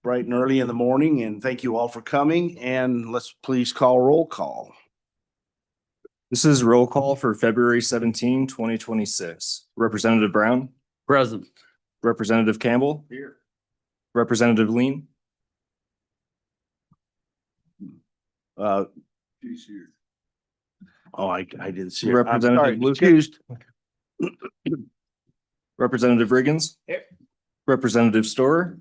bright and early in the morning, and thank you all for coming. And let's please call roll call. This is roll call for February 17, 2026. Representative Brown, Present. Representative Campbell, Here. Representative Lean, She's here. Oh, I didn't see her. I'm Representative sorry, Lucas. excused. Representative Riggins, Here. Representative Storer,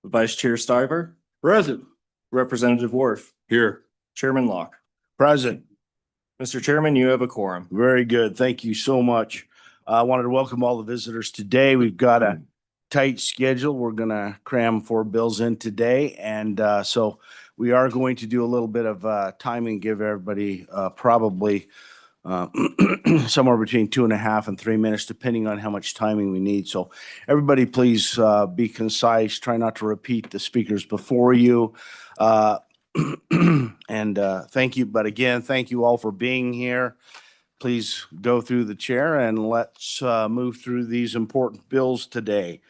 Vice Chair Stiver, Present. Representative Wharf, Here. Chairman Locke. Present. Mr. Chairman, you have a quorum. Very good. Thank you so much. I wanted to welcome all the visitors today. We've got a tight schedule. We're gonna cram 4 bills in today. And so we are going to do a little bit of timing, give everybody probably somewhere between 2.5 and 3 minutes, depending on how much timing we need. So everybody, please be concise. Try not to repeat the speakers before you. And thank you. But again, thank you all for being here. Please go through the chair and let's move through these important bills today.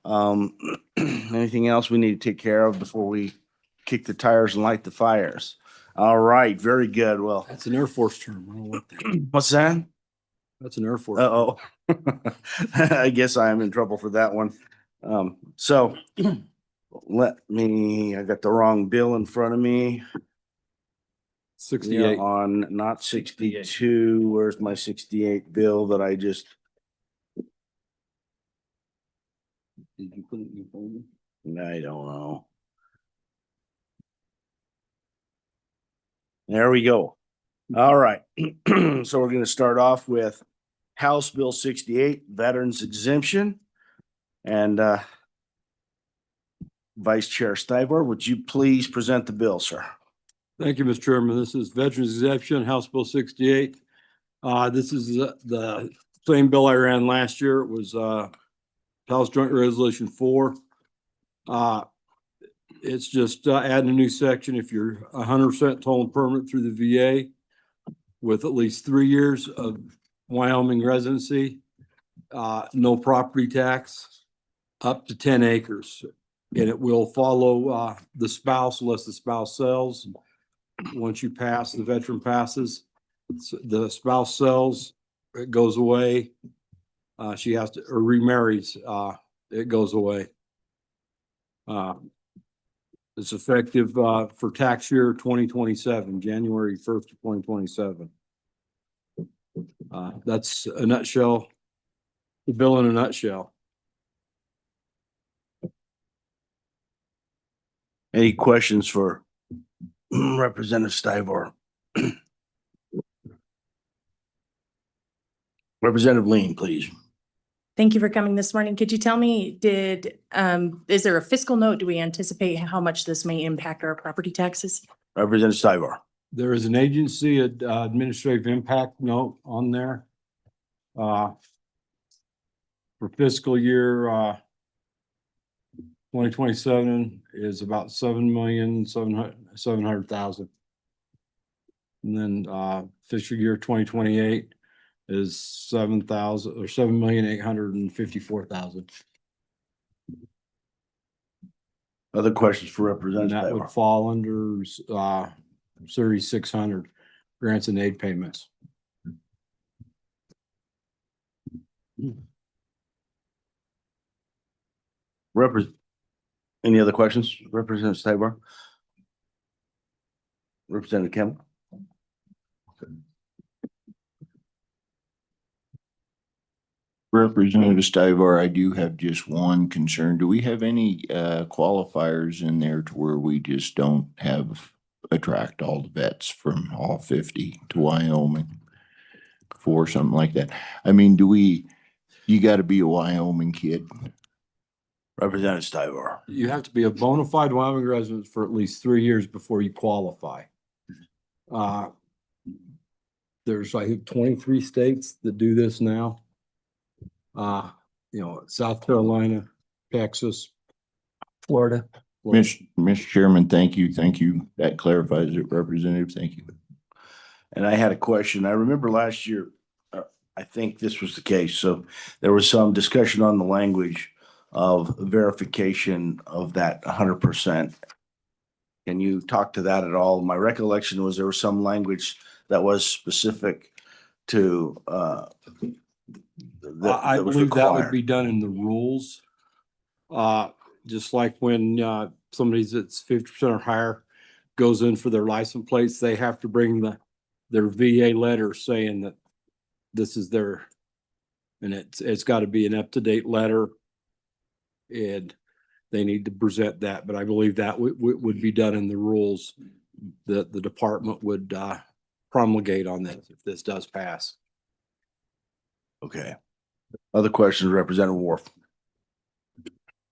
Anything else we need to take care of before we kick the tires and light the fires? All right, very good. Well, That's an Air Force term. I don't like that. what's that? That's an Air Force. Uh-oh. I guess I am in trouble for that one. So I got the wrong bill in front of me. 68. On not 62. Where's my 68 bill that I just? Did you put it in your folder? I don't know. There we go. All right. So we're going to start off with House Bill 68, Veterans Exemption. And Vice Chair Stiver, would you please present the bill, sir? Thank you, Mr. Chairman. This is Veterans Exemption, House Bill 68. This is the same bill I ran last year. It was House Joint Resolution 4. It's just adding a new section. If you're 100% total and permanent through the VA with at least 3 years of Wyoming residency, no property tax, up to 10 acres. And it will follow the spouse unless the spouse sells. Once you pass, the veteran passes, the spouse sells, it goes away. She has to, or remarries, it goes away. It's effective for tax year 2027, January 1st of 2027. That's a nutshell, the bill in a nutshell. Any questions for Representative Stiver? Representative Lean, please. Thank you for coming this morning. Could you tell me, is there a fiscal note? Do we anticipate how much this may impact our property taxes? Representative Stiver. There is an agency administrative impact note on there. For fiscal year 2027 is about 7,700,000. And then fiscal year 2028 is 7,000 or 7,854,000. Other questions for And Representative that Stiver? would fall under 3,600 grants and aid payments. Any other questions? Representative Stiver? Representative Campbell? Representative Stiver, I do have just one concern. Do we have any qualifiers in there to where we just don't attract all the vets from all 50 to Wyoming for something like that? I mean, you gotta be a Wyoming kid. Representative Stiver. You have to be a bona fide Wyoming resident for at least 3 years before you qualify. There's, I think, 23 states that do this now. South Carolina, Texas, Florida. Mr. Chairman, thank you. That clarifies it, Representative. Thank you. And I had a question. I remember last year, I think this was the case. So there was some discussion on the language of verification of that 100%. Can you talk to that at all? My recollection was there was some language that was specific to, I that was believe that would required. be done in the rules. Just like when, somebody that's 50% or higher goes in for their license plates, they have to bring their VA letter saying that this is their, and it's got to be an up-to-date letter. And they need to present that, but I believe that would be done in the rules that the department would, promulgate on this if this does pass. Okay. Other questions, Representative Wharf?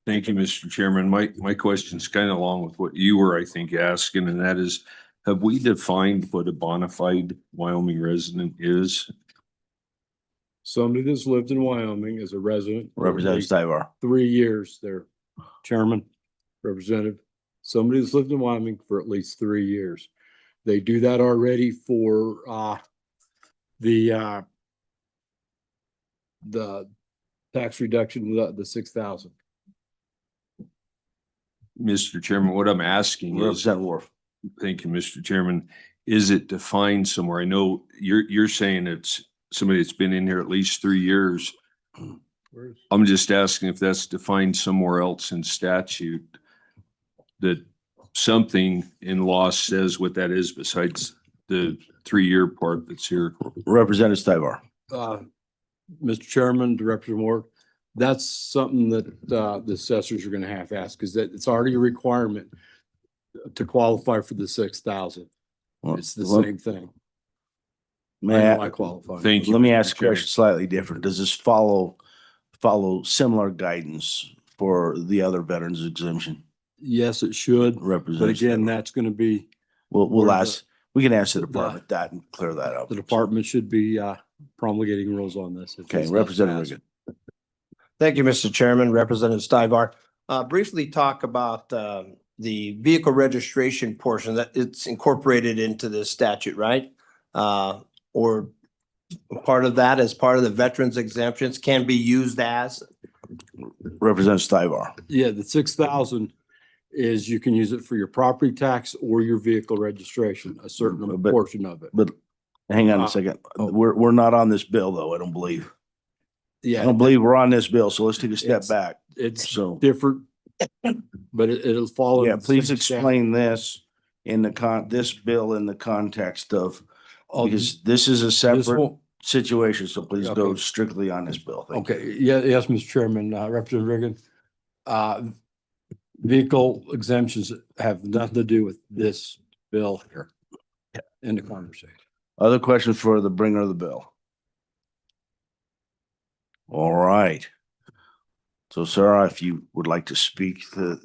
Thank you, Mr. Chairman. My question's kind of along with what you were, I think, asking, and that is, have we defined what a bona fide Wyoming resident is? Somebody that's lived in Wyoming as a resident. for at Representative least Stivar. 3 years, their chairman, representative, somebody that's lived in Wyoming for at least 3 years. They do that already for, the tax reduction, the 6,000. Mr. Chairman, what I'm asking is, Representative Wharf. thank you, Mr. Chairman, is it defined somewhere? I know you're saying it's somebody that's been in here at least 3 years. I'm just asking if that's defined somewhere else in statute, that something in law says what that is besides the 3-year part that's here. Representative Stivar. Mr. Chairman, Director Moore, that's something that, the assessors are gonna have to ask, because that it's already a requirement to qualify for the 6,000. It's the same thing. I know I qualify. Thank you. Let me Mr. ask a Chairman. question slightly different. Does this follow similar guidance for the other veterans exemption? Yes, it should, but Representative again, Stivar. that's gonna be, We'll where the- ask, we can ask the the- department that and clear that up. the department should be, promulgating rules on this. if Okay, this does Representative pass. Riggin. Thank you, Mr. Chairman, Representative Stivar. Briefly talk about the vehicle registration portion that it's incorporated into this statute, right? Or part of that as part of the veterans exemptions can be used as. Representative Stivar. Yeah, the 6,000 is you can use it for your property tax or your vehicle registration, a certain But- portion of it. But hang on Uh, a second. oh. We're not on this bill though, I don't believe. I Yeah, don't believe we're on this bill, so let's take a step It's- back. it's So, different, but it'll fall. yeah, in the please same statute. explain this in this bill in the context of, Oh, because this is a this separate won't- situation, so please go Okay. strictly on this bill. Thank you. Okay, yeah, yes, Mr. Chairman, Representative Riggin. Vehicle exemptions have nothing to do with this bill here in the conversation. Other questions for the bringer of the bill? All right. So Sarah, if you would like to speak to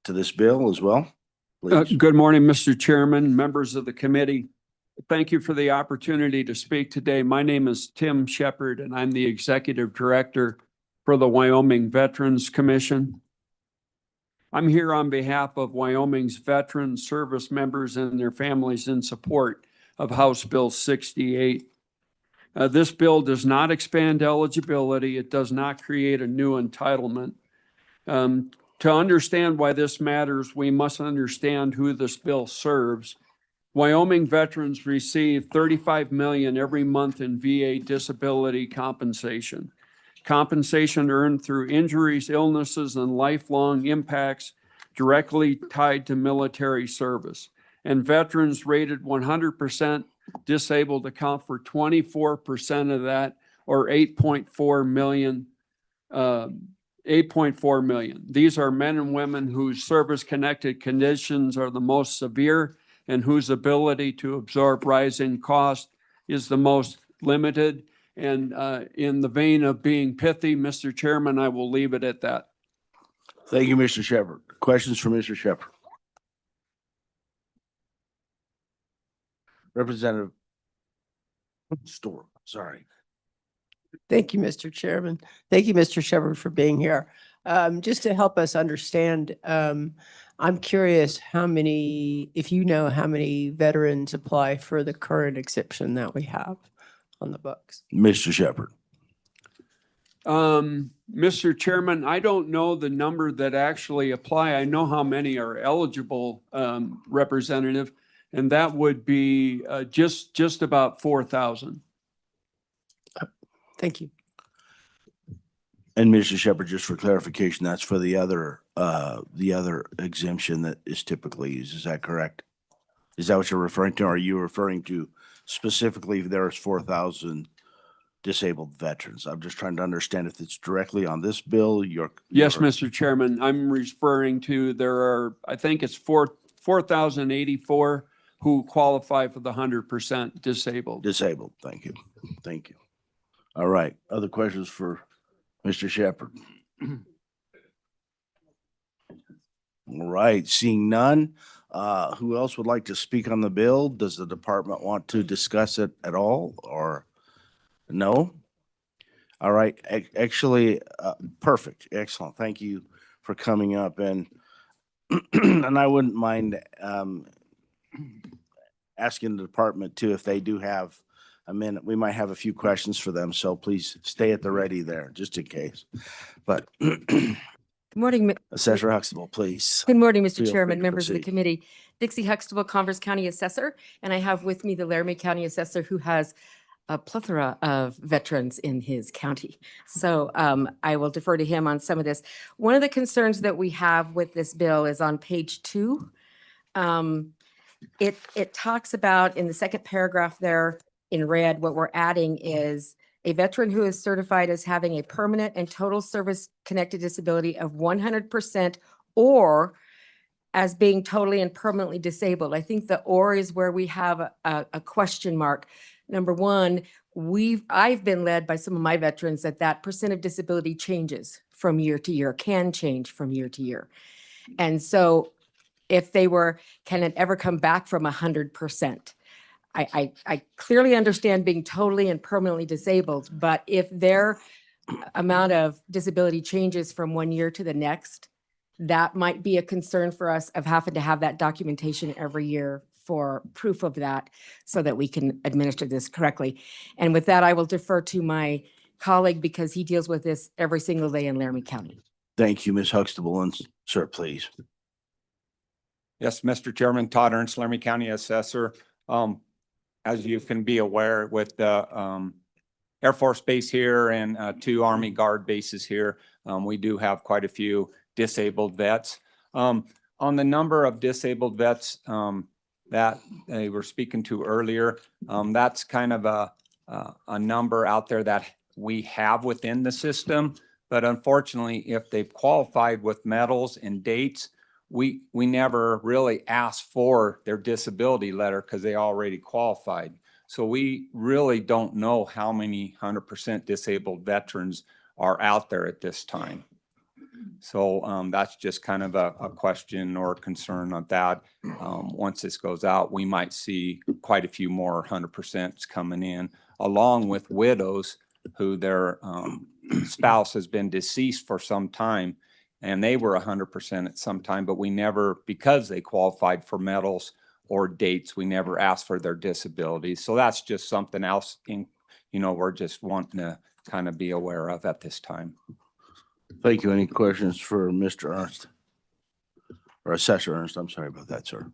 this bill as well, please. Good morning, Mr. Chairman, members of the committee. Thank you for the opportunity to speak today. My name is Tim Shepard, and I'm the Executive Director for the Wyoming Veterans Commission. I'm here on behalf of Wyoming's veteran service members and their families in support of House Bill 68. This bill does not expand eligibility. It does not create a new entitlement. To understand why this matters, we must understand who this bill serves. Wyoming veterans receive $35 million every month in VA disability compensation. Compensation earned through injuries, illnesses, and lifelong impacts directly tied to military service. And veterans rated 100% disabled account for 24% of that, or 8.4 million. 8.4 million. These are men and women whose service-connected conditions are the most severe and whose ability to absorb rising cost is the most limited. And in the vein of being pithy, Mr. Chairman, I will leave it at that. Thank you, Mr. Shepard. Questions for Mr. Shepard? Representative Storr, sorry. Thank you, Mr. Chairman. Thank you, Mr. Shepard, for being here. Just to help us understand, I'm curious if you know how many veterans apply for the current exemption that we have on the books. Mr. Shepard. Mr. Chairman, I don't know the number that actually apply. I know how many are eligible, Representative, and that would be just about 4,000. Thank you. And Mr. Shepherd, just for clarification, that's for the other exemption that is typically used. Is that correct? Is that what you're referring to? Or are you referring to specifically if there's 4,000 disabled veterans? I'm just trying to understand if it's directly on this bill, Yes, Mr. Chairman, I'm referring to, there are, I think it's 4,084 who qualify for the 100% disabled. Disabled. Thank you. Thank you. All right. Other questions for Mr. Shepherd? All right. Seeing none, who else would like to speak on the bill? Does the department want to discuss it at all or no? All right. Actually, perfect. Excellent. Thank you for coming up and and I wouldn't mind asking the department too if they do have a minute. We might have a few questions for them, so please stay at the ready there, just in case. But Good morning. Assessor Huxtable, please. Good morning, Feel Mr. free Chairman, to members of the proceed. committee. Dixie Huxtable, Converse County Assessor, and I have with me the Laramie County Assessor who has a plethora of veterans in his county. So I will defer to him on some of this. One of the concerns that we have with this bill is on page 2. It talks about in the second paragraph there in red, what we're adding is a veteran who is certified as having a permanent and total service connected disability of 100% or as being totally and permanently disabled. I think the or is where we have a question mark. Number one, I've been led by some of my veterans that percent of disability changes from year to year, can change from year to year. And so if they can it ever come back from 100%? I clearly understand being totally and permanently disabled, but if their amount of disability changes from one year to the next, that might be a concern for us of having to have that documentation every year for proof of that so that we can administer this correctly. And with that, I will defer to my colleague because he deals with this every single day in Laramie County. Thank you, Ms. Huxtable. And sir, please. Yes, Mr. Chairman, Todd Ernst, Laramie County Assessor. As you can be aware, with the Air Force Base here and 2 Army Guard bases here, we do have quite a few disabled vets. On the number of disabled vets that they were speaking to earlier, that's kind of a number out there that we have within the system. But unfortunately, if they've qualified with medals and dates, we never really asked for their disability letter because they already qualified. So we really don't know how many 100% disabled veterans are out there at this time. So that's just kind of a question or concern on that. Once this goes out, we might see quite a few more 100% coming in, along with widows who their spouse has been deceased for some time. And they were 100% at some time, but we never, because they qualified for medals or dates, we never asked for their disability. So that's just something else we're just wanting to kind of be aware of at this time. Thank you. Any questions for Mr. Ernst? Or Assessor Ernst? I'm sorry about that, sir.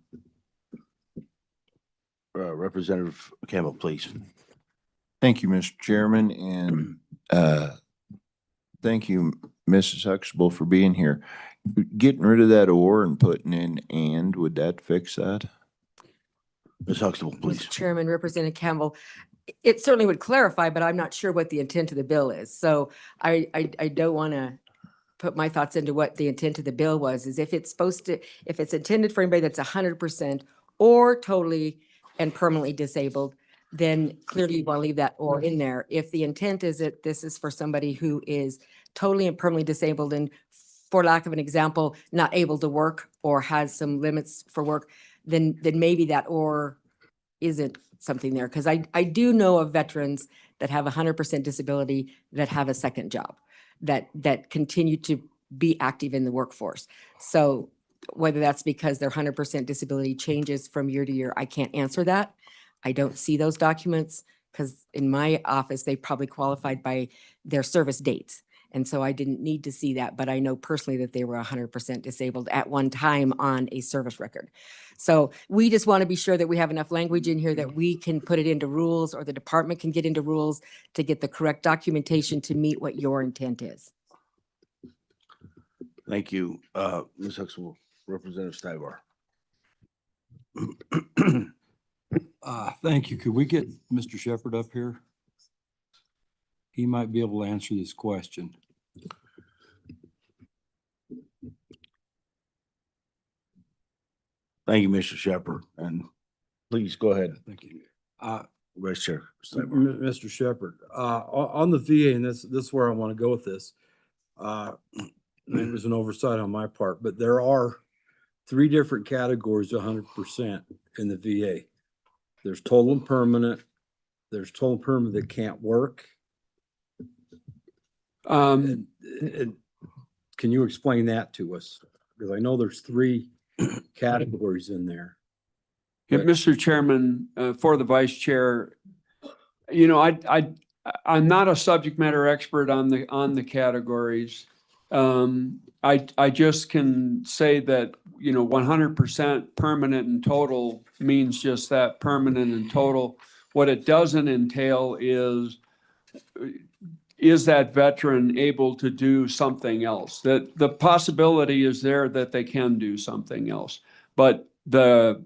Representative Campbell, please. Thank you, Mr. Chairman, and thank you, Mrs. Huxtable, for being here. Getting rid of that or and putting in and, would that fix that? Ms. Huxtable, please. Mr. Chairman, Representative Campbell, it certainly would clarify, but I'm not sure what the intent of the bill is. So I don't want to put my thoughts into what the intent of the bill was, is if it's intended for anybody that's 100% or totally and permanently disabled, then clearly you want to leave that or in there. If the intent is that this is for somebody who is totally and permanently disabled and, for lack of an example, not able to work or has some limits for work, then maybe that or isn't something there. Because I do know of veterans that have 100% disability that have a second job, that continue to be active in the workforce. So whether that's because their 100% disability changes from year to year, I can't answer that. I don't see those documents. because in my office, they probably qualified by their service dates. And so I didn't need to see that, but I know personally that they were 100% disabled at one time on a service record. So we just want to be sure that we have enough language in here that we can put it into rules, or the department can get into rules to get the correct documentation to meet what your intent is. Thank you, Ms. Huxtable. Representative Stivar. Thank you. Could we get Mr. Shepherd up here? He might be able to answer this question. Thank you, Mr. Shepherd, and please go ahead, Thank you. Vice Chair Stivar. Mr. Shepherd, on the VA, and this is where I want to go with this. It was an oversight on my part, but there are 3 different categories, 100% in the VA. There's total and permanent. There's total and permanent that can't work. And can you explain that to us? Because I know there's 3 categories in there. Yeah, Mr. Chairman, for the vice chair, you know, I'm not a subject matter expert on the categories. I just can say that, you know, 100% permanent and total means just that, permanent and total. What it doesn't entail is that veteran able to do something else? That the possibility is there that they can do something else, but the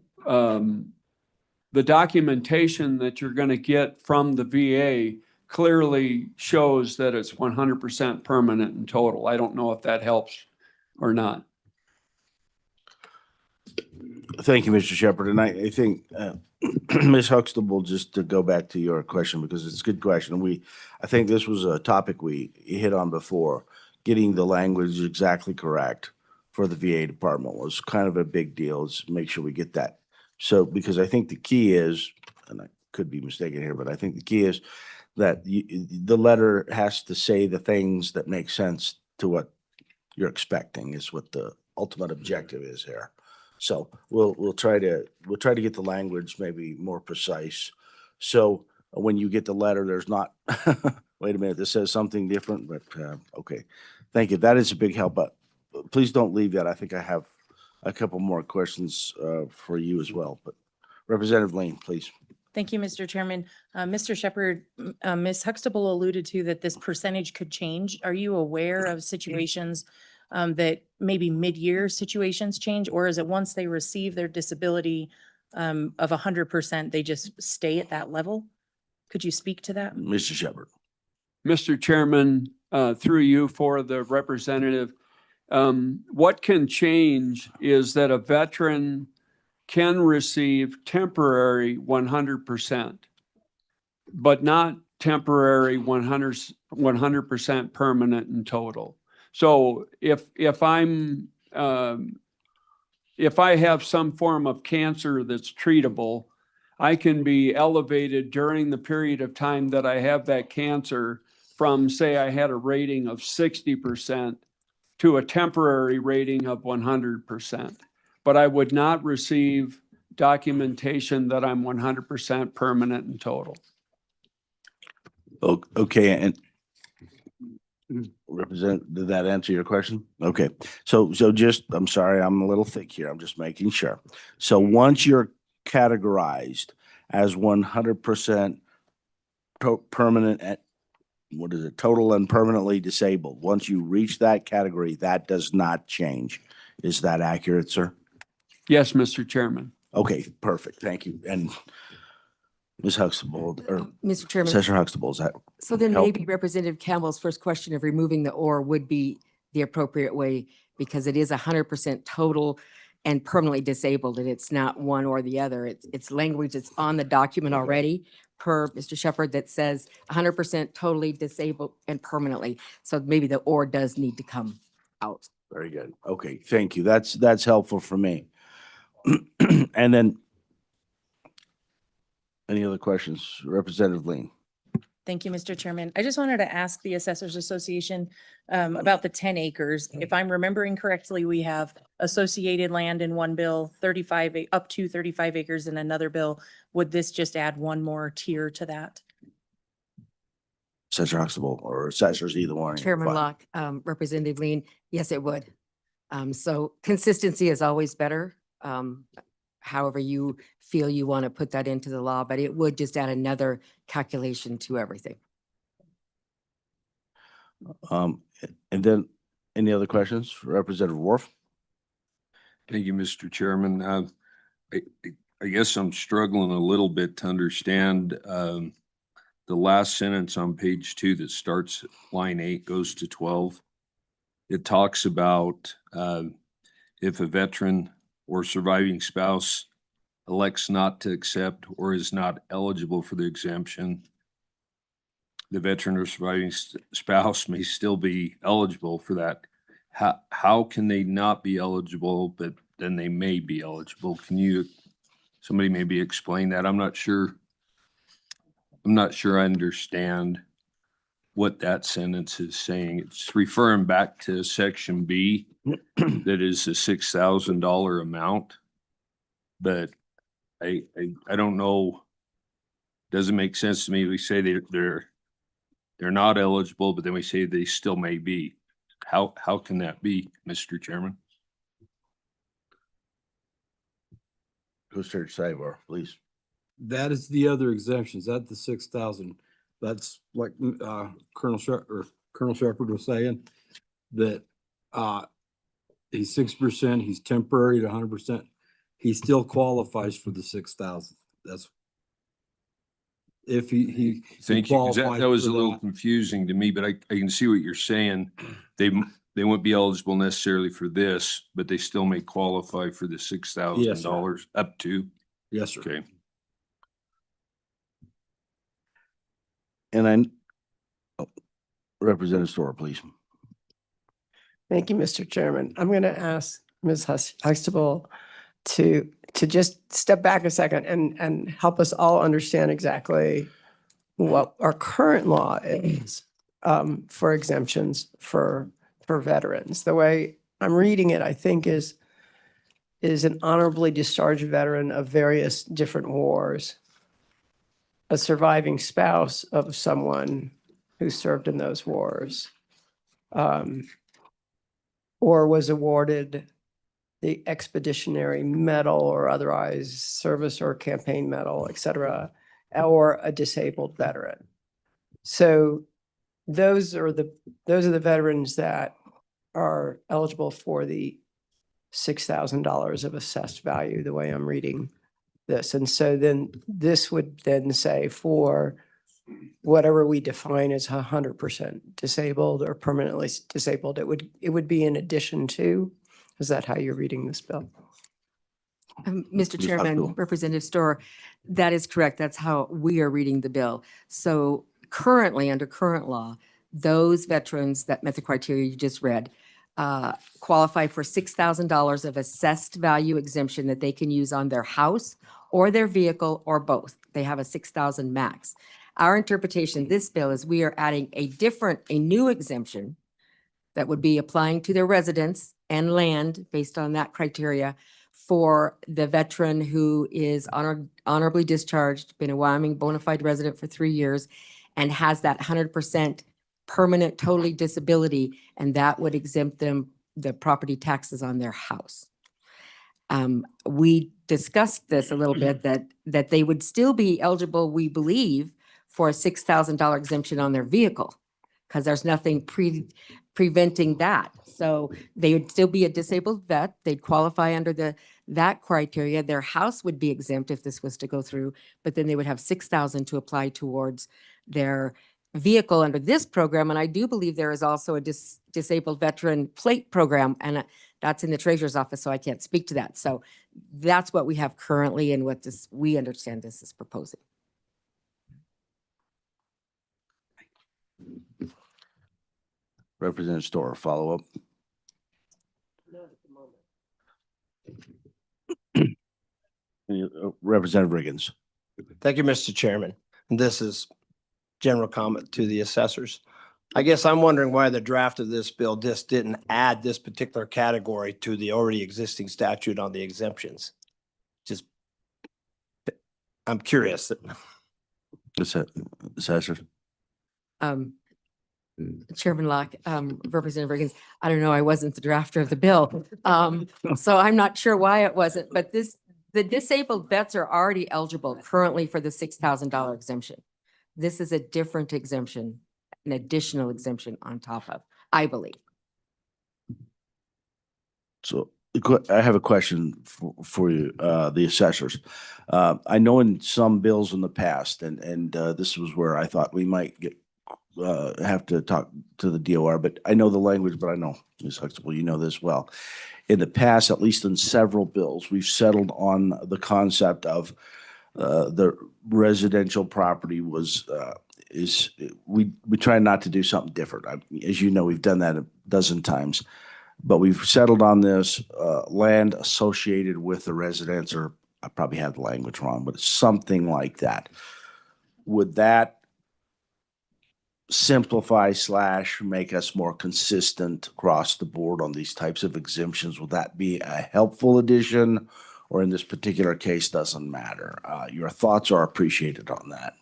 documentation that you're going to get from the VA clearly shows that it's 100% permanent and total. I don't know if that helps or not. Thank you, Mr. Shepherd. And I think, Ms. Huxtable, just to go back to your question, because it's a good question. I think this was a topic we hit on before. Getting the language exactly correct for the VA department was kind of a big deal. Let's make sure we get that. So, because I think the key is, and I could be mistaken here, but I think the key is that the letter has to say the things that make sense to what you're expecting is what the ultimate objective is here. So we'll try to get the language maybe more precise. So when you get the letter, there's not, wait a minute, this says something different, but okay. Thank you. That is a big help, but please don't leave yet. I think I have a couple more questions for you as well, but Representative Lane, please. Thank you, Mr. Chairman. Mr. Shepherd, Ms. Huxtable alluded to that this percentage could change. Are you aware of situations that maybe mid-year situations change, or is it once they receive their disability of 100%, they just stay at that level? Could you speak to that? Mr. Shepherd. Mr. Chairman, through you for the representative, what can change is that a veteran can receive temporary 100%, but not temporary 100% permanent and total. So if I have some form of cancer that's treatable, I can be elevated during the period of time that I have that cancer from, say, I had a rating of 60% to a temporary rating of 100%. But I would not receive documentation that I'm 100% permanent and total. Okay, and did that answer your question? Okay, so just, I'm sorry, I'm a little thick here. I'm just making sure. So once you're categorized as 100% permanent at, what is it, total and permanently disabled, once you reach that category, that does not change. Is that accurate, sir? Yes, Mr. Chairman. Okay, perfect. Thank you. And Ms. Huxtable, or Mr. Chairman. Session Huxtable, is that? So then help? maybe Representative Campbell's first question of removing the or would be the appropriate way, because it is 100% total and permanently disabled, and it's not one or the other. It's language that's on the document already per Mr. Shepherd that says 100% totally disabled and permanently. So maybe the or does need to come out. Very good. Okay, thank you. That's helpful for me. And then any other questions? Representative Lane. Thank you, Mr. Chairman. I just wanted to ask the Assessors Association about the 10 acres. If I'm remembering correctly, we have associated land in one bill, up to 35 acres in another bill. Would this just add one more tier to that? Assessor Huxtable or assessors, either one. Chairman Fine. Locke, Representative Lean, yes, it would. So consistency is always better. However you feel you want to put that into the law, but it would just add another calculation to everything. And then any other questions? Representative Wharf? Thank you, Mr. Chairman. I guess I'm struggling a little bit to understand the last sentence on page 2 that starts at line 8 goes to 12. It talks about if a veteran or surviving spouse elects not to accept or is not eligible for the exemption, the veteran or surviving spouse may still be eligible for that. How can they not be eligible, but then they may be eligible? Can somebody maybe explain that? I'm not sure I understand what that sentence is saying. It's referring back to section B, that is a $6,000 amount. But I don't know. Doesn't make sense to me. We say they're not eligible, but then we say they still may be. How can that be, Mr. Chairman? Go search Sidebar, please. That is the other exemptions. That's the 6,000. That's like Colonel Shepherd was saying, that he's 6%, he's temporary to 100%. He still qualifies for the 6,000. That's if he Thank you, 'cause qualifies that was for a little that. confusing to me, but I can see what you're saying. They wouldn't be eligible necessarily for this, but they still may qualify for the $6,000 up to. Yes, sir. Okay. And Representative Storer, please. Thank you, Mr. Chairman. I'm going to ask Ms. Huxtable to just step back a second and help us all understand exactly what our current law is for exemptions for veterans. The way I'm reading it, I think is an honorably discharged veteran of various different wars, a surviving spouse of someone who served in those wars, or was awarded the Expeditionary Medal or otherwise service or campaign medal, et cetera, or a disabled veteran. So those are the veterans that are eligible for the $6,000 of assessed value, the way I'm reading this. And so then this would then say for whatever we define as 100% disabled or permanently disabled, it would be in addition to. Is that how you're reading this bill? Mr. Ms. Chairman, Huxtable. Representative Storer, that is correct. That's how we are reading the bill. So currently, under current law, those veterans that met the criteria you just read qualify for $6,000 of assessed value exemption that they can use on their house or their vehicle or both. They have a 6,000 max. Our interpretation of this bill is we are adding a new exemption that would be applying to their residence and land based on that criteria for the veteran who is honorably discharged, been a Wyoming bona fide resident for 3 years, and has that 100% permanent totally disability, and that would exempt them the property taxes on their house. We discussed this a little bit, that they would still be eligible, we believe, for a $6,000 exemption on their vehicle, because there's nothing preventing that. So they would still be a disabled vet. They'd qualify under that criteria. Their house would be exempt if this was to go through, but then they would have $6,000 to apply towards their vehicle under this program. And I do believe there is also a disabled veteran plate program, and that's in the treasurer's office, so I can't speak to that. So that's what we have currently and what we understand this is proposing. Representative Storer, follow up. Representative Riggins. Thank you, Mr. Chairman. And this is general comment to the assessors. I guess I'm wondering why the draft of this bill just didn't add this particular category to the already existing statute on the exemptions. Just, I'm curious. Assessors. Chairman Locke, Representative Riggins, I don't know, I wasn't the drafter of the bill. So I'm not sure why it wasn't, but the disabled vets are already eligible currently for the $6,000 exemption. This is a different exemption, an additional exemption on top of, I believe. So I have a question for you, the assessors. I know in some bills in the past, and this was where I thought we might have to talk to the DOR, but I know the language, but I know, Ms. Huxtable, you know this well. In the past, at least in several bills, we've settled on the concept of the residential property we try not to do something different. As you know, we've done that a dozen times, but we've settled on this land associated with the residence, or I probably have the language wrong, but it's something like that. Would that simplify / make us more consistent across the board on these types of exemptions? Will that be a helpful addition, or in this particular case, doesn't matter? Your thoughts are appreciated on that.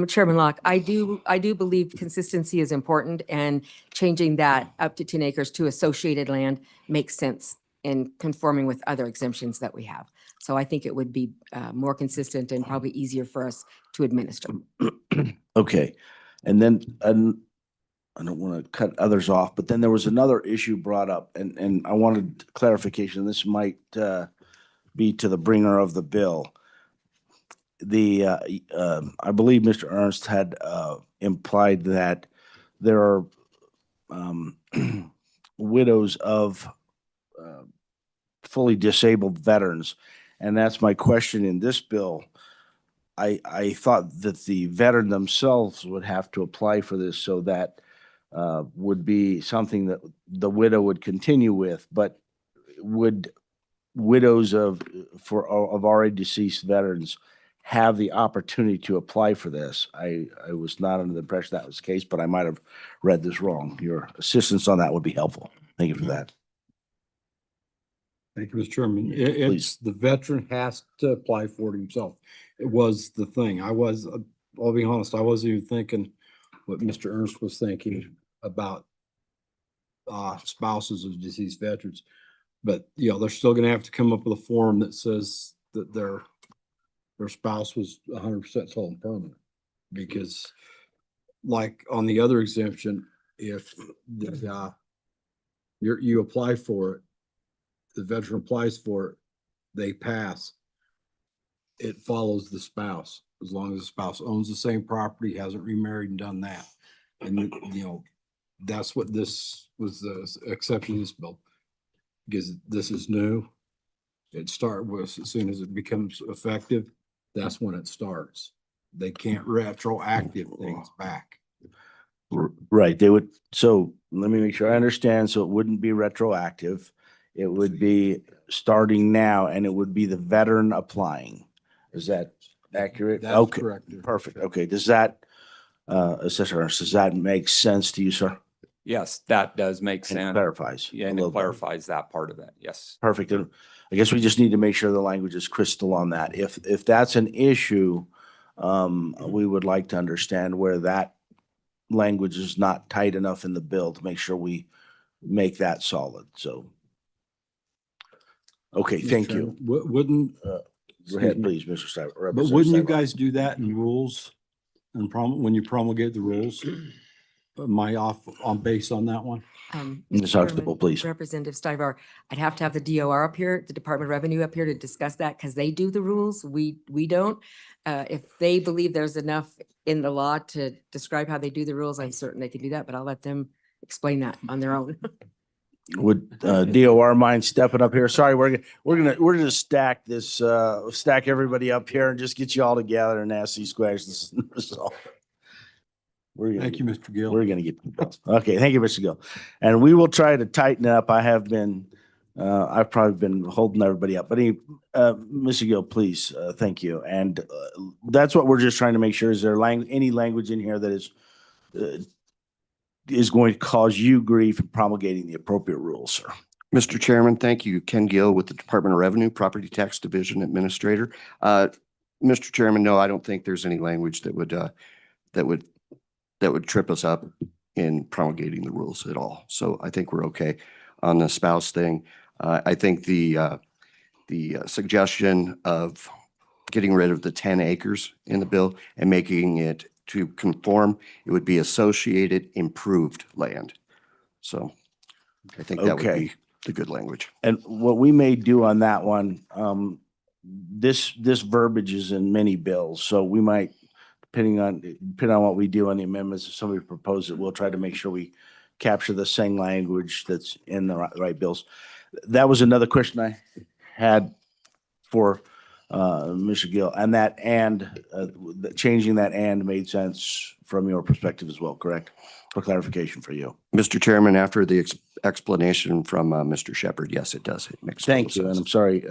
Chairman Locke, I do believe consistency is important, and changing that up to 10 acres to associated land makes sense in conforming with other exemptions that we have. So I think it would be more consistent and probably easier for us to administer. Okay. And then, I don't want to cut others off, but then there was another issue brought up, and I wanted clarification. This might be to the bringer of the bill. I believe Mr. Ernst had implied that there are widows of fully disabled veterans, and that's my question in this bill. I thought that the veteran themselves would have to apply for this, so that would be something that the widow would continue with. But would widows of already deceased veterans have the opportunity to apply for this? I was not under the impression that was the case, but I might have read this wrong. Your assistance on that would be helpful. Thank you for that. Thank you, Mr. Chairman. Please. The veteran has to apply for it himself. It was the thing. I'll be honest, I wasn't even thinking what Mr. Ernst was thinking about spouses of deceased veterans. But, they're still gonna have to come up with a form that says that their spouse was 100% total and permanent. Because like on the other exemption, if you apply for it, the veteran applies for it, they pass, it follows the spouse, as long as the spouse owns the same property, hasn't remarried and done that. And, that's what this was, the exception to this bill. Because this is new. It starts with, as soon as it becomes effective, that's when it starts. They can't retroactive things back. Right. They would. So let me make sure I understand. So it wouldn't be retroactive. It would be starting now, and it would be the veteran applying. Is that accurate? That's Okay. correct. Perfect. Okay. Does that, Assessor Ernst, does that make sense to you, sir? Yes, that does make And it sense. clarifies. Yeah, a and little it bit. clarifies that part of it. Yes. Perfect. And I guess we just need to make sure the language is crystal on that. If that's an issue, we would like to understand where that language is not tight enough in the bill to make sure we make that solid. So, okay, Mr. thank Chairman, you. Wouldn't, Go ahead, please, Mr. Stiver. but wouldn't you guys do that in rules and when you promulgate the rules? Am I off based on that one? Ms. Mr. Huxtable, Chairman, please. Representative Stivar, I'd have to have the DOR up here, the Department of Revenue up here to discuss that, because they do the rules. We don't. If they believe there's enough in the law to describe how they do the rules, I'm certain they can do that, but I'll let them explain that on their own. Would DOR mind stepping up here? Sorry, we're gonna stack this, stack everybody up here and just get you all together and ask these questions. So, Thank you, Mr. Gill. We're gonna get, okay, thank you, Mr. Gill. And we will try to tighten up. I've probably been holding everybody up, but Mr. Gill, please, thank you. And that's what we're just trying to make sure. Is there any language in here that is going to cause you grief in promulgating the appropriate rules, sir? Mr. Chairman, thank you. Ken Gill with the Department of Revenue, Property Tax Division Administrator. Mr. Chairman, no, I don't think there's any language that would that would trip us up in promulgating the rules at all. So I think we're okay on the spouse thing. I think the suggestion of getting rid of the 10 acres in the bill and making it to conform, it would be associated improved land. So I think that would Okay. be the good language. And what we may do on that one, this verbiage is in many bills, so we might, depending on what we do on the amendments, if somebody proposes it, we'll try to make sure we capture the same language that's in the right bills. That was another question I had for Mr. Gill, and changing that and made sense from your perspective as well, correct? For clarification for you. Mr. Chairman, after the explanation from Mr. Shepherd, yes, it does. It makes total Thank you, and I'm sense. sorry,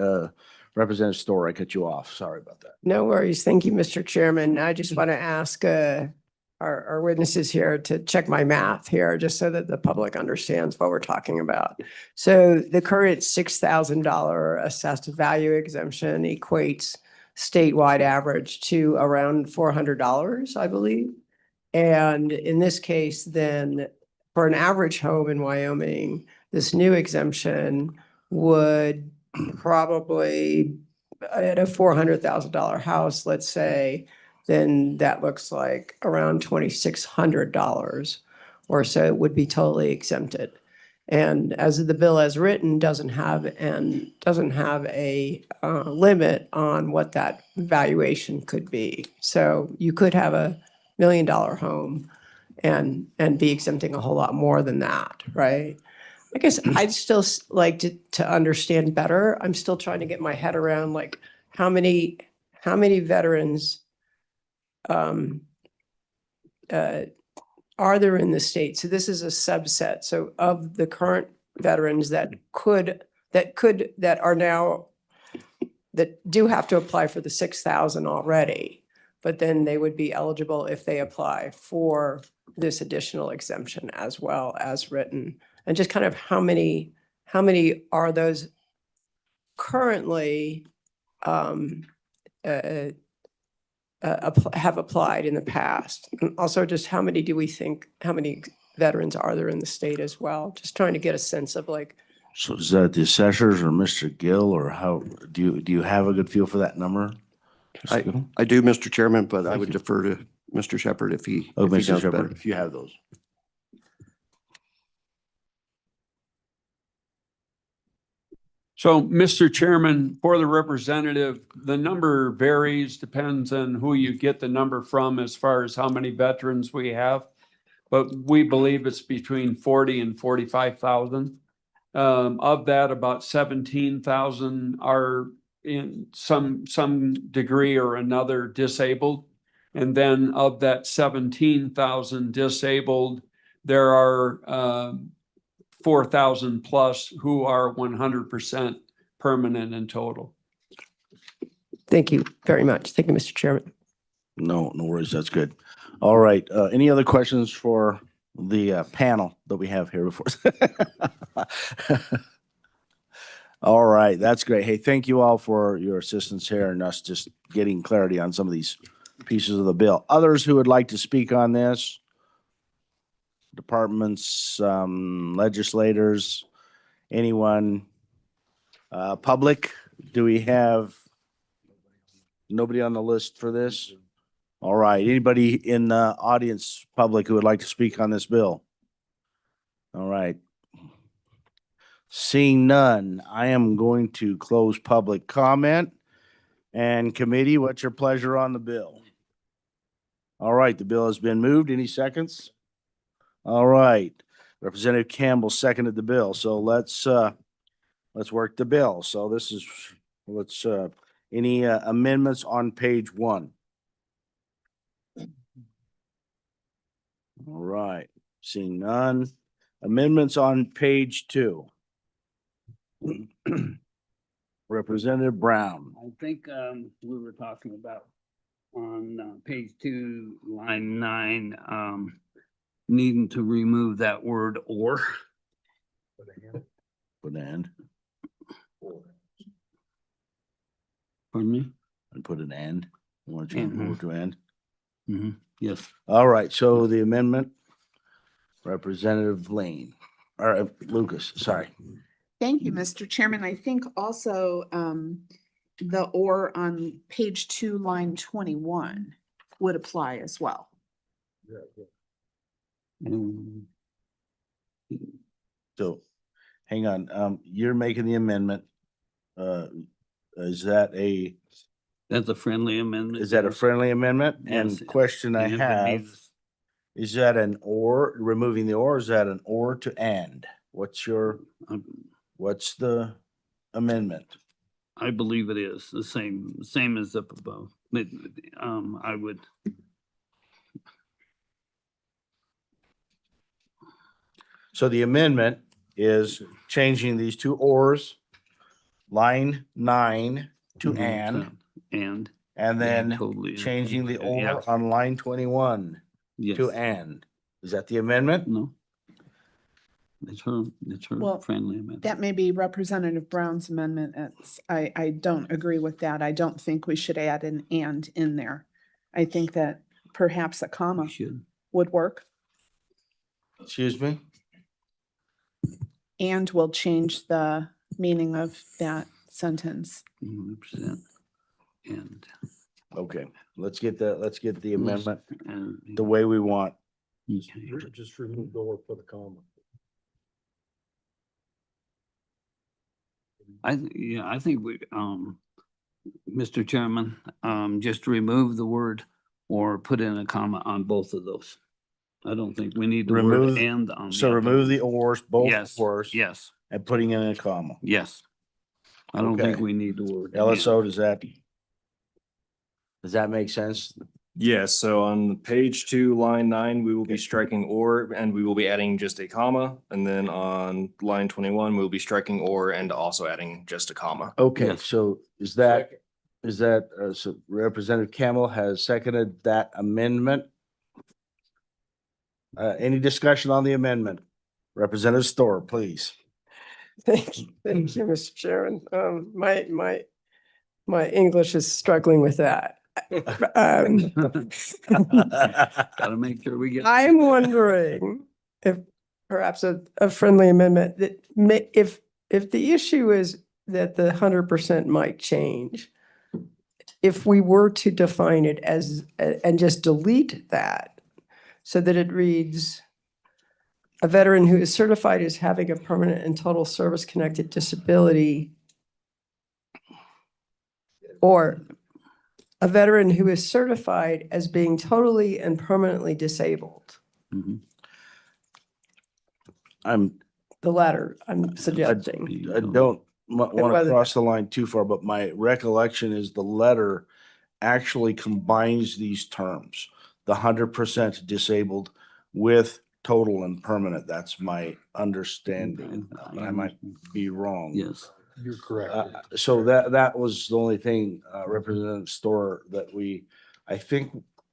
Representative Storer, I cut you off. Sorry about that. No worries. Thank you, Mr. Chairman. I just want to ask our witnesses here to check my math here, just so that the public understands what we're talking about. So the current $6,000 assessed value exemption equates statewide average to around $400, I believe. And in this case, then for an average home in Wyoming, this new exemption would probably, at a $400,000 house, let's say, then that looks like around $2,600 or so it would be totally exempted. And as the bill as written doesn't have a limit on what that valuation could be. So you could have a $1 million home and be exempting a whole lot more than that, right? I guess I'd still like to understand better. I'm still trying to get my head around like how many veterans are there in the state? So this is a subset. So of the current veterans that do have to apply for the 6,000 already, but then they would be eligible if they apply for this additional exemption as well as written. And just kind of how many are those currently have applied in the past? And also just how many veterans are there in the state as well? Just trying to get a sense of like. So is that the assessors or Mr. Gill, or how, do you have a good feel for that number? I do, Mr. Chairman, but I would defer to Mr. Shepherd if he Oh, if he Mr. knows Shepherd, better. if you have those. So, Mr. Chairman, for the representative, the number varies, depends on who you get the number from as far as how many veterans we have. But we believe it's between 40 and 45,000. Of that, about 17,000 are in some degree or another disabled. And then of that 17,000 disabled, there are 4,000 plus who are 100% permanent in total. Thank you very much. Thank you, Mr. Chairman. No worries. That's good. All right. Any other questions for the panel that we have here before us? All right. That's great. Hey, thank you all for your assistance here and us just getting clarity on some of these pieces of the bill. Others who would like to speak on this? Departments, legislators, anyone, public? Do we have nobody on the list for this? All right. Anybody in the audience, public, who would like to speak on this bill? All right. Seeing none, I am going to close public comment. And committee, what's your pleasure on the bill? All right, the bill has been moved. Any seconds? All right. Representative Campbell seconded the bill. So let's work the bill. So this is, any amendments on page 1? All right. Seeing none. Amendments on page 2. Representative Brown. I think we were talking about on page 2, line 9, needing to remove that word or. Put an end. Pardon me? And put an end. You want to change Mhm. the word to end? Yes. All right, so the amendment, Representative Lane, or Lucas, sorry. Thank you, Mr. Chairman. I think also the or on page 2, line 21 would apply as well. Mm, So, hang on, you're making the amendment. Is that a, That's a friendly amendment. is that a yes. friendly amendment? Yes. And question I And if it have, needs- is that an or, removing the or, is that an or to and? What's what's the amendment? I believe it is the same as up above. But, I would, So the amendment is changing these two ors, line 9 to Mhm, and, and then totally, changing the yeah. or on line 21 yes. to and. Is that the amendment? No. It's her Well, friendly amendment. That may be Representative Brown's amendment. I don't agree with that. I don't think we should add an and in there. I think that perhaps a comma We should. would work Excuse me? and will change the meaning of that sentence. 100%. And, Okay, let's get the amendment and. the way we want. Okay. Just remove the or, put a comma. I think we, Mr. Chairman, just remove the word or put in a comma on both of those. I don't think we need the Remove- word and on. So other remove the one. ors, both Yes, ors, yes, and putting in a comma. yes. I don't think Okay. we need the word. LSO, does that make sense? Yes, so on page 2, line 9, we will be striking or, and we will be adding just a comma. And then on line 21, we'll be striking or and also adding just a comma. Okay, Yes. so so Representative Campbell has seconded that amendment. Any discussion on the amendment? Representative Storr, please. Thank you, Mr. Chairman. My English is struggling with that. Gotta make sure we get. I'm wondering if perhaps a friendly amendment that if the issue is that the 100% might change, if we were to define it as, and just delete that so that it reads, a veteran who is certified as having a permanent and total service-connected disability, or a veteran who is certified as being totally and permanently disabled. Mhm. I'm, The latter, I'm suggesting. I don't want to whether- cross the line too far, but my recollection is the letter actually combines these terms, the 100% disabled with total and permanent. That's my understanding. But I might be wrong. Yes. You're correct. So that was the only thing, Representative Storr, that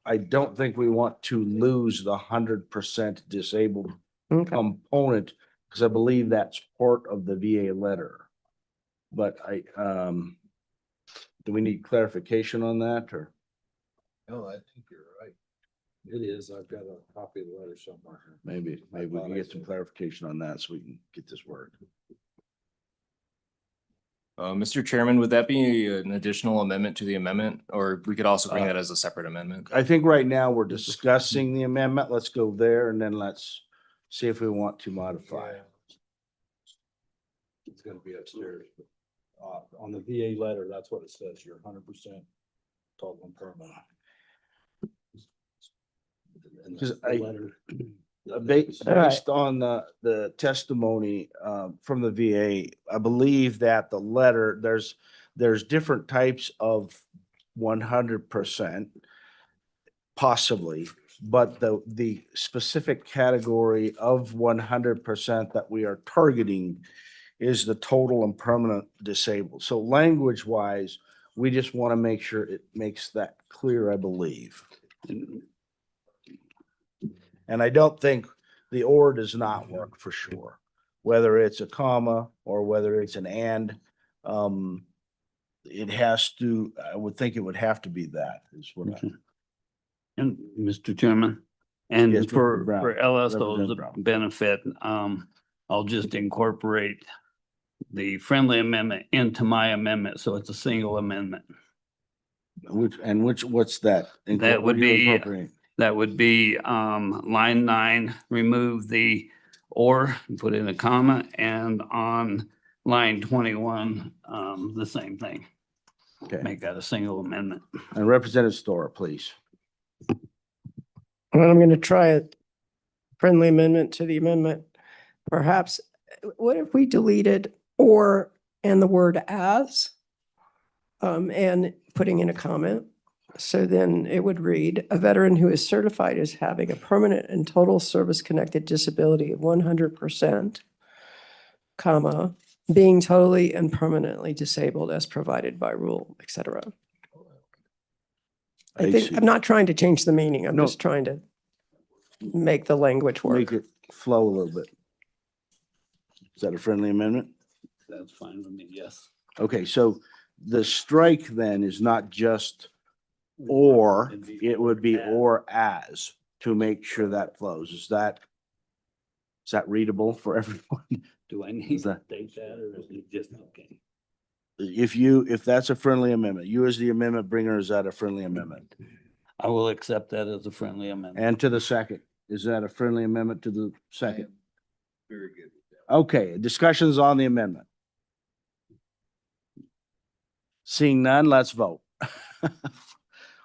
I don't think we want to lose the 100% disabled Okay. component, because I believe that's part of the VA letter. But do we need clarification on that, or? No, I think you're right. It is. I've got a copy of the letter somewhere. Maybe we can get some clarification on that so we can get this work. Mr. Chairman, would that be an additional amendment to the amendment, or we could also bring that as a separate amendment? I think right now we're discussing the amendment. Let's go there and then let's see if we want to modify. It's gonna be upstairs. On the VA letter, that's what it says. You're 100% total and permanent. And 'Cause the I- letter- Based on the testimony from the VA, I believe that the letter, there's different types of 100%, possibly, but the specific category of 100% that we are targeting is the total and permanent disabled. So language wise, we just want to make sure it makes that clear, I believe. And I don't think the or does not work for sure, whether it's a comma or whether it's an and. It has to, I would think it would have to be that is what I. And Mr. Chairman, and Yes, Mr. for Brown, LSO's Representative Brown. benefit, I'll just incorporate the friendly amendment into my amendment, so it's a single amendment. What's that? That What would are you be- incorporating? That would be line 9, remove the or, put in a comma, and on line 21, the same thing. Okay, Make that a single amendment. and Representative Storer, please. And I'm going to try a friendly amendment to the amendment. Perhaps, what if we deleted or and the word as? And putting in a comment. So then it would read, a veteran who is certified as having a permanent and total service-connected disability of 100%, comma, being totally and permanently disabled as provided by rule, et cetera. I think, see. I'm not trying to change the meaning. I'm No. just trying to make the language Make work. it flow a little bit. Is that a friendly amendment? That's fine with me, yes. Okay, so the strike then is not just or, it would be or as to make sure that flows. Is that readable for everyone? Do I need to state that, or is it just okay? If that's a friendly amendment, you as the amendment bringer, is that a friendly amendment? I will accept that as a friendly amendment. And to the second, is that a friendly amendment to the second? Very good. Okay, discussions on the amendment. Seeing none, let's vote.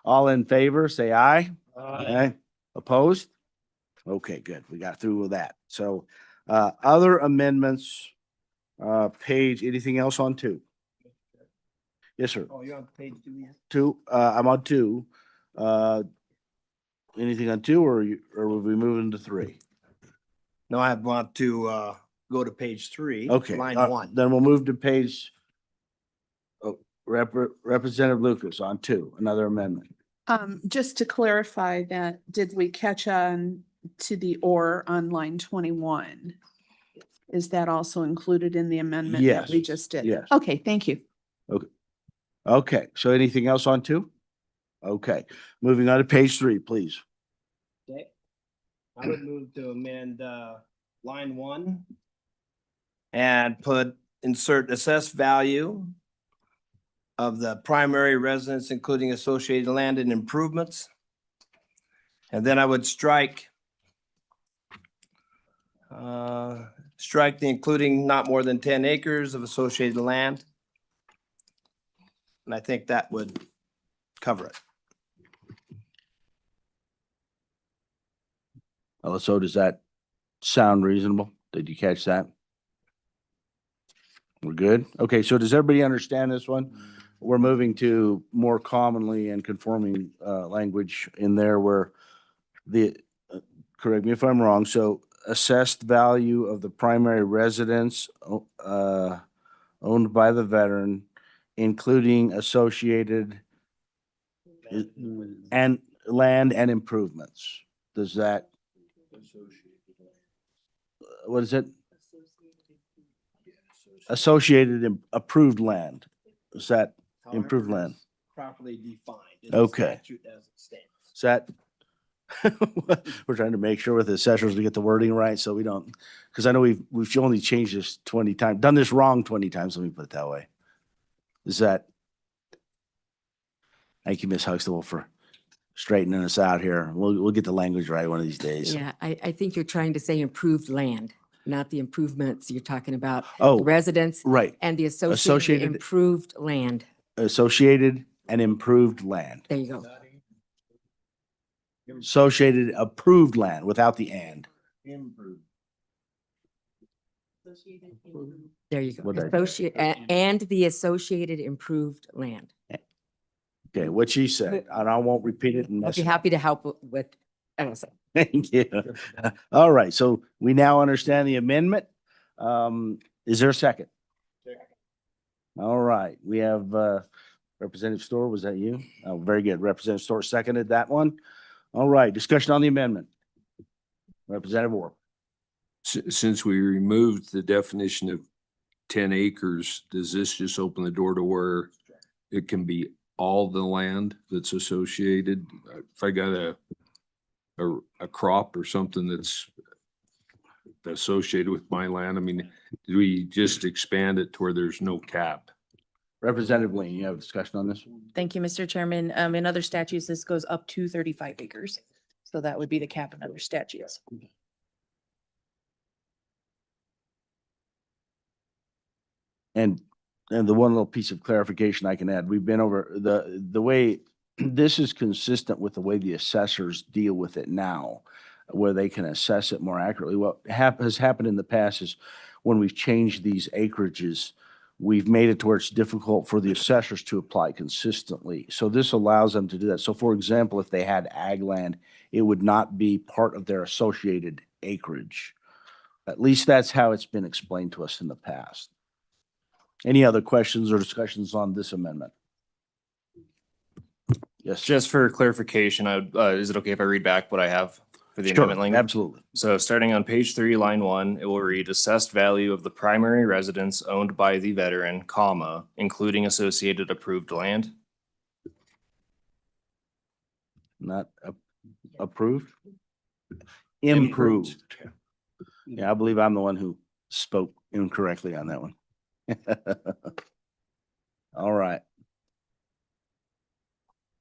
All in favor, say aye. Aye. Opposed? Okay, good. We got through with that. So, other amendments, page, anything else on 2? Yes, sir. Oh, you're on page 2 yet? 2, I'm on 2. Anything on 2 or will we move into 3? No, I want to go to page 3. Okay, Line 1. then we'll move to page, Representative Lucas on 2, another amendment. Just to clarify that, did we catch on to the or on line 21? Is that also included in the amendment that we Yes, just did? yes. Okay, thank you. Okay, so anything else on 2? Okay, moving on to page 3, please. Okay. I would move to amend line 1 and put insert assessed value of the primary residence, including associated land and improvements. And then I would strike the including not more than 10 acres of associated land. And I think that would cover it. So does that sound reasonable? Did you catch that? We're good? Okay, so does everybody understand this one? We're moving to more commonly and conforming language in there where correct me if I'm wrong, so assessed value of the primary residence owned by the veteran, including associated and land and improvements. Does that? What is it? Associated approved land. Is that improved However, land? it's properly defined. in the Okay. statute as it stands. Is that? We're trying to make sure with the assessors we get the wording right, so we don't, because I know we've only changed this 20 times, done this wrong 20 times, let me put it that way. Is that? Thank you, Ms. Huxtable, for straightening us out here. We'll get the language right one of these days. Yeah, I think you're trying to say improved land, not the improvements. You're talking about Oh, the residents right. and the associated Associated- improved land. Associated and improved land. There you go. Associated approved land without the and. There you go. What'd I do? Associate, and the associated improved land. Okay, what she said, and I won't repeat it. and I'll mess be it happy to help with, LSA. Thank you. All right, so we now understand the amendment. Is there a second? All right, we have Representative Storer, was that you? Oh, very good. Representative Storer seconded that one. All right, discussion on the amendment. Representative Orr. Since we removed the definition of 10 acres, does this just open the door to where it can be all the land that's associated? If I got a crop or something that's associated with my land, I mean, do we just expand it to where there's no cap? Representative Lane, you have a discussion on this? Thank you, Mr. Chairman. In other statutes, this goes up to 35 acres. So that would be the cap in other statutes. And the one little piece of clarification I can add, we've been over the way this is consistent with the way the assessors deal with it now, where they can assess it more accurately. What has happened in the past is when we've changed these acreages, we've made it to where it's difficult for the assessors to apply consistently. So this allows them to do that. So for example, if they had ag land, it would not be part of their associated acreage. At least that's how it's been explained to us in the past. Any other questions or discussions on this amendment? Yes. Just for clarification, is it okay if I read back what I have for the Sure, amendment language? absolutely. So starting on page 3, line 1, it will read assessed value of the primary residence owned by the veteran, comma, including associated approved land. Not approved? Improved. Yeah, I believe I'm the one who spoke incorrectly on that one. All right.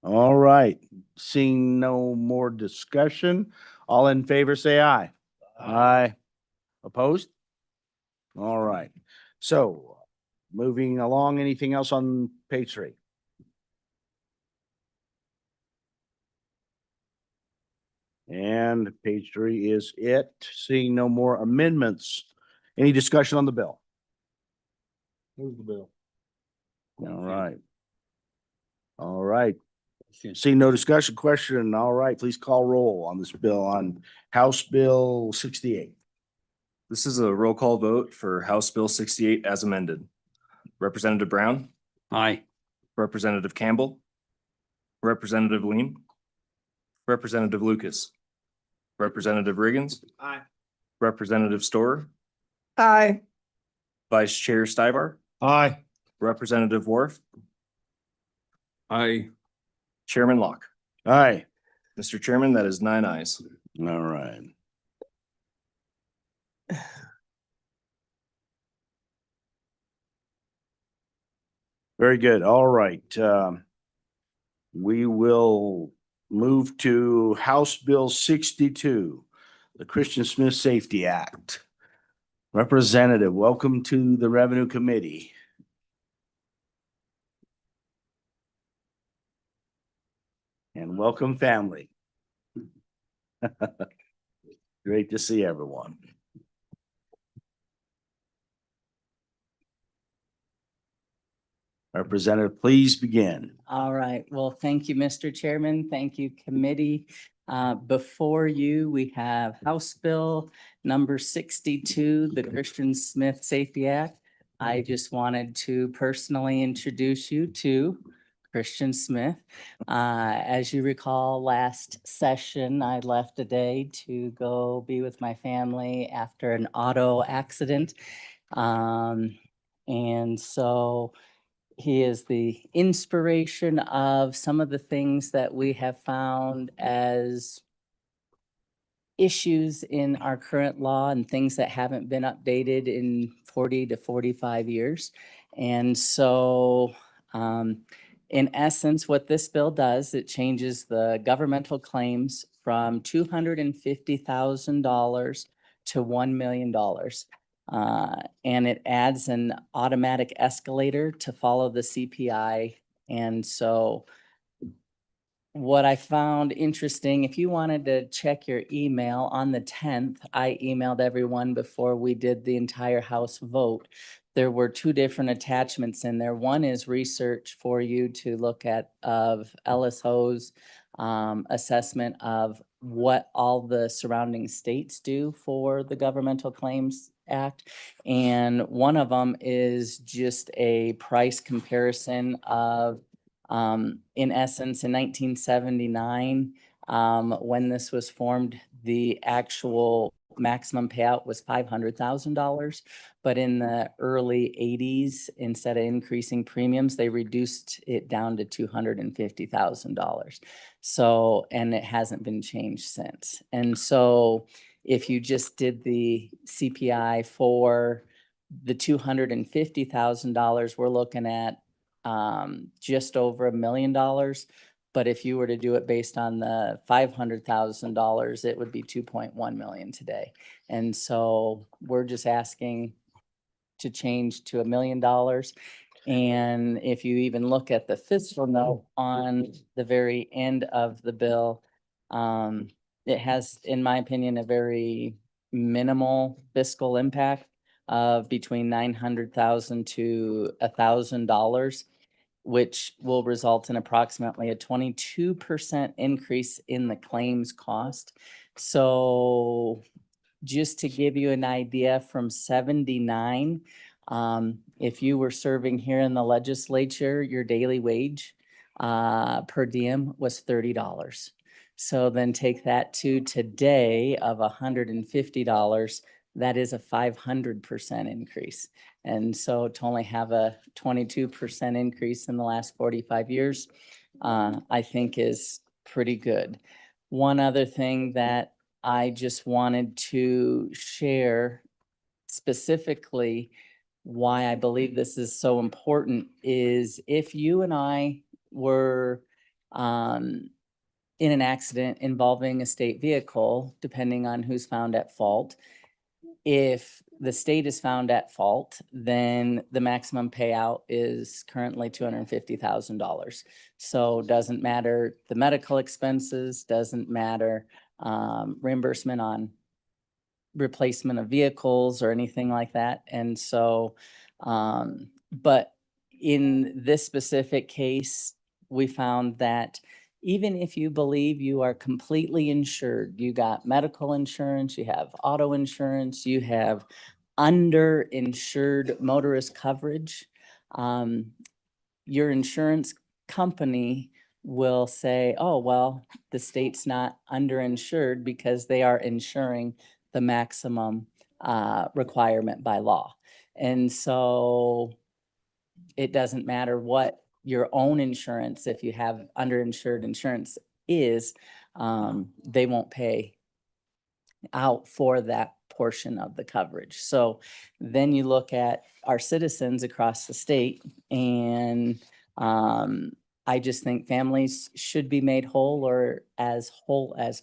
All right. Seeing no more discussion, all in favor, say aye. Aye. Opposed? All right. So moving along, anything else on page 3? And page 3 is it. Seeing no more amendments. Any discussion on the bill? Move the bill. All right. All right. Seeing no discussion, question. All right, please call roll on this bill on House Bill 68. This is a roll call vote for House Bill 68 as amended. Representative Brown, Aye. Representative Campbell, Representative Lean, Representative Lucas, Representative Riggins. Aye. Representative Storer, Aye. Vice Chair Stivar, Aye. Representative Wharf, I, Chairman Locke. Aye. Mr. Chairman, that is 9 ayes. All right. Very good. All right. We will move to House Bill 62, the Christian Smith Safety Act. Representative, welcome to the Revenue Committee. And welcome, family. Great to see everyone. Representative, please begin. All right. Well, thank you, Mr. Chairman. Thank you, committee. Before you, we have House Bill number 62, the Christian Smith Safety Act. I just wanted to personally introduce you to Christian Smith. As you recall, last session, I left a day to go be with my family after an auto accident. And so he is the inspiration of some of the things that we have found as issues in our current law and things that haven't been updated in 40 to 45 years. And so, in essence, what this bill does, it changes the governmental claims from $250,000 to $1 million. And it adds an automatic escalator to follow the CPI. And so what I found interesting, if you wanted to check your email on the 10th, I emailed everyone before we did the entire House vote. There were 2 different attachments in there. One is research for you to look at of LSO's assessment of what all the surrounding states do for the Governmental Claims Act. And one of them is just a price comparison of, in essence, in 1979, when this was formed, the actual maximum payout was $500,000. But in the early 80s, instead of increasing premiums, they reduced it down to $250,000. So, and it hasn't been changed since. And so if you just did the CPI for the $250,000, we're looking at just over $1 million. But if you were to do it based on the $500,000, it would be 2.1 million today. And so we're just asking to change to $1 million. And if you even look at the fiscal note on the very end of the bill, it has, in my opinion, a very minimal fiscal impact of between $900,000 to $1,000, which will result in approximately a 22% increase in the claims cost. So just to give you an idea, from 79, if you were serving here in the legislature, your daily wage per diem was $30. So then take that to today of $150, that is a 500% increase. And so to only have a 22% increase in the last 45 years, I think is pretty good. One other thing that I just wanted to share specifically why I believe this is so important is if you and I were in an accident involving a state vehicle, depending on who's found at fault, if the state is found at fault, then the maximum payout is currently $250,000. So doesn't matter the medical expenses, doesn't matter reimbursement on replacement of vehicles or anything like that. And so, but in this specific case, we found that even if you believe you are completely insured, you got medical insurance, you have auto insurance, you have underinsured motorist coverage, your insurance company will say, oh, well, the state's not underinsured because they are insuring the maximum requirement by law. And so it doesn't matter what your own insurance, if you have underinsured insurance is, they won't pay out for that portion of the coverage. So then you look at our citizens across the state, and I just think families should be made whole as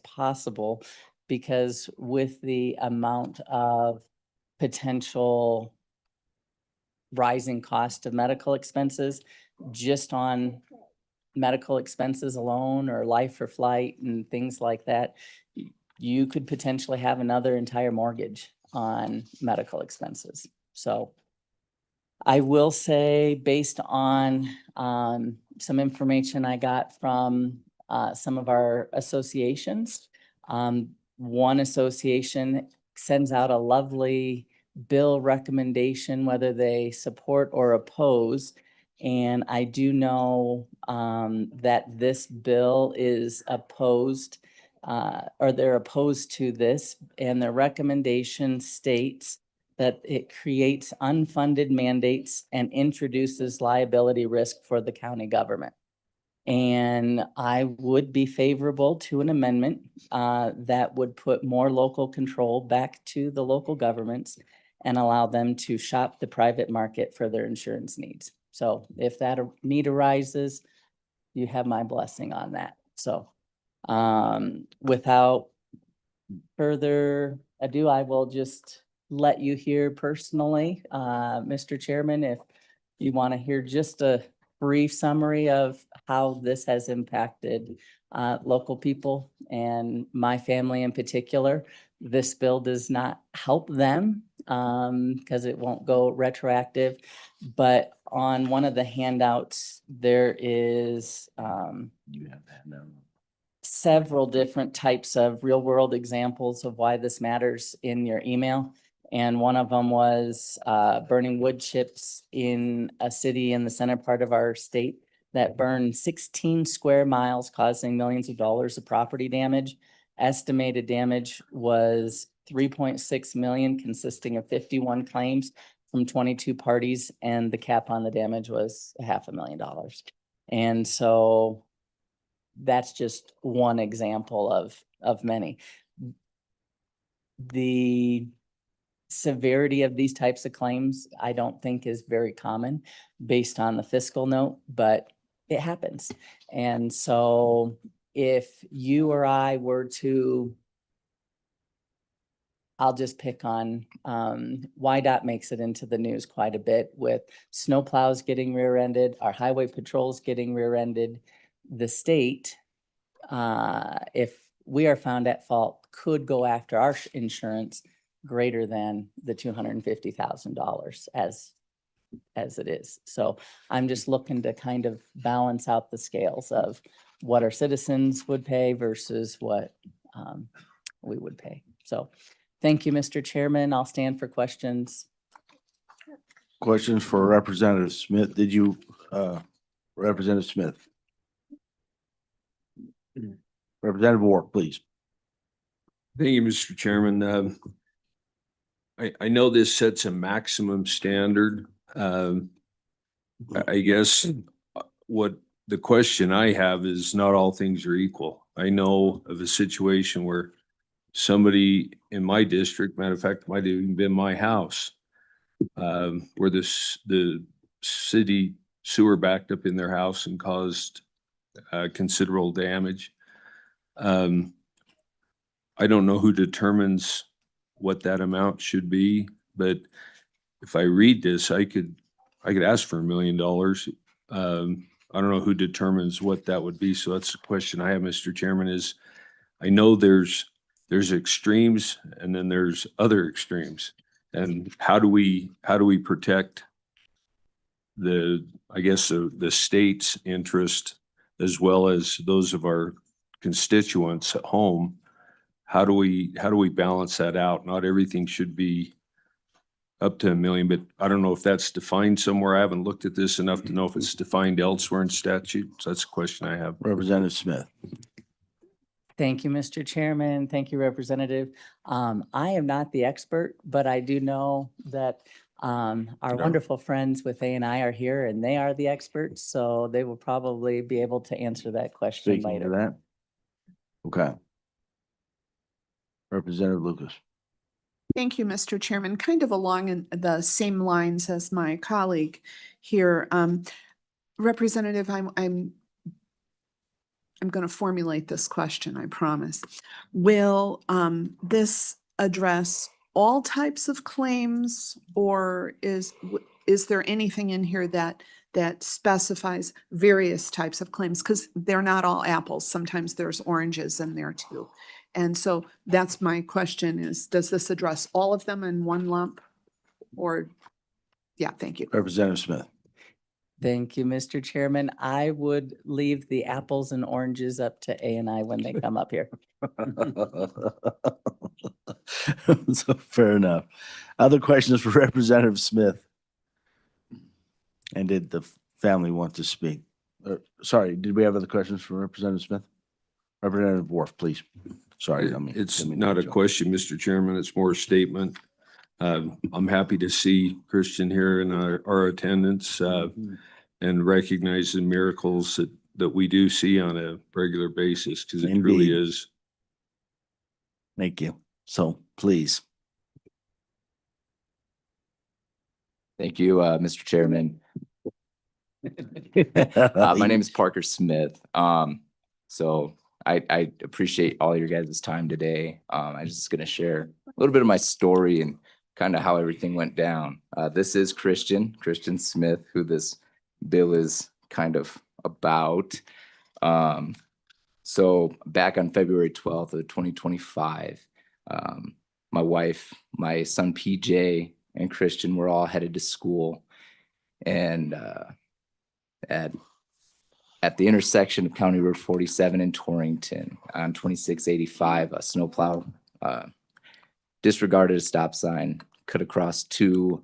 possible, because with the amount of potential rising cost of medical expenses, just on medical expenses alone or life or flight and things like that, you could potentially have another entire mortgage on medical expenses. So I will say, based on some information I got from some of our associations, one association sends out a lovely bill recommendation, whether they support or oppose. And I do know that this bill is opposed, or they're opposed to this, and the recommendation states that it creates unfunded mandates and introduces liability risk for the county government. And I would be favorable to an amendment that would put more local control back to the local governments and allow them to shop the private market for their insurance needs. So if that need arises, you have my blessing on that. So without further ado, I will just let you hear personally, Mr. Chairman, if you want to hear just a brief summary of how this has impacted local people and my family in particular. This bill does not help them because it won't go retroactive. But on one of the handouts, there is You have that now. several different types of real world examples of why this matters in your email. And one of them was burning wood chips in a city in the center part of our state that burned 16 square miles, causing millions of dollars of property damage. Estimated damage was 3.6 million consisting of 51 claims from 22 parties, and the cap on the damage was $500,000. And so that's just one example of many. The severity of these types of claims, I don't think is very common based on the fiscal note, but it happens. And so if you or I were to, I'll just pick on, YDOT makes it into the news quite a bit with snowplows getting rear-ended, our highway patrols getting rear-ended. The state, if we are found at fault, could go after our insurance greater than the $250,000 as it is. So I'm just looking to kind of balance out the scales of what our citizens would pay versus what we would pay. So thank you, Mr. Chairman. I'll stand for questions. Questions for Representative Smith? Did you, Representative Smith? Representative Ward, please. Thank you, Mr. Chairman. I know this sets a maximum standard. I guess what the question I have is not all things are equal. I know of a situation where somebody in my district, matter of fact, might have even been my house, where the city sewer backed up in their house and caused considerable damage. I don't know who determines what that amount should be, but if I read this, I could ask for $1 million. I don't know who determines what that would be. So that's the question I have, Mr. Chairman, is I know there's extremes and then there's other extremes. And how do we protect the state's interest as well as those of our constituents at home? How do we balance that out? Not everything should be up to $1 million, but I don't know if that's defined somewhere. I haven't looked at this enough to know if it's defined elsewhere in statute. So that's a question I have. Representative Smith. Thank you, Mr. Chairman. Thank you, Representative. I am not the expert, but I do know that our wonderful friends with A&I are here and they are the experts. So they will probably be able to answer that question Speaking later. to that. Okay. Representative Lucas. Thank you, Mr. Chairman. Kind of along in the same lines as my colleague here. Representative, I'm going to formulate this question, I promise. Will this address all types of claims, or is there anything in here that specifies various types of claims? Because they're not all apples. Sometimes there's oranges in there too. And so that's my question is, does this address all of them in one lump? Or, yeah, thank you. Representative Smith. Thank you, Mr. Chairman. I would leave the apples and oranges up to A&I when they come up here. So fair enough. Other questions for Representative Smith? And did the family want to speak? Sorry, did we have other questions for Representative Smith? Representative Wharf, please. Sorry. It's not a question, Mr. Chairman. It's more a statement. I'm happy to see Christian here in our attendance and recognize the miracles that we do see on a regular basis, because it really is. Thank you. So please. Thank you, Mr. Chairman. My name is Parker Smith. So I appreciate all your guys' time today. I'm just going to share a little bit of my story and kind of how everything went down. This is Christian Smith, who this bill is kind of about. So back on February 12th of 2025, my wife, my son PJ, and Christian were all headed to school. And at the intersection of County Road 47 and Torrington on 2685, a snowplow disregarded a stop sign, cut across two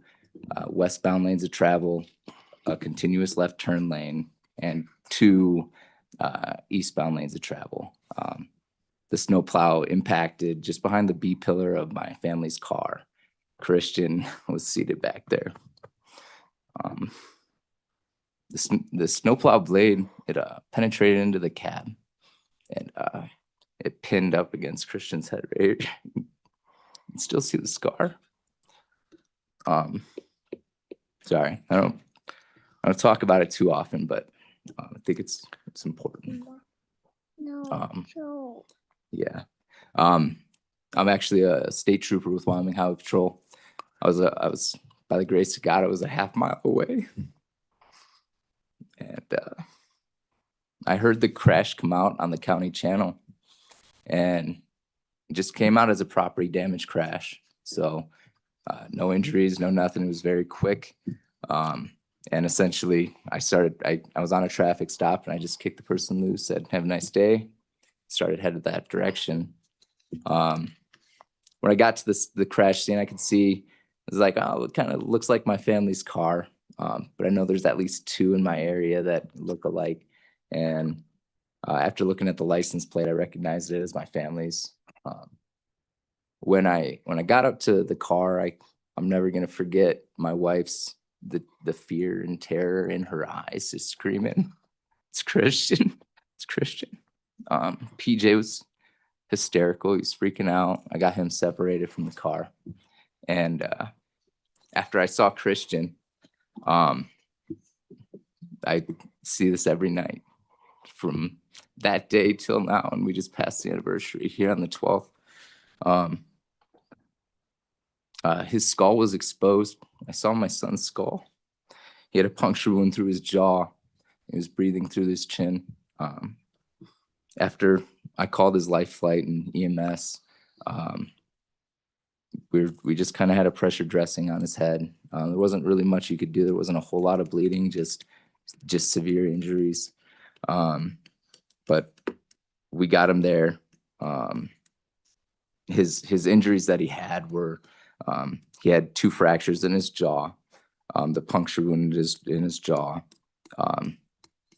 westbound lanes of travel, a continuous left turn lane, and two eastbound lanes of travel. the snowplow impacted just behind the B pillar of my family's car. Christian was seated back there. The snowplow blade, it penetrated into the cab, and it pinned up against Christian's head right here. You can still see the scar. Sorry, I don't talk about it too often, but I think it's important. Yeah. I'm actually a state trooper with Wyoming Highway Patrol. I was by the grace of God, I was a half mile away. And I heard the crash come out on the county channel, and it just came out as a property damage crash. So no injuries, no nothing. It was very quick. And essentially I was on a traffic stop, and I just kicked the person loose, said, "Have a nice day." Started headed that direction. When I got to the crash scene, I could see, it was like, oh, it kind of looks like my family's car. But I know there's at least two in my area that look alike. And after looking at the license plate, I recognized it as my family's. When I got up to the car, I'm never gonna forget my wife's the fear and terror in her eyes, just screaming, "It's Christian, it's Christian." PJ was hysterical. He was freaking out. I got him separated from the car. And after I saw Christian, I see this every night from that day till now, and we just passed the anniversary here on the 12th. His skull was exposed. I saw my son's skull. He had a puncture wound through his jaw. He was breathing through his chin. After I called his life flight and EMS, we just kind of had a pressure dressing on his head. There wasn't really much you could do. There wasn't a whole lot of bleeding, just severe injuries. But we got him there. His injuries that he had were, he had 2 fractures in his jaw, the puncture wound in his jaw.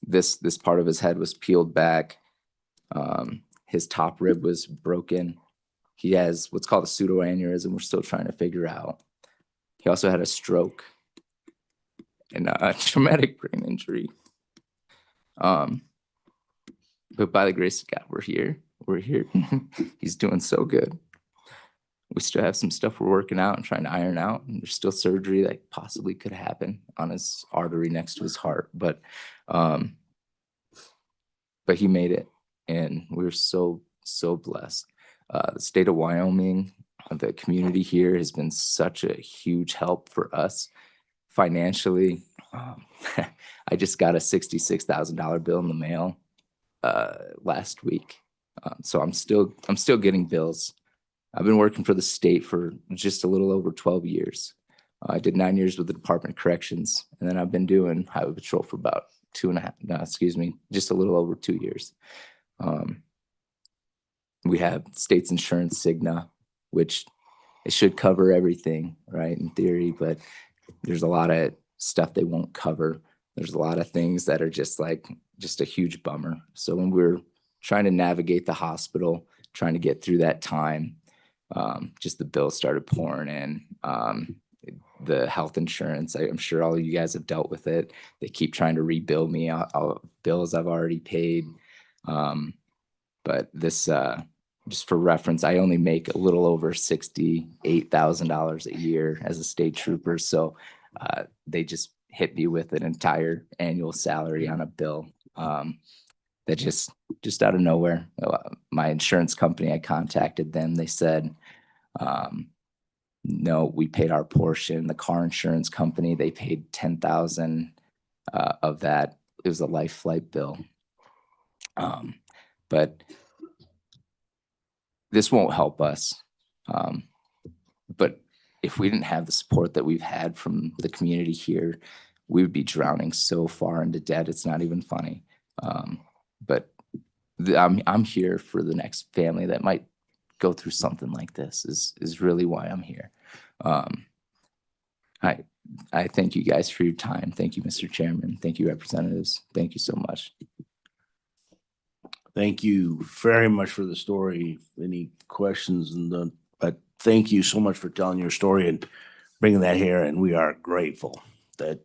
This part of his head was peeled back. His top rib was broken. He has what's called a pseudoaneurysm we're still trying to figure out. He also had a stroke and a traumatic brain injury. But by the grace of God, we're here. We're here. He's doing so good. We still have some stuff we're working out and trying to iron out. And there's still surgery that possibly could happen on his artery next to his heart. But he made it, and we're so blessed. The state of Wyoming, the community here has been such a huge help for us financially. I just got a $66,000 bill in the mail last week. So I'm still getting bills. I've been working for the state for just a little over 12 years. I did 9 years with the Department of Corrections, and then I've been doing Highway Patrol for about just a little over 2 years. We have state's insurance, Cigna, which it should cover everything, right, in theory, but there's a lot of stuff they won't cover. There's a lot of things that are just a huge bummer. So when we're trying to navigate the hospital, trying to get through that time, just the bills started pouring in. The health insurance, I'm sure all of you guys have dealt with it. They keep trying to rebill me out bills I've already paid. But this, just for reference, I only make a little over $68,000 a year as a state trooper. So they just hit me with an entire annual salary on a bill that just out of nowhere. My insurance company, I contacted them. They said, no, we paid our portion. The car insurance company, they paid $10,000 of that. It was a life flight bill. But this won't help us. But if we didn't have the support that we've had from the community here, we would be drowning so far into debt. It's not even funny. But I'm here for the next family that might go through something like this is really why I'm here. I thank you guys for your time. Thank you, Mr. Chairman. Thank you, representatives. Thank you so much. Thank you very much for the story. Any questions? But thank you so much for telling your story and bringing that here. And we are grateful that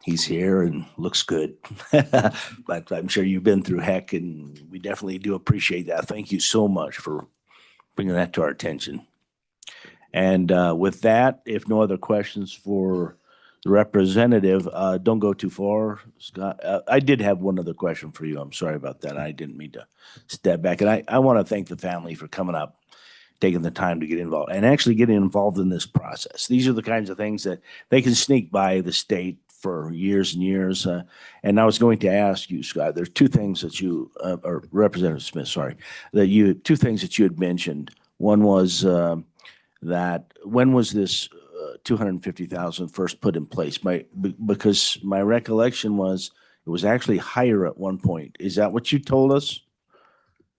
he's here and looks good. But I'm sure you've been through heck, and we definitely do appreciate that. Thank you so much for bringing that to our attention. And with that, if no other questions for the representative, don't go too far, Scott. I did have one other question for you. I'm sorry about that. I didn't mean to step back. And I want to thank the family for coming up, taking the time to get involved and actually getting involved in this process. These are the kinds of things that they can sneak by the state for years and years. And I was going to ask you, Scott, there's two things that you, or Representative Smith, sorry, two things that you had mentioned. One was that when was this 250,000 first put in place? Because my recollection was it was actually higher at one point. Is that what you told us?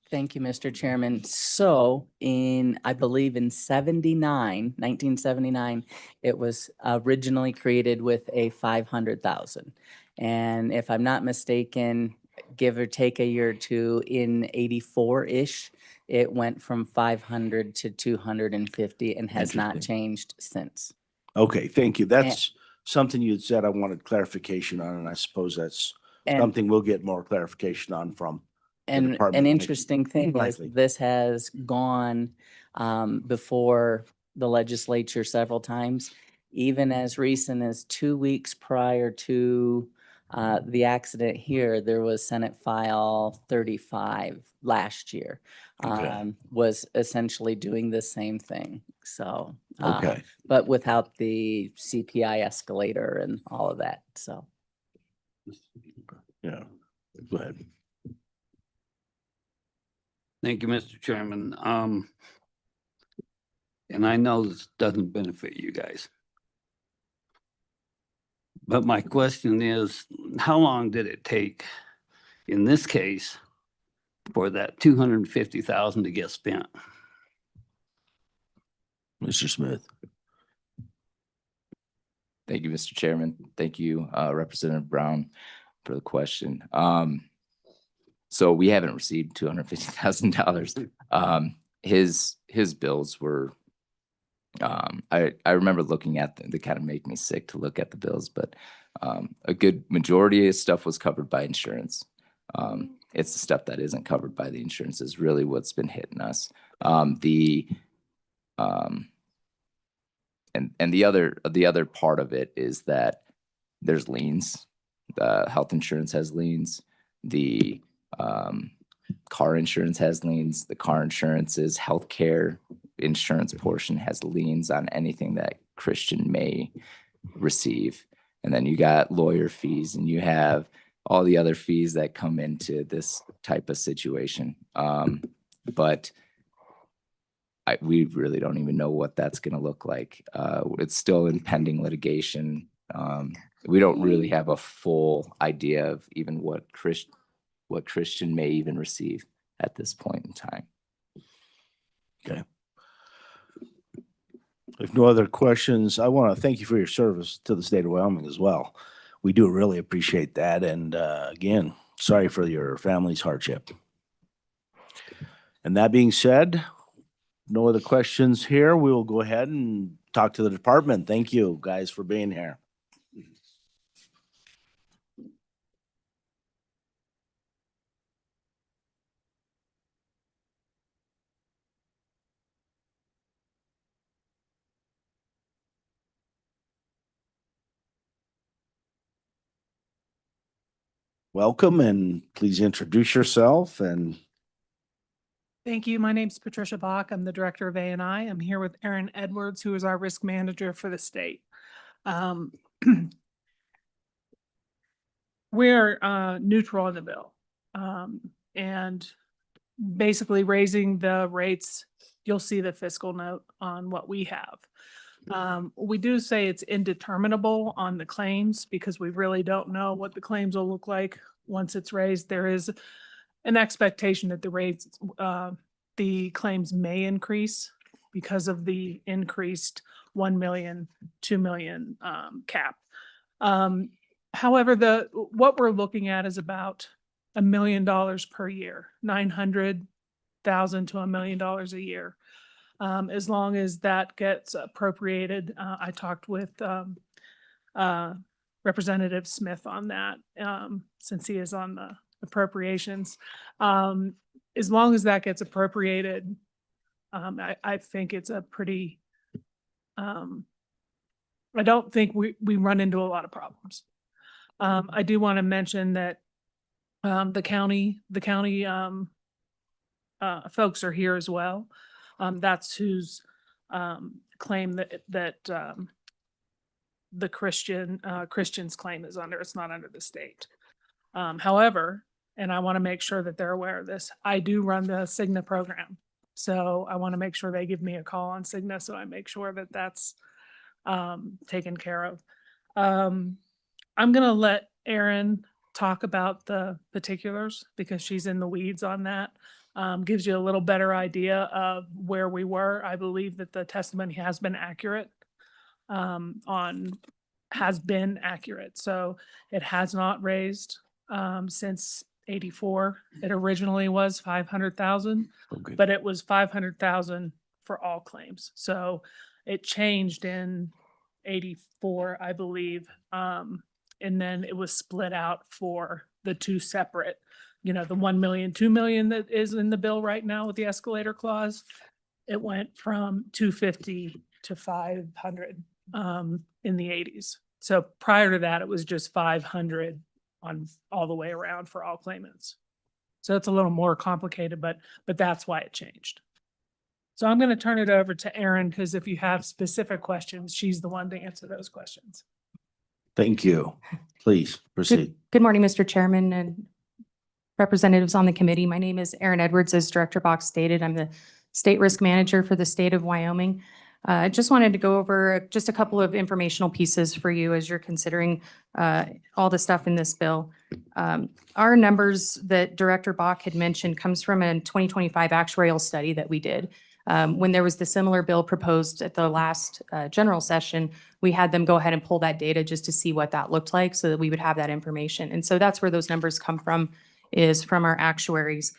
Thank you, Mr. Chairman. So I believe in 1979, it was originally created with a 500,000. And if I'm not mistaken, give or take a year or two, in 84-ish, it went from 500 to 250 and has not Interesting. changed since. Okay, thank you. That's something you had said I wanted clarification on, and I suppose that's something we'll get more clarification on from the And department. an Thank you. interesting thing is Likely. this has gone before the legislature several times, even as recent as 2 weeks prior to the accident here. There was Senate File 35 last year, Okay. was essentially doing the same thing. So, Okay. but without the CPI escalator and all of that. So. Yeah, go ahead. Thank you, Mr. Chairman. And I know this doesn't benefit you guys. But my question is, how long did it take, in this case, for that 250,000 to get spent? Mr. Smith. Thank you, Mr. Chairman. Thank you, Representative Brown, for the question. So we haven't received $250,000. His bills were, I remember looking at them. They kind of make me sick to look at the bills, but a good majority of stuff was covered by insurance. It's the stuff that isn't covered by the insurance is really what's been hitting us. And the other part of it is that there's liens. The health insurance has liens. The car insurance has liens. The car insurance's healthcare insurance portion has liens on anything that Christian may receive. And then you got lawyer fees, and you have all the other fees that come into this type of situation. But we really don't even know what that's going to look like. It's still in pending litigation. We don't really have a full idea of even what Christian may even receive at this point in time. Okay. If no other questions, I want to thank you for your service to the state of Wyoming as well. We do really appreciate that. And again, sorry for your family's hardship. And that being said, no other questions here. We will go ahead and talk to the department. Thank you guys for being here. Welcome, and please introduce yourself. And thank you. My name's Patricia Bach. I'm the director of A&I. I'm here with Erin Edwards, who is our risk manager for the state. We're neutral in the bill, and basically raising the rates. You'll see the fiscal note on what we have. We do say it's indeterminable on the claims because we really don't know what the claims will look like once it's raised. There is an expectation that the rates, the claims may increase because of the increased 1 million, 2 million cap. However, what we're looking at is about $1 million per year, 900,000 to $1 million a year. As long as that gets appropriated, I talked with Representative Smith on that, since he is on the appropriations. As long as that gets appropriated, I think it's a pretty, I don't think we run into a lot of problems. I do want to mention that the county folks are here as well. That's whose claim that the Christian's claim is under. It's not under the state. However, and I want to make sure that they're aware of this, I do run the Cigna program. So I want to make sure they give me a call on Cigna, so I make sure that that's taken care of. I'm going to let Erin talk about the particulars because she's in the weeds on that. Gives you a little better idea of where we were. I believe that the testimony has been accurate. So it has not raised since 84. It originally was 500,000, but it was 500,000 for all claims. So it changed in 84, I believe. And then it was split out for the two separate, the 1 million, 2 million that is in the bill right now with the escalator clause. It went from 250 to 500 in the 80s. So prior to that, it was just 500 on all the way around for all claimants. So it's a little more complicated, but that's why it changed. So I'm going to turn it over to Erin because if you have specific questions, she's the one to answer those questions. Thank you. Please proceed. Good morning, Mr. Chairman and representatives on the committee. My name is Erin Edwards, as Director Box stated. I'm the State Risk Manager for the state of Wyoming. I just wanted to go over just a couple of informational pieces for you as you're considering all the stuff in this bill. Our numbers that Director Bach had mentioned comes from a 2025 actuarial study that we did. When there was the similar bill proposed at the last general session, we had them go ahead and pull that data just to see what that looked like so that we would have that information. And so that's where those numbers come from, is from our actuaries.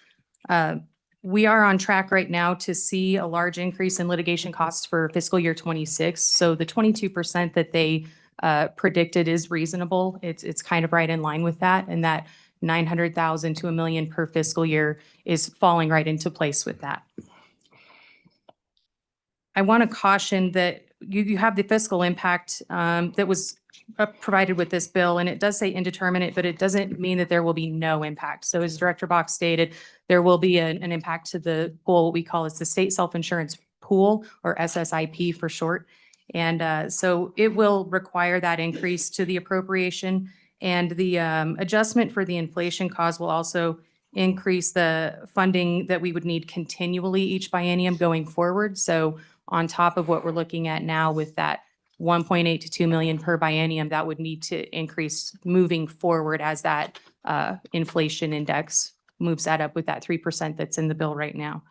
We are on track right now to see a large increase in litigation costs for fiscal year 26. So the 22% that they predicted is reasonable. It's kind of right in line with that. And that 900,000 to $1 million per fiscal year is falling right into place with that. I want to caution that you have the fiscal impact that was provided with this bill, and it does say indeterminate, but it doesn't mean that there will be no impact. So as Director Box stated, there will be an impact to the pool, what we call is the state self-insurance pool, or SSIP for short. And so it will require that increase to the appropriation, and the adjustment for the inflation cause will also increase the funding that we would need continually each biennium going forward. So on top of what we're looking at now with that 1.8 to 2 million per biennium, that would need to increase moving forward as that inflation index moves that up with that 3% that's in the bill right now.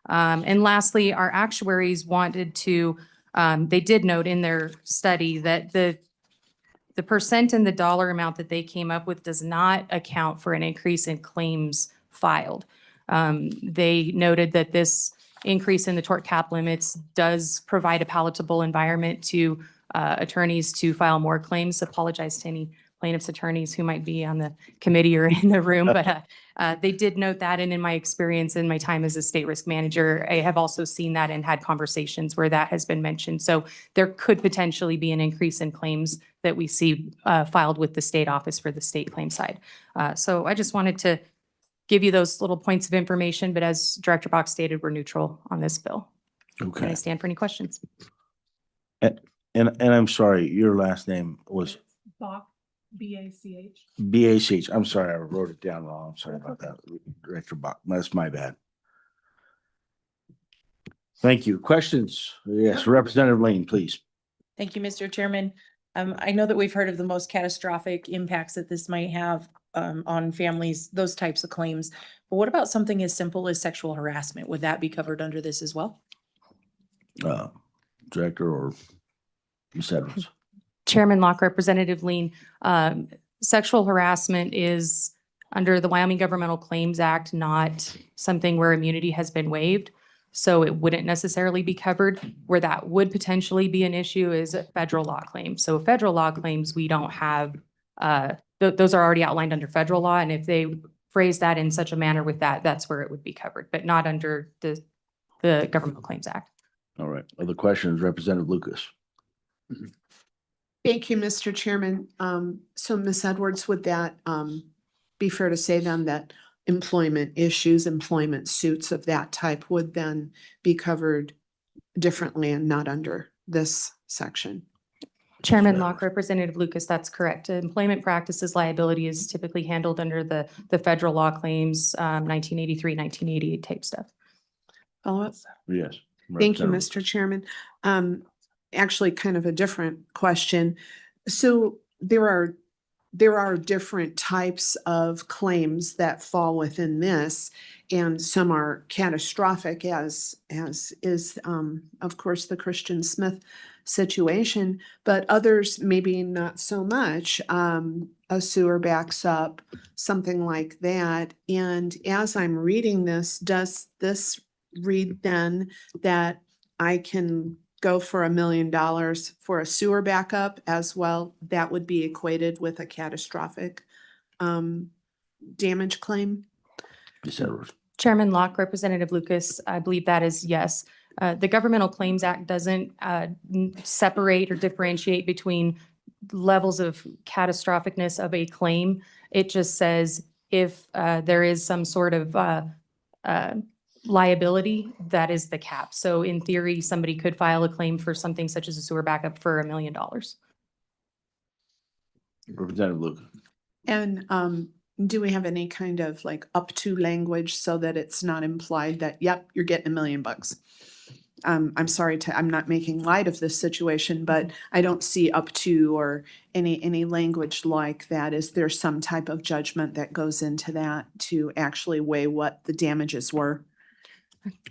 And lastly, our actuaries wanted to, they did note in their study that the percent and the dollar amount that they came up with does not account for an increase in claims filed. They noted that this increase in the tort cap limits does provide a palatable environment to attorneys to file more claims. Apologize to any plaintiffs' attorneys who might be on the committee or in the room, but they did note that. And in my experience in my time as a state risk manager, I have also seen that and had conversations where that has been mentioned. So there could potentially be an increase in claims that we see filed with the state office for the state claim side. So I just wanted to give you those little points of information, but as Director Box stated, we're neutral on this bill. Okay. And I stand for any questions. And I'm sorry, your last name was Bach, B-A-C-H. B-A-C-H. I'm sorry, I wrote it down wrong. I'm sorry about that, Director Bach. That's my bad. Thank you. Questions? Yes, Representative Lane, please. Thank you, Mr. Chairman. I know that we've heard of the most catastrophic impacts that this might have on families, those types of claims. But what about something as simple as sexual harassment? Would that be covered under this as well? Director or Ms. Edwards? Chairman Locke, Representative Lean, sexual harassment is under the Wyoming Governmental Claims Act, not something where immunity has been waived. So it wouldn't necessarily be covered. Where that would potentially be an issue is federal law claims. So federal law claims, we don't have, those are already outlined under federal law. And if they phrase that in such a manner with that, that's where it would be covered, but not under the Governmental Claims Act. All right. Other questions, Representative Lucas? Thank you, Mr. Chairman. So Ms. Edwards, would that be fair to say then that employment issues, employment suits of that type would then be covered differently and not under this section? Chairman Locke, Representative Lucas, that's correct. Employment practices liability is typically handled under the federal law claims, 1983, 1988 type stuff. Follow-up? Yes. Thank you, Representative. Mr. Chairman. Actually, kind of a different question. So there are different types of claims that fall within this, and some are catastrophic, as is, of course, the Christian Smith situation, but others maybe not so much. A sewer backs up, something like that. And as I'm reading this, does this read then that I can go for $1 million for a sewer backup as well? That would be equated with a catastrophic damage claim? Ms. Edwards. Chairman Locke, Representative Lucas, I believe that is yes. The Governmental Claims Act doesn't separate or differentiate between levels of catastrophicness of a claim. It just says if there is some sort of liability, that is the cap. So in theory, somebody could file a claim for something such as a sewer backup for $1 million. Representative Lucas. And do we have any kind of like up to language so that it's not implied that, yep, you're getting $1 million? I'm sorry I'm not making light of this situation, but I don't see up to or any language like that. Is there some type of judgment that goes into that to actually weigh what the damages were?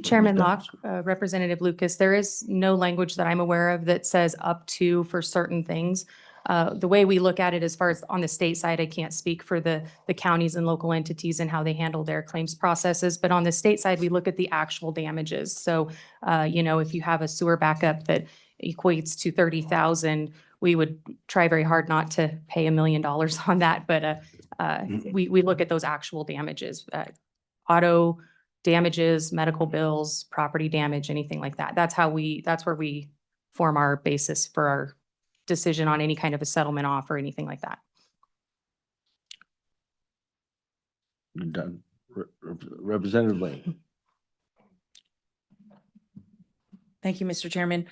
Chairman Locke, Representative Lucas, there is no language that I'm aware of that says up to for certain things. The way we look at it as far as on the state side, I can't speak for the counties and local entities and how they handle their claims processes. But on the state side, we look at the actual damages. So, if you have a sewer backup that equates to 30,000, we would try very hard not to pay $1 million on that. But we look at those actual damages, auto damages, medical bills, property damage, anything like that. That's where we form our basis for our decision on any kind of a settlement offer or anything like that. Done. Representative Lane. Thank you, Mr. Chairman.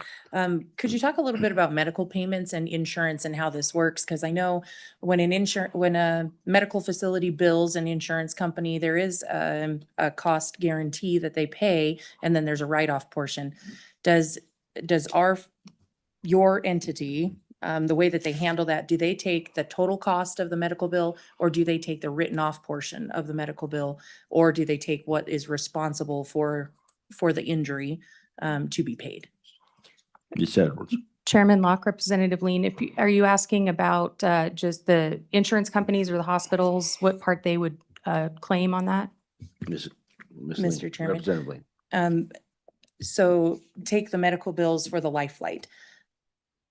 Could you talk a little bit about medical payments and insurance and how this works? Because I know when a medical facility bills an insurance company, there is a cost guarantee that they pay, and then there's a write-off portion. Does your entity, the way that they handle that, do they take the total cost of the medical bill, or do they take the written off portion of the medical bill, or do they take what is responsible for the injury to be paid? Ms. Edwards. Chairman Locke, Representative Lean, are you asking about just the insurance companies or the hospitals, what part they would claim on that? Mr. Chairman. Representative Lane. So take the medical bills for the life flight.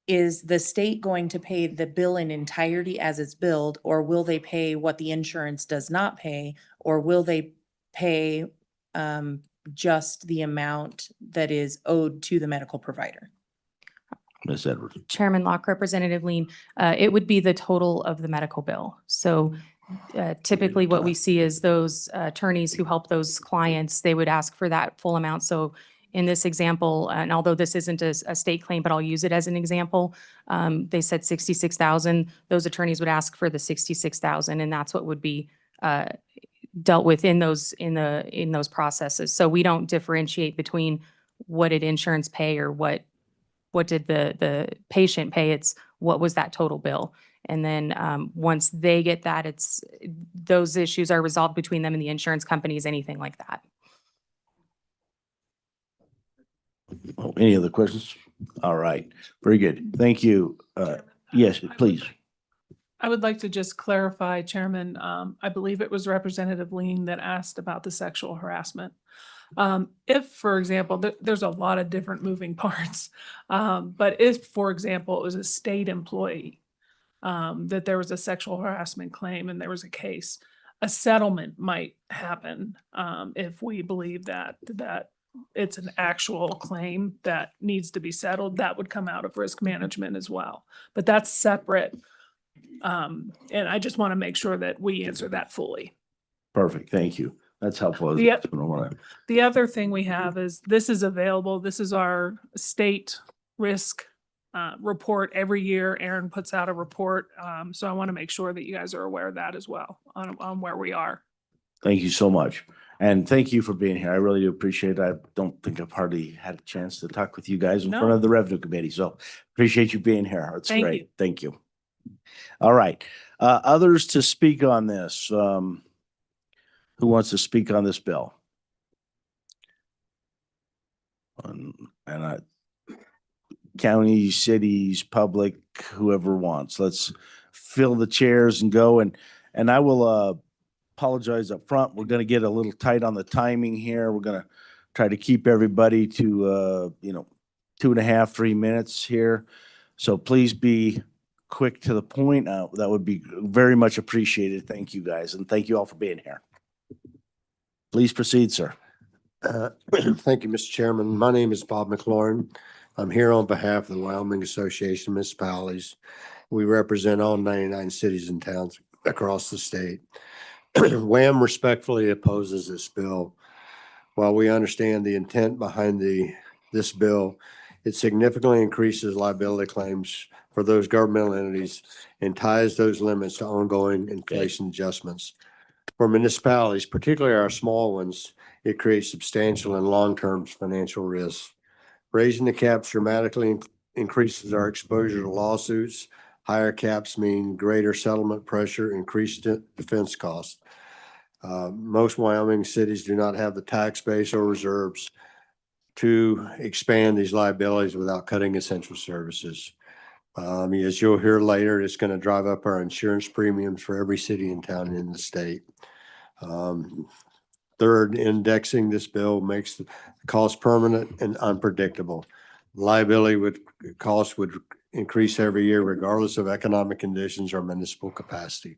Is the state going to pay the bill in entirety as it's billed, or will they pay what the insurance does not pay, or will they pay just the amount that is owed to the medical provider? Ms. Edwards. Chairman Locke, Representative Lean, it would be the total of the medical bill. So typically what we see is those attorneys who help those clients, they would ask for that full amount. So in this example, and although this isn't a state claim, but I'll use it as an example, they said 66,000. Those attorneys would ask for the 66,000, and that's what would be dealt with in those processes. So we don't differentiate between what did insurance pay or what did the patient pay. It's what was that total bill. And then once they get that, those issues are resolved between them and the insurance companies, anything like that. Oh, any other questions? All right, very good. Thank you. Yes, please. I would like to just clarify, Chairman, I believe it was Representative Lean that asked about the sexual harassment. If, for example, there's a lot of different moving parts, but if, for example, it was a state employee, that there was a sexual harassment claim and there was a case, a settlement might happen, if we believe that it's an actual claim that needs to be settled, that would come out of risk management as well. But that's separate. And I just want to make sure that we answer that fully. Perfect. Thank you. That's helpful. The- That's what I wanna- The other thing we have is this is available. This is our state risk report every year. Aaron puts out a report. So I want to make sure that you guys are aware of that as well on where we are. Thank you so much. And thank you for being here. I really do appreciate it. I don't think I've hardly had a chance to talk with you guys in front No. of the Revenue Committee. So appreciate you being here. It's Thank great. you. Thank you. All right. Others to speak on this. Who wants to speak on this bill? Counties, cities, public, whoever wants. Let's fill the chairs and go. And I will apologize up front. We're going to get a little tight on the timing here. We're going to try to keep everybody to 2.5, 3 minutes here. So please be quick to the point. That would be very much appreciated. Thank you, guys. And thank you all for being here. Please proceed, sir. Thank you, Mr. Chairman. My name is Bob McLaurin. I'm here on behalf of the Wyoming Association of Municipalities. We represent all 99 cities and towns across the state. WAM respectfully opposes this bill. While we understand the intent behind this bill, it significantly increases liability claims for those governmental entities and ties those limits to ongoing inflation adjustments. For municipalities, particularly our small ones, it creates substantial and long-term financial risks. Raising the caps dramatically increases our exposure to lawsuits. Higher caps mean greater settlement pressure, increased defense costs. Most Wyoming cities do not have the tax base or reserves to expand these liabilities without cutting essential services. As you'll hear later, it's going to drive up our insurance premiums for every city and town in the state. Third, indexing this bill makes the cost permanent and unpredictable. Liability cost would increase every year regardless of economic conditions or municipal capacity.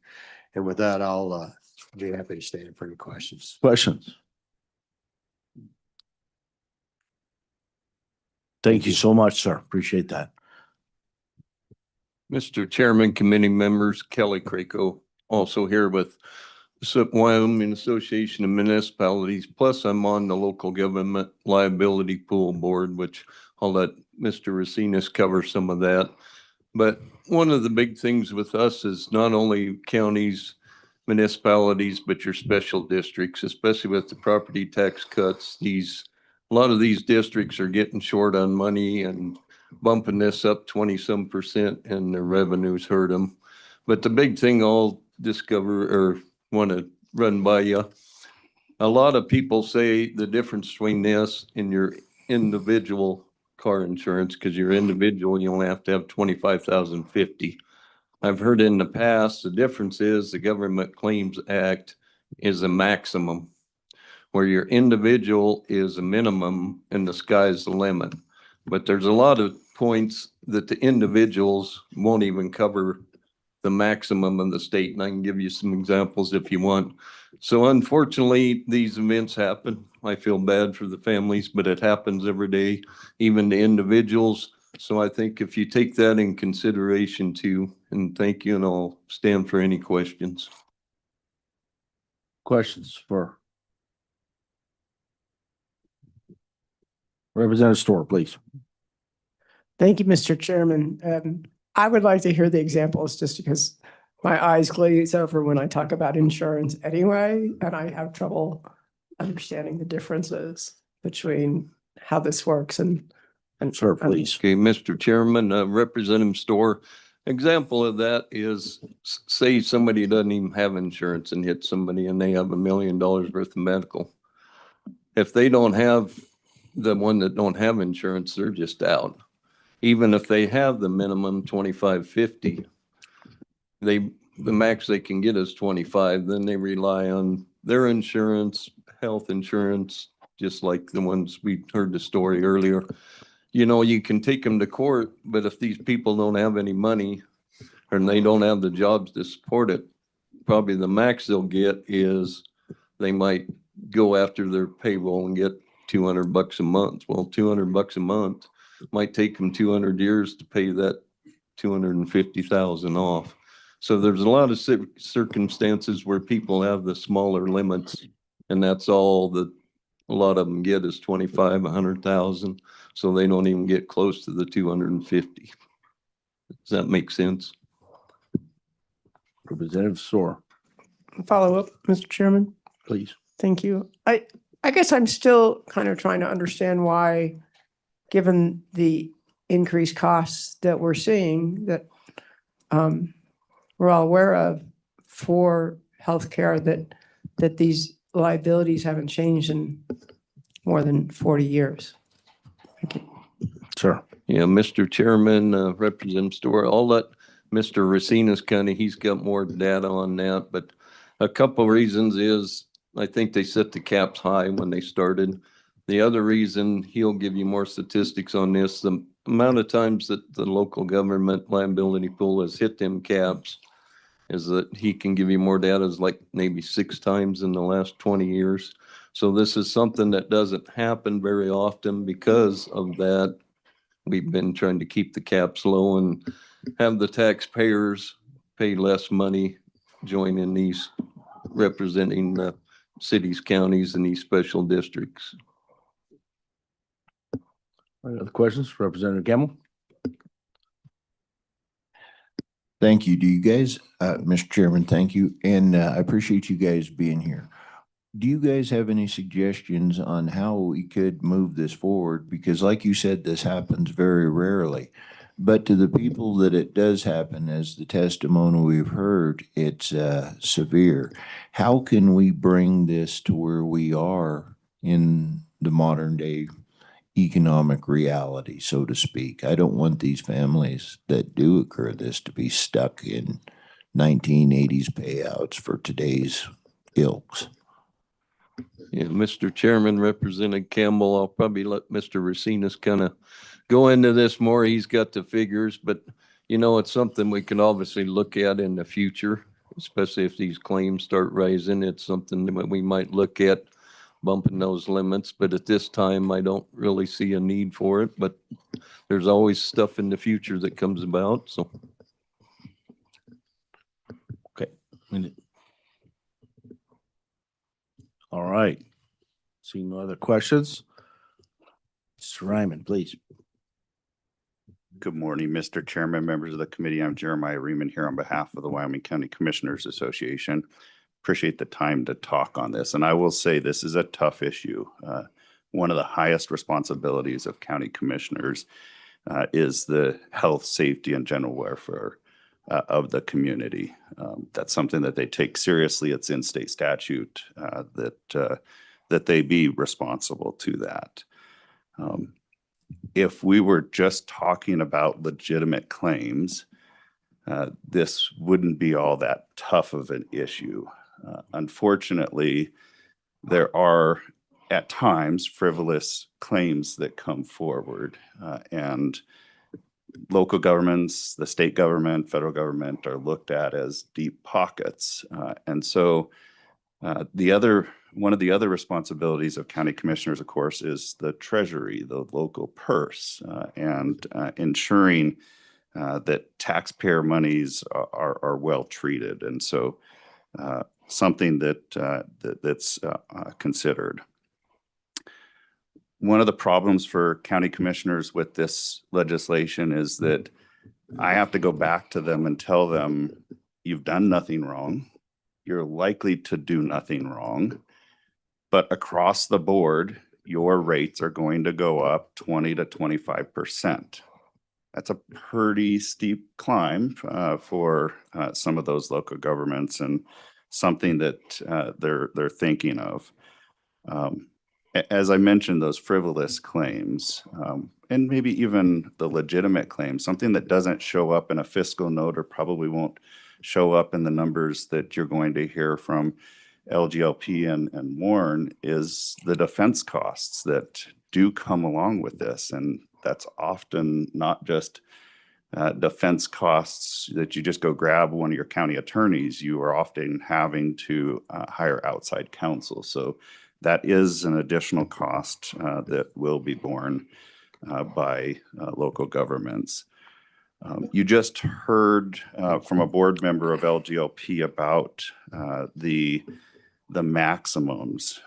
And with that, I'll be happy to stand for any questions. Questions? Thank you so much, sir. Appreciate that. Mr. Chairman, committee members, Kelly Craco, also here with the Wyoming Association of Municipalities. Plus, I'm on the Local Government Liability Pool Board, which I'll let Mr. Racinas cover some of that. But one of the big things with us is not only counties, municipalities, but your special districts, especially with the property tax cuts. A lot of these districts are getting short on money and bumping this up 20-some% and their revenues hurt them. But the big thing I'll discover or want to run by you, a lot of people say the difference between this and your individual car insurance, because you're individual, you only have to have 25,050. I've heard in the past, the difference is the Government Claims Act is a maximum, where your individual is a minimum and the sky's the limit. But there's a lot of points that the individuals won't even cover the maximum in the state. And I can give you some examples if you want. So unfortunately, these events happen. I feel bad for the families, but it happens every day, even to individuals. So I think if you take that in consideration too, and thank you, and I'll stand for any questions. Questions for Representative Storr, please. Thank you, Mr. Chairman. I would like to hear the examples just because my eyes glaze over when I talk about insurance anyway, and I have trouble understanding the differences between how this works and. Sir, please. Okay, Mr. Chairman, Representative Storr, example of that is say somebody doesn't even have insurance and hits somebody and they have $1 million worth of medical. If they don't have the one that don't have insurance, they're just out. Even if they have the minimum 2550, the max they can get is 25, then they rely on their insurance, health insurance, just like the ones we heard the story earlier. You know, you can take them to court, but if these people don't have any money and they don't have the jobs to support it, probably the max they'll get is they might go after their payroll and get $200 a month. Well, $200 a month might take them 200 years to pay that 250,000 off. So there's a lot of circumstances where people have the smaller limits, and that's all that a lot of them get is 25, 100,000. So they don't even get close to the 250. Does that make sense? Representative Soar, Follow up, Mr. Chairman. please. Thank you. I guess I'm still kind of trying to understand why, given the increased costs that we're seeing, that we're all aware of for healthcare, that these liabilities haven't changed in more than 40 years. Thank you. Sure. Yeah, Mr. Chairman, Representative Story, I'll let Mr. Racines he's got more data on that, but a couple reasons is I think they set the caps high when they started. The other reason, he'll give you more statistics on this, the amount of times that the local government liability pool has hit them caps is that he can give you more data, is like maybe 6 times in the last 20 years. So this is something that doesn't happen very often. Because of that, we've been trying to keep the caps low and have the taxpayers pay less money join in these representing the cities, counties, and these special districts. Any other questions? Representative Gamble? Thank you. Do you guys, Mr. Chairman, thank you. And I appreciate you guys being here. Do you guys have any suggestions on how we could move this forward? Because like you said, this happens very rarely. But to the people that it does happen, as the testimony we've heard, it's severe. How can we bring this to where we are in the modern day economic reality, so to speak? I don't want these families that do occur this to be stuck in 1980s payouts for today's ilks. Yeah, Mr. Chairman, Representative Campbell, I'll probably let Mr. Racines go into this more. He's got the figures, but you know, it's something we can obviously look at in the future, especially if these claims start rising. It's something that we might look at bumping those limits, but at this time, I don't really see a need for it, but there's always stuff in the future that comes about, so. Okay. All right. See no other questions? Mr. Ryman, please. Good morning, Mr. Chairman, members of the committee. I'm Jeremiah Riemann here on behalf of the Wyoming County Commissioners Association. Appreciate the time to talk on this. And I will say this is a tough issue. One of the highest responsibilities of county commissioners is the health, safety, and general welfare of the community. That's something that they take seriously. It's in state statute that they be responsible to that. If we were just talking about legitimate claims, this wouldn't be all that tough of an issue. Unfortunately, there are at times frivolous claims that come forward, and local governments, the state government, federal government are looked at as deep pockets. And so one of the other responsibilities of county commissioners, of course, is the treasury, the local purse, and ensuring that taxpayer monies are well treated. And so something that's considered. One of the problems for county commissioners with this legislation is that I have to go back to them and tell them, you've done nothing wrong. You're likely to do nothing wrong. But across the board, your rates are going to go up 20 to 25%. That's a pretty steep climb for some of those local governments, and something that they're thinking of. As I mentioned, those frivolous claims, and maybe even the legitimate claims, something that doesn't show up in a fiscal note or probably won't show up in the numbers that you're going to hear from LGLP and Warren is the defense costs that do come along with this. And that's often not just defense costs that you just go grab one of your county attorneys. You are often having to hire outside counsel. So that is an additional cost that will be borne by local governments. You just heard from a board member of LGLP about the maximums.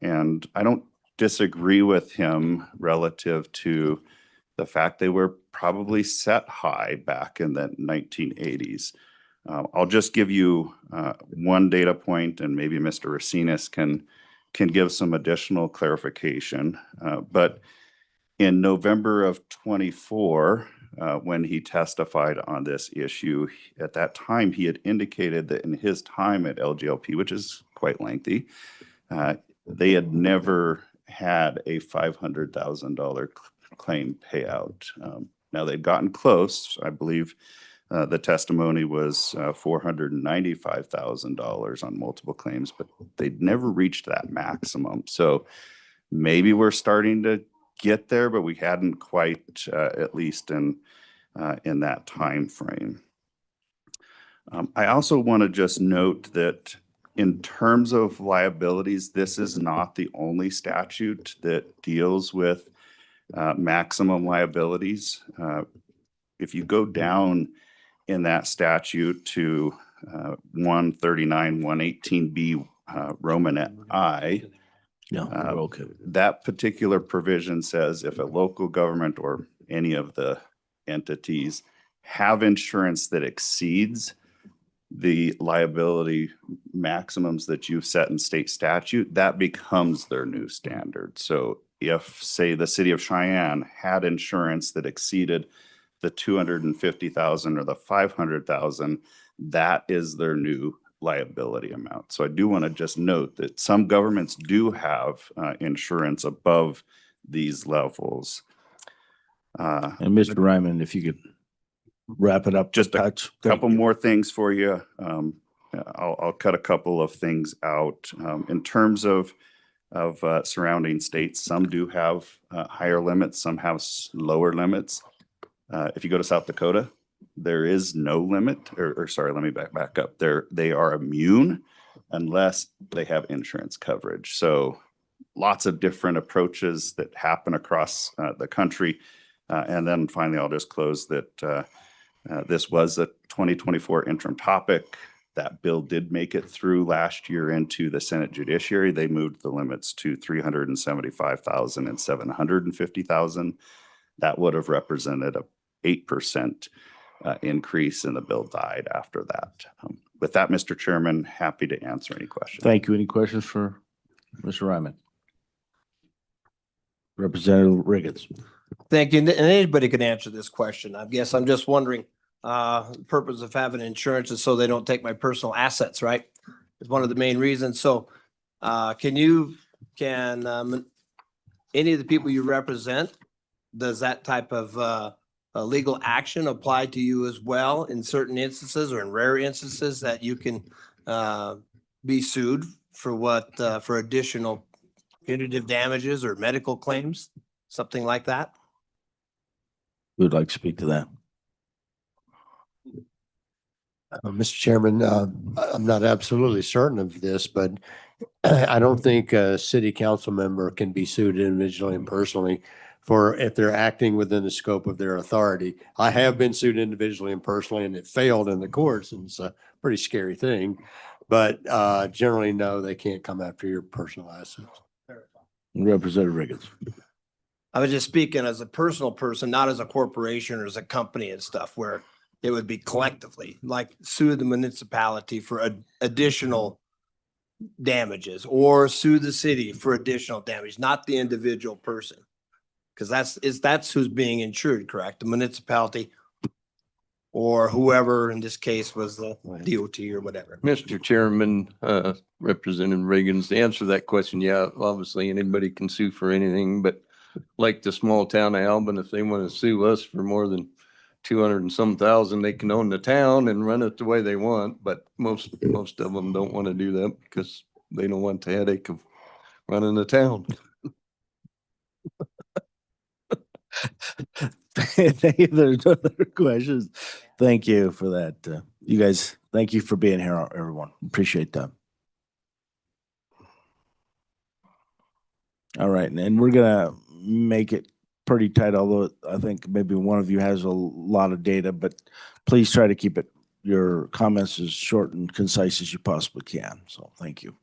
And I don't disagree with him relative to the fact they were probably set high back in the 1980s. I'll just give you one data point, and maybe Mr. Racinas can give some additional clarification. But in November of 24, when he testified on this issue, at that time, he had indicated that in his time at LGLP, which is quite lengthy, they had never had a $500,000 claim payout. Now they'd gotten close. I believe the testimony was $495,000 on multiple claims, but they'd never reached that maximum. So maybe we're starting to get there, but we hadn't quite, at least in that time frame. I also want to just note that in terms of liabilities, this is not the only statute that deals with maximum liabilities. If you go down in that statute to 139, 118B Romanet I, that particular provision says if a local government or any of the entities have insurance that exceeds the liability maximums that you've set in state statute, that becomes their new standard. So if, say, the city of Cheyenne had insurance that exceeded the 250,000 or the 500,000, that is their new liability amount. So I do want to just note that some governments do have insurance above these levels. And Mr. Ryman, if you could wrap it up. Just a couple more things for you. I'll cut a couple of things out. In terms of surrounding states, some do have higher limits, some have lower limits. If you go to South Dakota, there is no limit, or sorry, let me back up. They are immune unless they have insurance coverage. So lots of different approaches that happen across the country. And then finally, I'll just close that this was a 2024 interim topic. That bill did make it through last year into the Senate Judiciary. They moved the limits to 375,000 and 750,000. That would have represented a 8% increase, and the bill died after that. With that, Mr. Chairman, happy to answer any questions. Thank you. Any questions for Mr. Ryman? Representative Riggins. Thank you. And anybody can answer this question. I guess I'm just wondering, the purpose of having insurance is so they don't take my personal assets, right? It's one of the main reasons. So can any of the people you represent, does that type of legal action apply to you as well in certain instances or in rare instances that you can be sued for additional punitive damages or medical claims, something like that? Who would like to speak to that? Mr. Chairman, I'm not absolutely certain of this, but I don't think a city council member can be sued individually and personally for if they're acting within the scope of their authority. I have been sued individually and personally, and it failed in the courts, and it's a pretty scary thing. But generally, no, they can't come after your personal assets. Representative Riggins. I was just speaking as a personal person, not as a corporation or as a company and stuff, where it would be collectively, like sue the municipality for additional damages or sue the city for additional damage, not the individual person. Because that's who's being insured, correct? The municipality or whoever in this case was the DOT or whatever. Mr. Chairman, Representative Reagan's to answer that question. Yeah, obviously anybody can sue for anything, but like the small town of Albin, if they want to sue us for more than 200 and some thousand, they can own the town and run it the way they want, but most of them don't want to do that because they don't want the headache of running the town. There's no other questions. Thank you for that. You guys, thank you for being here, everyone. Appreciate that. All right, and we're gonna make it pretty tight, although I think maybe one of you has a lot of data, but please try to keep your comments as short and concise as you possibly can. So thank you.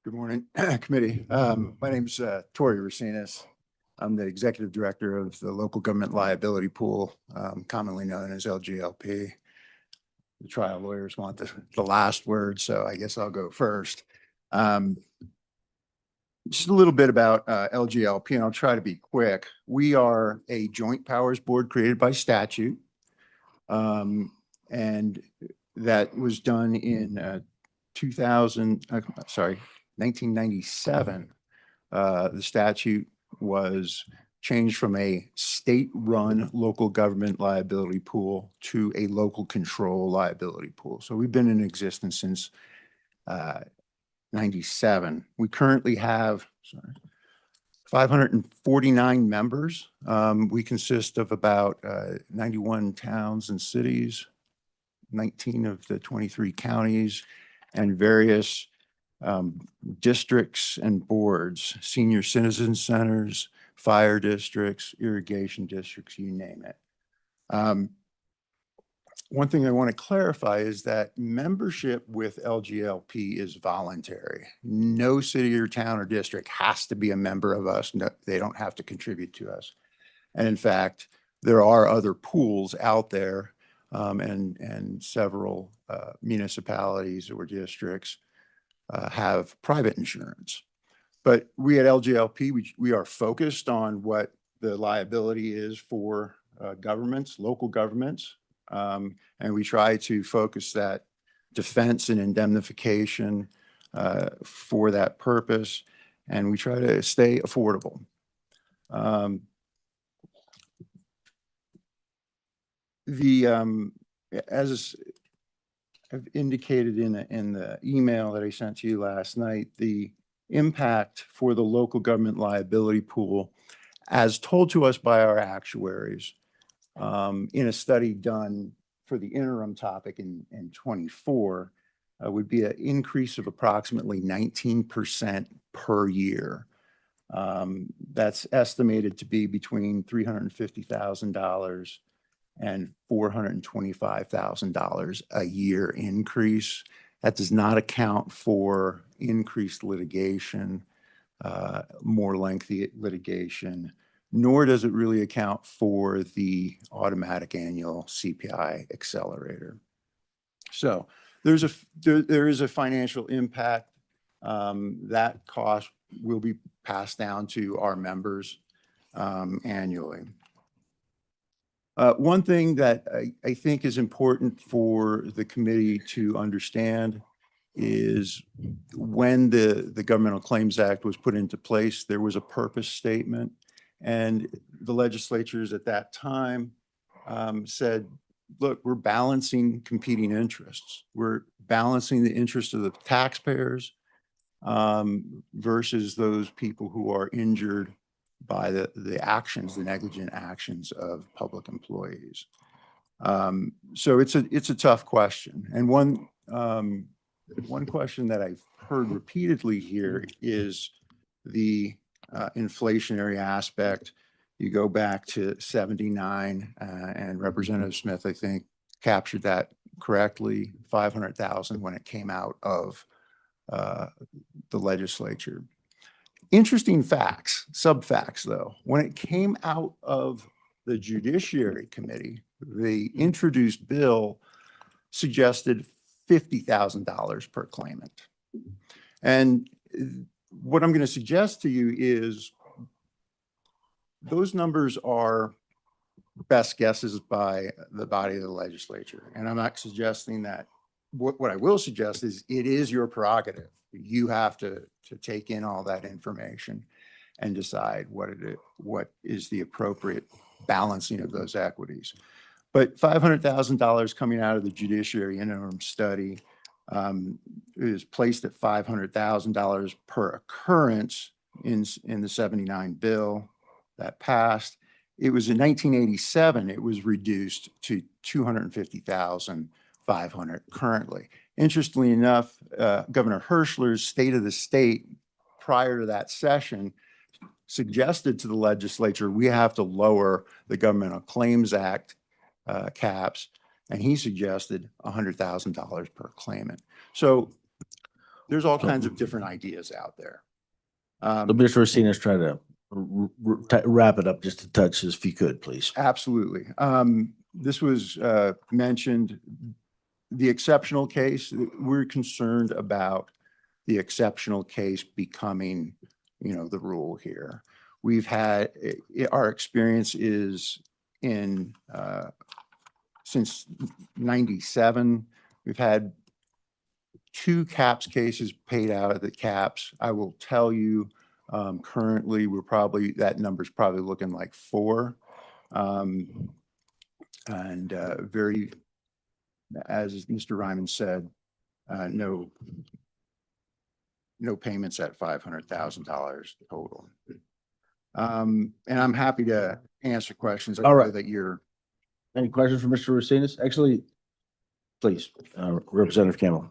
Good morning, committee. My name's Tori Racinas. I'm the executive director of the Local Government Liability Pool, commonly known as LGLP. The trial lawyers want the last word, so I guess I'll go first. Just a little bit about LGLP, and I'll try to be quick. We are a joint powers board created by statute, and that was done in 1997. The statute was changed from a state-run local government liability pool to a local control liability pool. So we've been in existence since 97. We currently have 549 members. We consist of about 91 towns and cities, 19 of the 23 counties, and various districts and boards, senior citizen centers, fire districts, irrigation districts, you name it. One thing I want to clarify is that membership with LGLP is voluntary. No city or town or district has to be a member of us. No, they don't have to contribute to us. And in fact, there are other pools out there, and several municipalities or districts have private insurance. But we at LGLP, we are focused on what the liability is for governments, local governments, and we try to focus that defense and indemnification for that purpose, and we try to stay affordable. As I've indicated in the email that I sent to you last night, the impact for the local government liability pool, as told to us by our actuaries, in a study done for the interim topic in 24, would be an increase of approximately 19% per year. That's estimated to be between $350,000 and $425,000 a year increase. That does not account for increased litigation, more lengthy litigation, nor does it really account for the automatic annual CPI accelerator. So there is a financial impact. That cost will be passed down to our members annually. One thing that I think is important for the committee to understand is when the Governmental Claims Act was put into place, there was a purpose statement, and the legislatures at that time said, look, we're balancing competing interests. We're balancing the interests of the taxpayers versus those people who are injured by the actions, the negligent actions of public employees. So it's a tough question. And one question that I've heard repeatedly here is the inflationary aspect. You go back to 79, and Representative Smith, I think, captured that correctly, 500,000 when it came out of the legislature. Interesting facts, sub-facts though. When it came out of the Judiciary Committee, the introduced bill suggested $50,000 per claimant. And what I'm going to suggest to you is those numbers are best guesses by the body of the legislature. And I'm not suggesting that what I will suggest is it is your prerogative. You have to take in all that information and decide what is the appropriate balancing of those equities. But $500,000 coming out of the judiciary interim study is placed at $500,000 per occurrence in the 79 bill that passed. It was in 1987, it was reduced to 250,500 currently. Interestingly enough, Governor Herschler's State of the State prior to that session suggested to the legislature, we have to lower the Governmental Claims Act caps, and he suggested $100,000 per claimant. So there's all kinds of different ideas out there. So Mr. Racines, try to wrap it up just a touch if you could, please. Absolutely. This was mentioned, the exceptional case. We're concerned about the exceptional case becoming, the rule here. We've had, our experience is in, since 97, we've had 2 CAPS cases paid out of the CAPS. I will tell you, currently, that number's probably looking like 4. Very, as Mr. Ryman said, no payments at $500,000 total. And I'm happy to answer questions. All right. That you're. Any questions for Mr. Racines? Actually, please, Representative Campbell.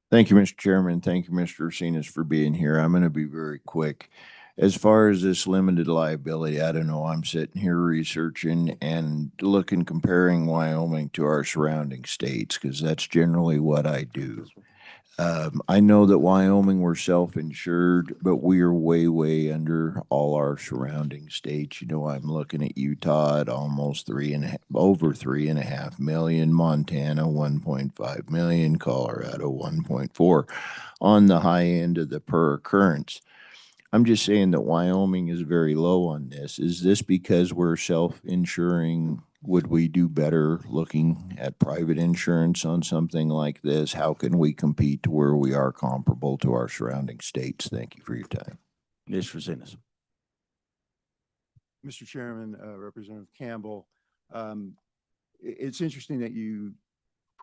Thank you, Mr. Chairman. Thank you, Mr. Racines, for being here. I'm going to be very quick. As far as this limited liability, I don't know, I'm sitting here researching and looking, comparing Wyoming to our surrounding states, because that's generally what I do. I know that Wyoming, we're self-insured, but we are way, way under all our surrounding states. I'm looking at Utah at almost over 3.5 million, Montana 1.5 million, Colorado 1.4 on the high end of the per occurrence. I'm just saying that Wyoming is very low on this. Is this because we're self-insuring? Would we do better looking at private insurance on something like this? How can we compete to where we are comparable to our surrounding states? Thank you for your time. Mr. Racines. Mr. Chairman, Representative Campbell, it's interesting that you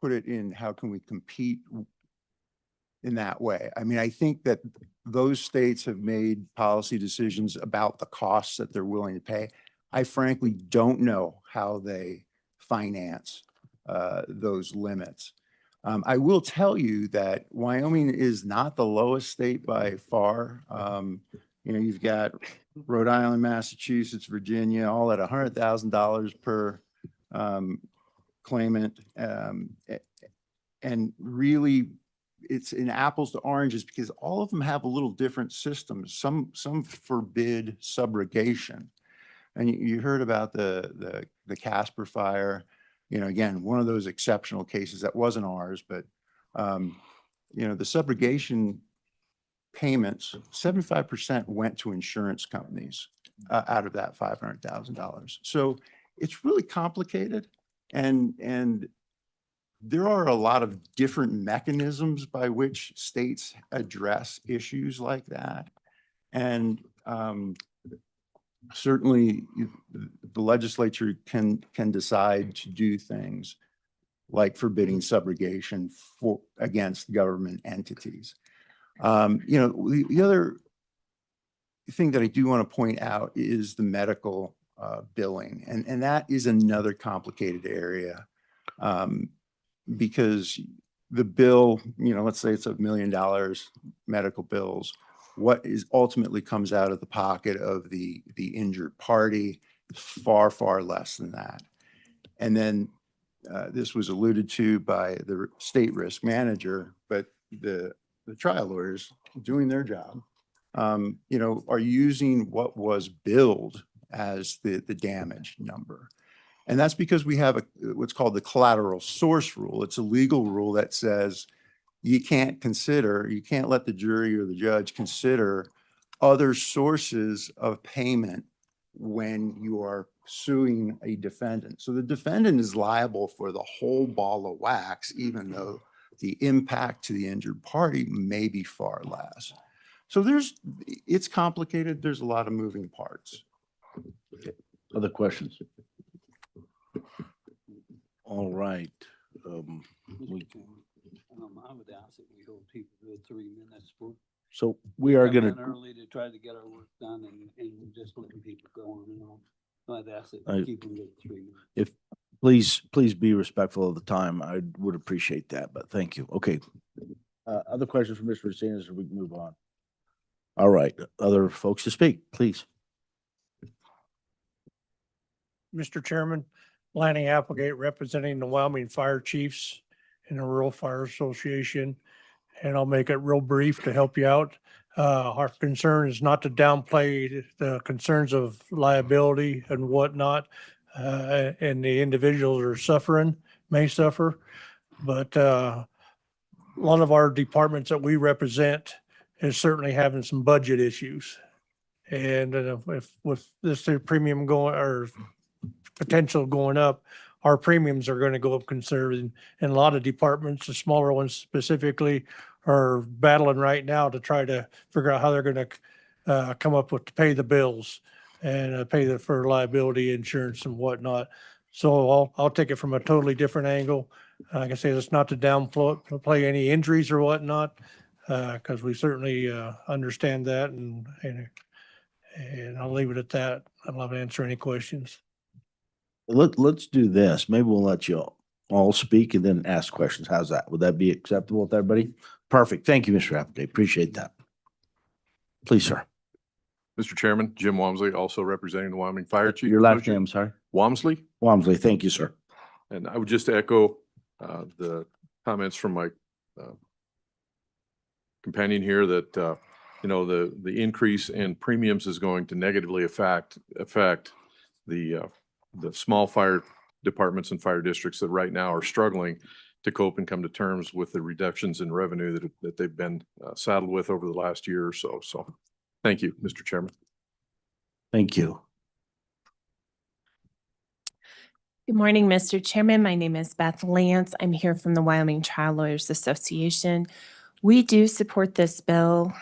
put it in, how can we compete in that way? I mean, I think that those states have made policy decisions about the costs that they're willing to pay. I frankly don't know how they finance those limits. I will tell you that Wyoming is not the lowest state by far. You've got Rhode Island, Massachusetts, Virginia, all at $100,000 per claimant. And really, it's in apples to oranges because all of them have a little different systems. Some forbid subrogation. And you heard about the Casper fire, again, one of those exceptional cases that wasn't ours, but, the subrogation payments, 75% went to insurance companies out of that $500,000. So it's really complicated. And there are a lot of different mechanisms by which states address issues like that. And, certainly the legislature can decide to do things like forbidding subrogation against government entities. The other thing that I do want to point out is the medical billing. And that is another complicated area because the bill, let's say it's $1 million medical bills. What is ultimately comes out of the pocket of the injured party is far, far less than that. And then this was alluded to by the state risk manager, but the trial lawyers doing their job, are using what was billed as the damage number. And that's because we have what's called the collateral source rule. It's a legal rule that says you can't let the jury or the judge consider other sources of payment when you are suing a defendant. So the defendant is liable for the whole ball of wax, even though the impact to the injured party may be far less. So it's complicated. There's a lot of moving parts. Other questions? All right. I would ask that we hold people to 3 minutes. So we are Come gonna, in early to try to get our work done and just letting people go on and on. So I'd ask that I- we keep them to 3 minutes. if, please be respectful of the time. I would appreciate that, but thank you. Okay. Other questions for Mr. Racines, or we can move on? All right, other folks to speak, please. Mr. Chairman, Lanny Applegate representing the Wyoming Fire Chiefs and the Rural Fire Association. And I'll make it real brief to help you out. Our concern is not to downplay the concerns of liability and whatnot. And the individuals are suffering, may suffer. But a lot of our departments that we represent is certainly having some budget issues. And if with this premium going or potential going up, our premiums are going to go up considerably. And a lot of departments, the smaller ones specifically, are battling right now to try to figure out how they're going to come up with to pay the bills and pay for liability insurance and whatnot. So I'll take it from a totally different angle. Like I say, it's not to downplay any injuries or whatnot, because we certainly understand that, and I'll leave it at that. I'd love to answer any questions. Let's do this. Maybe we'll let you all speak and then ask questions. How's that? Would that be acceptable with everybody? Perfect. Thank you, Mr. Applegate. Appreciate that. Please, sir. Mr. Chairman, Jim Wamsley, also representing the Wyoming Fire Chief. Your last name, sorry? Wamsley. Wamsley. Thank you, sir. And I would just echo the comments from my companion here that, the increase in premiums is going to negatively affect the small fire departments and fire districts that right now are struggling to cope and come to terms with the reductions in revenue that they've been saddled with over the last year or so. So thank you, Mr. Chairman. Thank you. Good morning, Mr. Chairman. My name is Beth Lance. I'm here from the Wyoming Trial Lawyers Association. We do support this bill.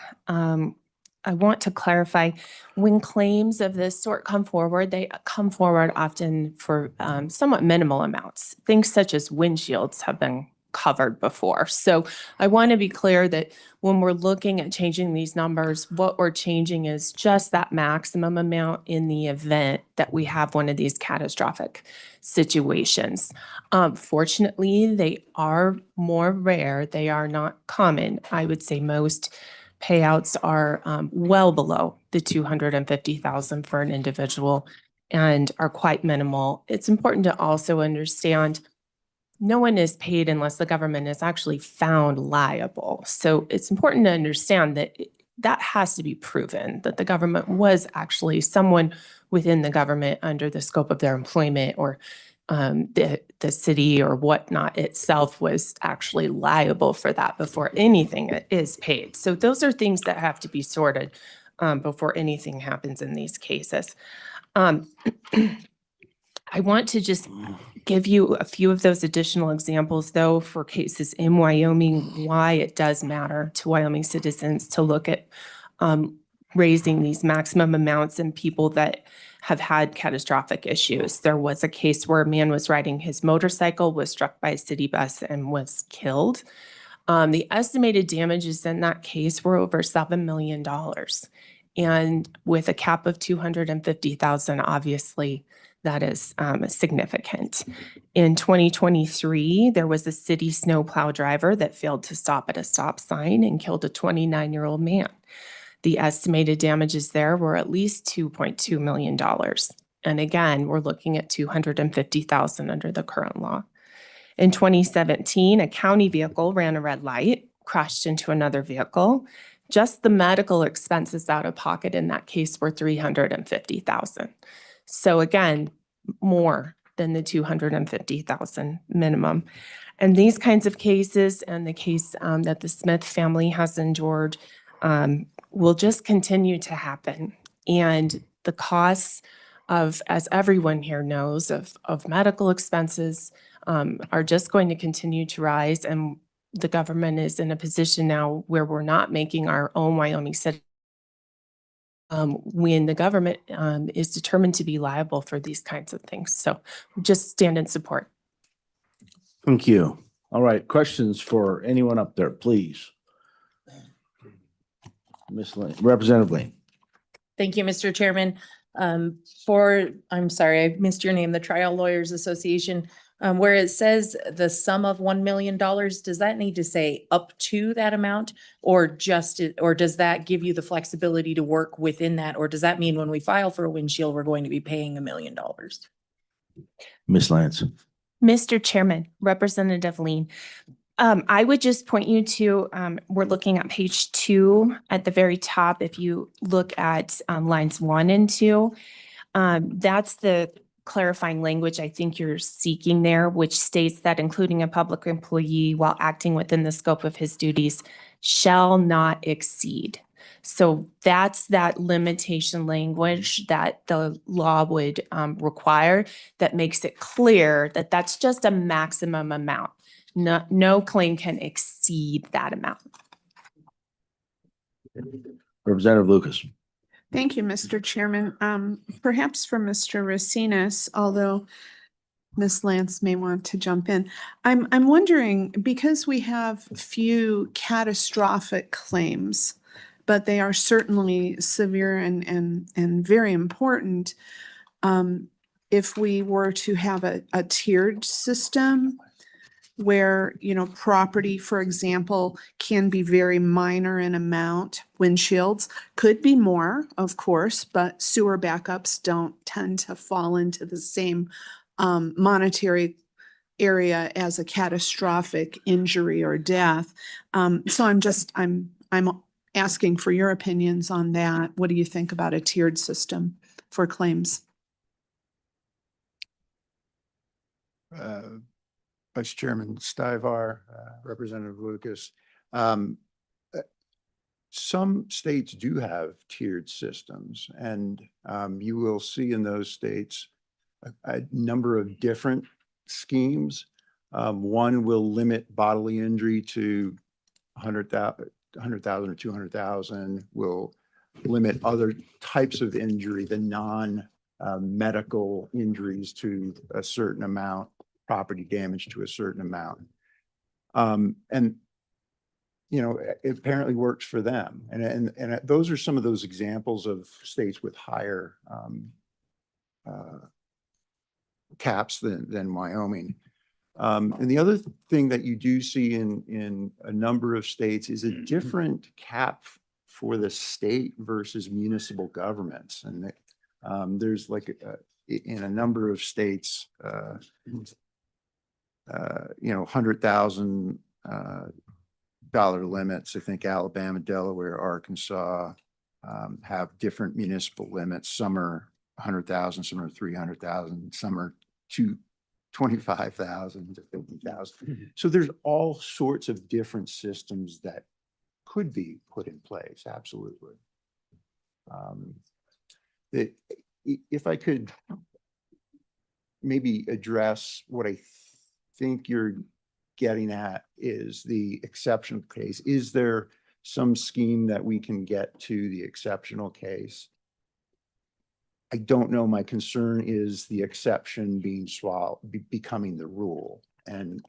I want to clarify, when claims of this sort come forward, they come forward often for somewhat minimal amounts. Things such as windshields have been covered before. So I want to be clear that when we're looking at changing these numbers, what we're changing is just that maximum amount in the event that we have one of these catastrophic situations. Fortunately, they are more rare. They are not common. I would say most payouts are well below the $250,000 for an individual and are quite minimal. It's important to also understand no one is paid unless the government is actually found liable. So it's important to understand that that has to be proven, that the government was actually someone within the government under the scope of their employment, or the city or whatnot itself was actually liable for that before anything is paid. So those are things that have to be sorted before anything happens in these cases. I want to just give you a few of those additional examples, though, for cases in Wyoming, why it does matter to Wyoming citizens to look at raising these maximum amounts in people that have had catastrophic issues. There was a case where a man was riding his motorcycle, was struck by a city bus, and was killed. The estimated damages in that case were over $7 million. And with a cap of $250,000, obviously, that is significant. In 2023, there was a city snowplow driver that failed to stop at a stop sign and killed a 29-year-old man. The estimated damages there were at least $2.2 million. And again, we're looking at $250,000 under the current law. In 2017, a county vehicle ran a red light, crashed into another vehicle. Just the medical expenses out of pocket in that case were $350,000. So again, more than the $250,000 minimum. And these kinds of cases, and the case that the Smith family has endured, will just continue to happen. And the costs of, as everyone here knows, of medical expenses are just going to continue to rise. And the government is in a position now where we're not making our own Wyoming citizens when the government is determined to be liable for these kinds of things. So just stand in support. Thank you. All right, questions for anyone up there, please? Ms. Lane, Representative Lane. Thank you, Mr. Chairman. I'm sorry, I missed your name, the Trial Lawyers Association, where it says the sum of $1 million, does that need to say up to that amount? Or or does that give you the flexibility to work within that? Or does that mean when we file for a windshield, we're going to be paying $1 million? Ms. Lance. Mr. Chairman, Representative Lean, I would just point you to, we're looking at page 2 at the very top. If you look at lines 1 and 2, that's the clarifying language I think you're seeking there, which states that including a public employee while acting within the scope of his duties shall not exceed. So that's that limitation language that the law would require that makes it clear that that's just a maximum amount. No claim can exceed that amount. Representative Lucas. Thank you, Mr. Chairman. Perhaps for Mr. Racinas, although Ms. Lance may want to jump in. I'm wondering, because we have few catastrophic claims, but they are certainly severe and very important, if we were to have a tiered system where, you know, property, for example, can be very minor in amount. Windshields could be more, of course, but sewer backups don't tend to fall into the same monetary area as a catastrophic injury or death. So I'm asking for your opinions on that. What do you think about a tiered system for claims? Vice Chairman Stivar, Representative Lucas. Some states do have tiered systems, and you will see in those states a number of different schemes. One will limit bodily injury to 100,000 or 200,000, will limit other types of injury, the non-medical injuries to a certain amount, property damage to a certain amount. And, you know, it apparently works for them. And those are some of those examples of states with higher caps than Wyoming. And the other thing that you do see in a number of states is a different cap for the state versus municipal governments. And there's like in a number of states, you know, $100,000 limits. I think Alabama, Delaware, Arkansas have different municipal limits. Some are 100,000, some are 300,000, some are 25,000 to 50,000. So there's all sorts of different systems that could be put in place. Absolutely. If I could maybe address what I think you're getting at is the exceptional case. Is there some scheme that we can get to the exceptional case? I don't know. My concern is the exception being swallowed, becoming the rule. And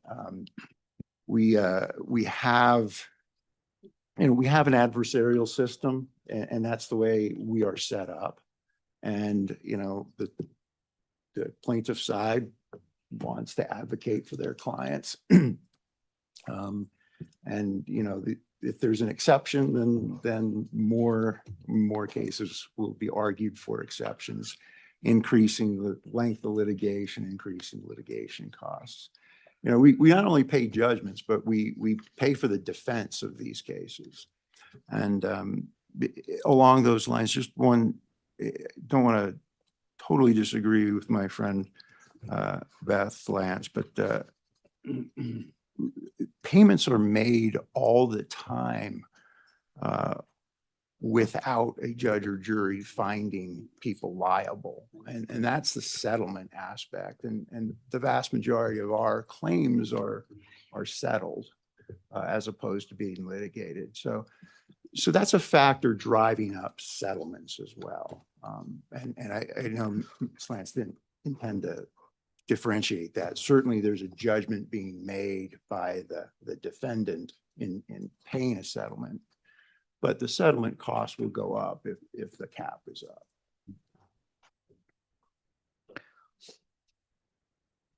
we have, you know, we have an adversarial system, and that's the way we are set up. And, you know, the plaintiff side wants to advocate for their clients. And, you know, if there's an exception, then more cases will be argued for exceptions, increasing the length of litigation, increasing litigation costs. You know, we not only pay judgments, but we pay for the defense of these cases. And along those lines, just one, don't want to totally disagree with my friend Beth Lance, but payments are made all the time without a judge or jury finding people liable. And that's the settlement aspect. And the vast majority of our claims are settled. as opposed to being litigated. So that's a factor driving up settlements as well. And I know Ms. Lance didn't intend to differentiate that. Certainly there's a judgment being made by the defendant in paying a settlement, but the settlement cost will go up if the cap is up.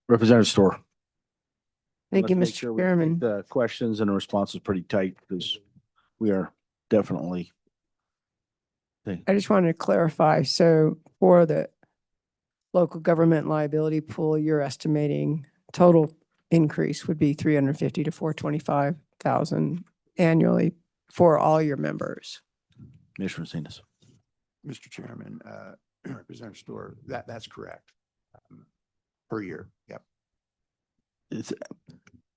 Representative Store. Thank you, Let's make Mr. sure we keep Chairman. The questions and the responses pretty tight because we are definitely. I just wanted to clarify. So for the local government liability pool, you're estimating total increase would be 350 to 425,000 annually for all your members. Commissioner Macinas. Mr. Chairman, Representative Store, that's correct. Per year. Yep. It's,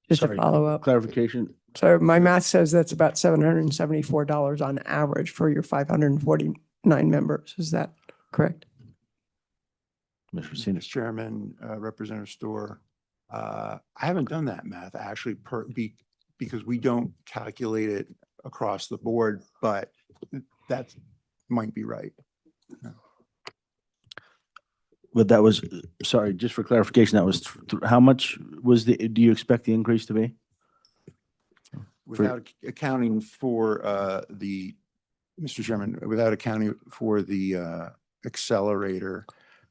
Just sorry, a follow up. clarification. So my math says that's about $774 on average for your 549 members. Is that correct? Commissioner Mr. Chairman, Representative Store, I haven't done that math actually because we don't calculate it across the board, but that might be right. But that was, sorry, just for clarification, that was how much was do you expect the increase to be? Without accounting for Mr. Chairman, without accounting for the accelerator,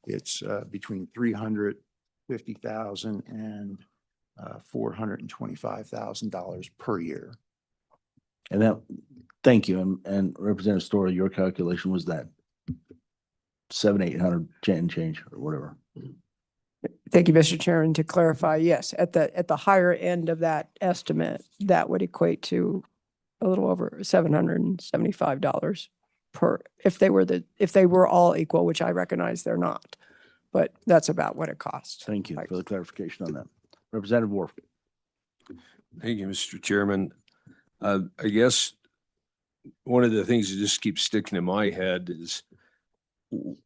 it's between 350,000 and $425,000 per year. And that, thank you. And Representative Story, your calculation was that 800 change or whatever. Thank you, Mr. Chairman. To clarify, yes, at the higher end of that estimate, that would equate to a little over $775 per, if they were all equal, which I recognize they're not, but that's about what it costs. Thank you for the clarification on that. Representative Wolf. Thank you, Mr. Chairman. I guess one of the things that just keeps sticking in my head is,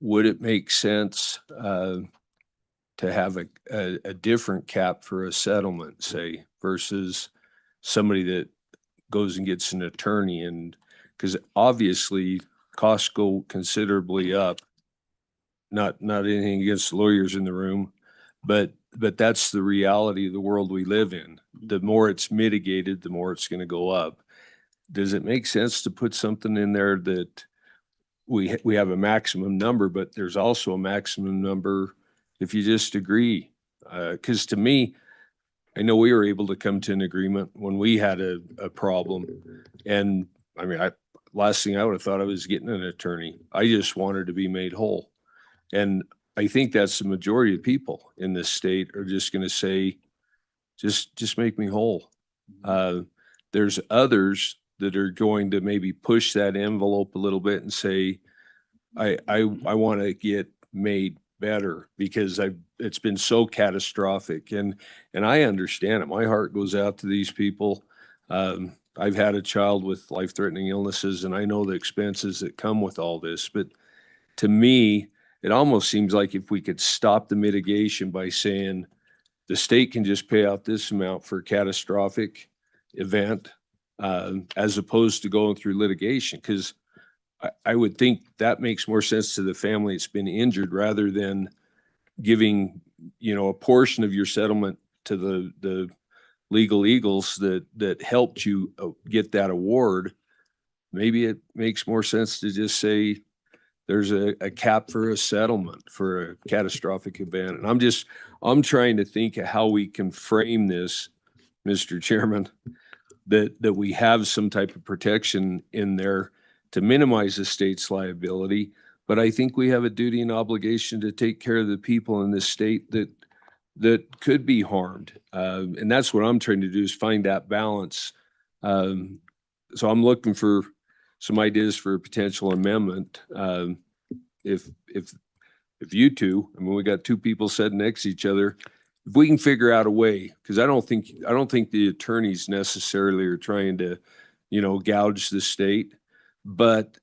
would it make sense to have a different cap for a settlement, say, versus somebody that goes and gets an attorney? And because obviously costs go considerably up, not anything against lawyers in the room, but that's the reality of the world we live in. The more it's mitigated, the more it's going to go up. Does it make sense to put something in there that we have a maximum number, but there's also a maximum number if you just agree? Because to me, I know we were able to come to an agreement when we had a problem. And I mean, last thing I would have thought I was getting an attorney. I just wanted to be made whole. And I think that's the majority of people in this state are just going to say, just make me whole. There's others that are going to maybe push that envelope a little bit and say, I want to get made better because it's been so catastrophic. And I understand it. My heart goes out to these people. I've had a child with life-threatening illnesses, and I know the expenses that come with all this. But to me, it almost seems like if we could stop the mitigation by saying the state can just pay out this amount for a catastrophic event, as opposed to going through litigation, because I would think that makes more sense to the family that's been injured rather than giving, a portion of your settlement to the legal eagles that helped you get that award. Maybe it makes more sense to just say there's a cap for a settlement for a catastrophic event. And I'm trying to think of how we can frame this, Mr. Chairman, that we have some type of protection in there to minimize the state's liability. But I think we have a duty and obligation to take care of the people in this state that could be harmed. And that's what I'm trying to do, is find that balance. So I'm looking for some ideas for a potential amendment. If you two, I mean, we got two people sitting next to each other, if we can figure out a way, because I don't think the attorneys necessarily are trying to, gouge the state, but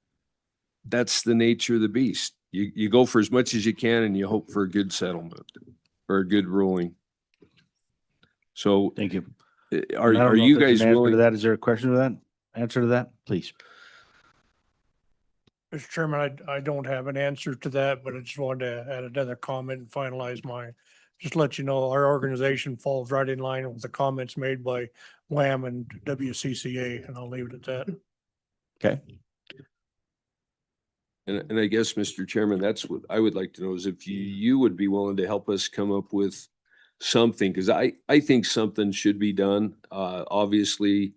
that's the nature of the beast. You go for as much as you can and you hope for a good settlement or a good ruling. So thank you. Are, I don't are know if you there's an guys answer to willing? that? Is there a question to that? Answer to that, please? Mr. Chairman, I don't have an answer to that, but I just wanted to add another comment and finalize just let you know, our organization falls right in line with the comments made by WAM and WCCA, and I'll leave it at that. Okay. And I guess, Mr. Chairman, that's what I would like to know is if you would be willing to help us come up with something, because I think something should be done. Obviously,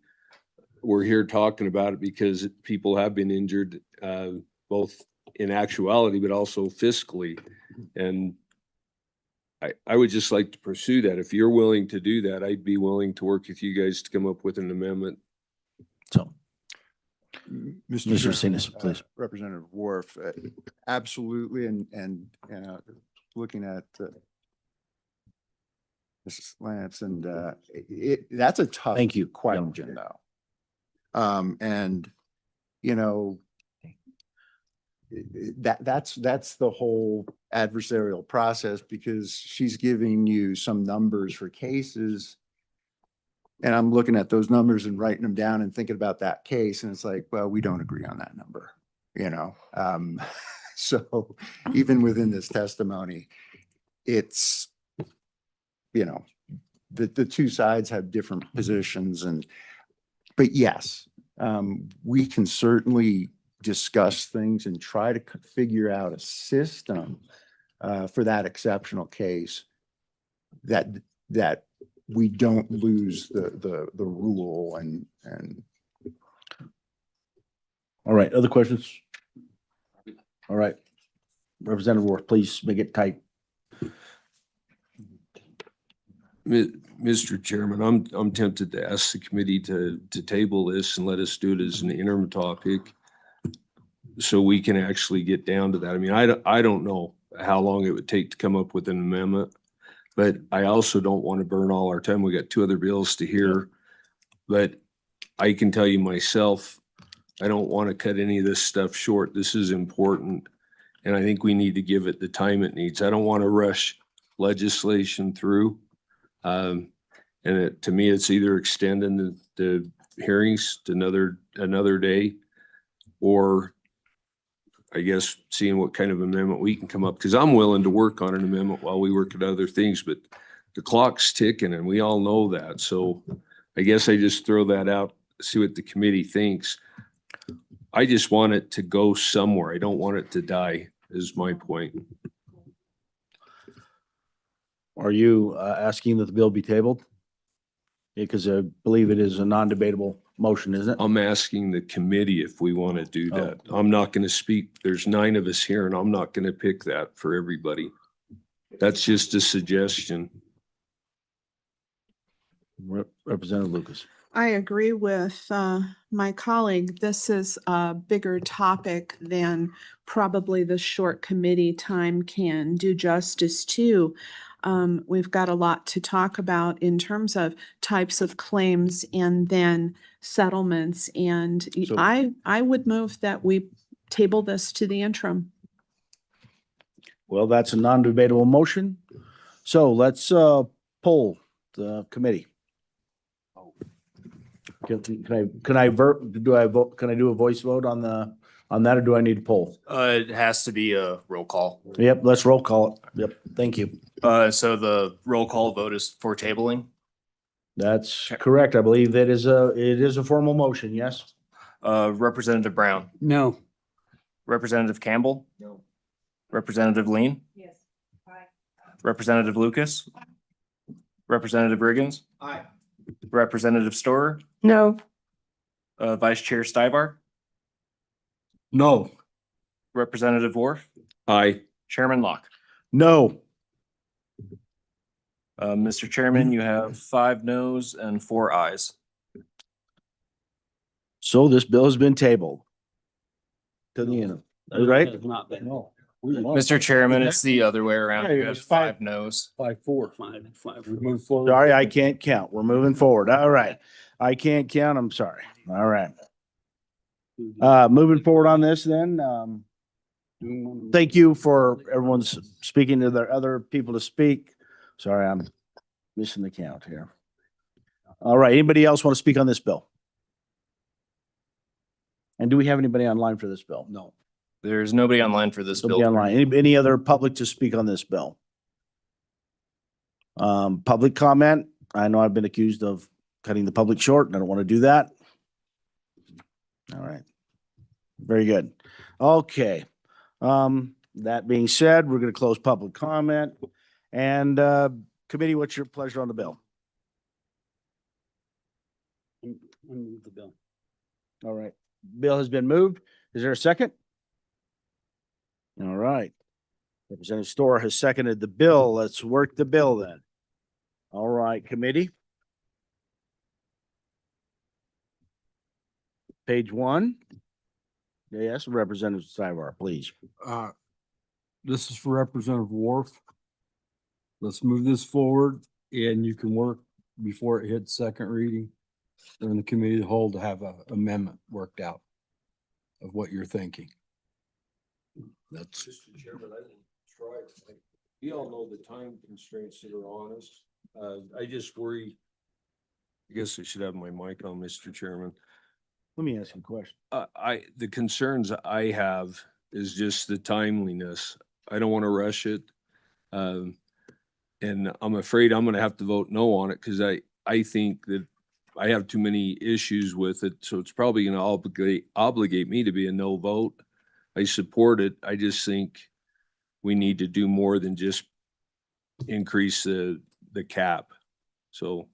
we're here talking about it because people have been injured, both in actuality, but also fiscally. And I would just like to pursue that. If you're willing to do that, I'd be willing to work with you guys to come up with an amendment. So, Mr. Mr. Chairman, Sinas, please. Representative Worf, absolutely, and looking at Mrs. Lance, and that's a tough Thank you, question, though. And, you know, that's the whole adversarial process, because she's giving you some numbers for cases. And I'm looking at those numbers and writing them down and thinking about that case. And it's like, well, we don't agree on that number, you know? So even within this testimony, it's, you know, the two sides have different positions, but yes, we can certainly discuss things and try to figure out a system for that exceptional case that we don't lose the rule and. All right, other questions? All right. Representative Worf, please make it tight. Mr. Chairman, I'm tempted to ask the committee to table this and let us do it as an interim topic so we can actually get down to that. I mean, I don't know how long it would take to come up with an amendment, but I also don't want to burn all our time. We got two other bills to hear, but I can tell you myself, I don't want to cut any of this stuff short. This is important, and I think we need to give it the time it needs. I don't want to rush legislation through. And to me, it's either extending the hearings to another day, or I guess seeing what kind of amendment we can come up, because I'm willing to work on an amendment while we work at other things, but the clock's ticking and we all know that. So I guess I just throw that out, see what the committee thinks. I just want it to go somewhere. I don't want it to die, is my point. Are you asking that the bill be tabled? Because I believe it is a non-debatable motion, isn't it? I'm asking the committee if we want to do that. I'm not going to speak. There's 9 of us here and I'm not going to pick that for everybody. That's just a suggestion. Representative Lucas. I agree with my colleague. This is a bigger topic than probably the short committee time can do justice to. We've got a lot to talk about in terms of types of claims and then settlements. And I would move that we table this to the interim. Well, that's a non-debatable motion. So let's poll the committee. Can I do a voice vote on that, or do I need to poll? It has to be a roll call. Yep, let's roll call it. Yep, thank you. So the roll call vote is for tabling. That's correct. I believe it is a formal motion, yes? Representative Brown. No. Representative Campbell. No. Representative Lean. Yes. Aye. Representative Lucas. Representative Riggins. Aye. Representative Storer. No. Vice Chair Stibar. No. Representative Worf. Aye. Chairman Locke. No. Mr. Chairman, you have 5 noes and 4 ayes. So this bill has been tabled. To the end, right? Has not been. No. Mr. Chairman, it's the other way around. Yeah, You it have was 5 noes. 5-4. We move forward. Sorry, I can't count. We're moving forward. All right. I can't count. I'm sorry. All right. Moving forward on this then, thank you for everyone's speaking to their other people to speak. Sorry, I'm missing the count here. All right, anybody else want to speak on this bill? And do we have anybody online for this bill? No. There's nobody online for this bill. Nobody online. Any other public to speak on this bill? Public comment? I know I've been accused of cutting the public short, and I don't want to do that. All right. Very good. Okay. That being said, we're going to close public comment. And committee, what's your pleasure on the bill? Move the bill. All right. Bill has been moved. Is there a second? All right. Representative Storr has seconded the bill. Let's work the bill then. All right, committee. Page 1. Yes, Representative Stivar, please. This is for Representative Wharf. Let's move this forward and you can work before it hits second reading during the committee of the whole to have a amendment worked out of what you're thinking. That's. Mr. Chairman, I will try. We all know the time constraints that are on us. I just worry. I guess I should have my mic on, Mr. Chairman. Let me ask you a question. The concerns I have is just the timeliness. I don't want to rush it. And I'm afraid I'm going to have to vote no on it because I think that I have too many issues with it. So it's probably going to obligate me to be a no vote. I support it. I just think we need to do more than just increase the cap. So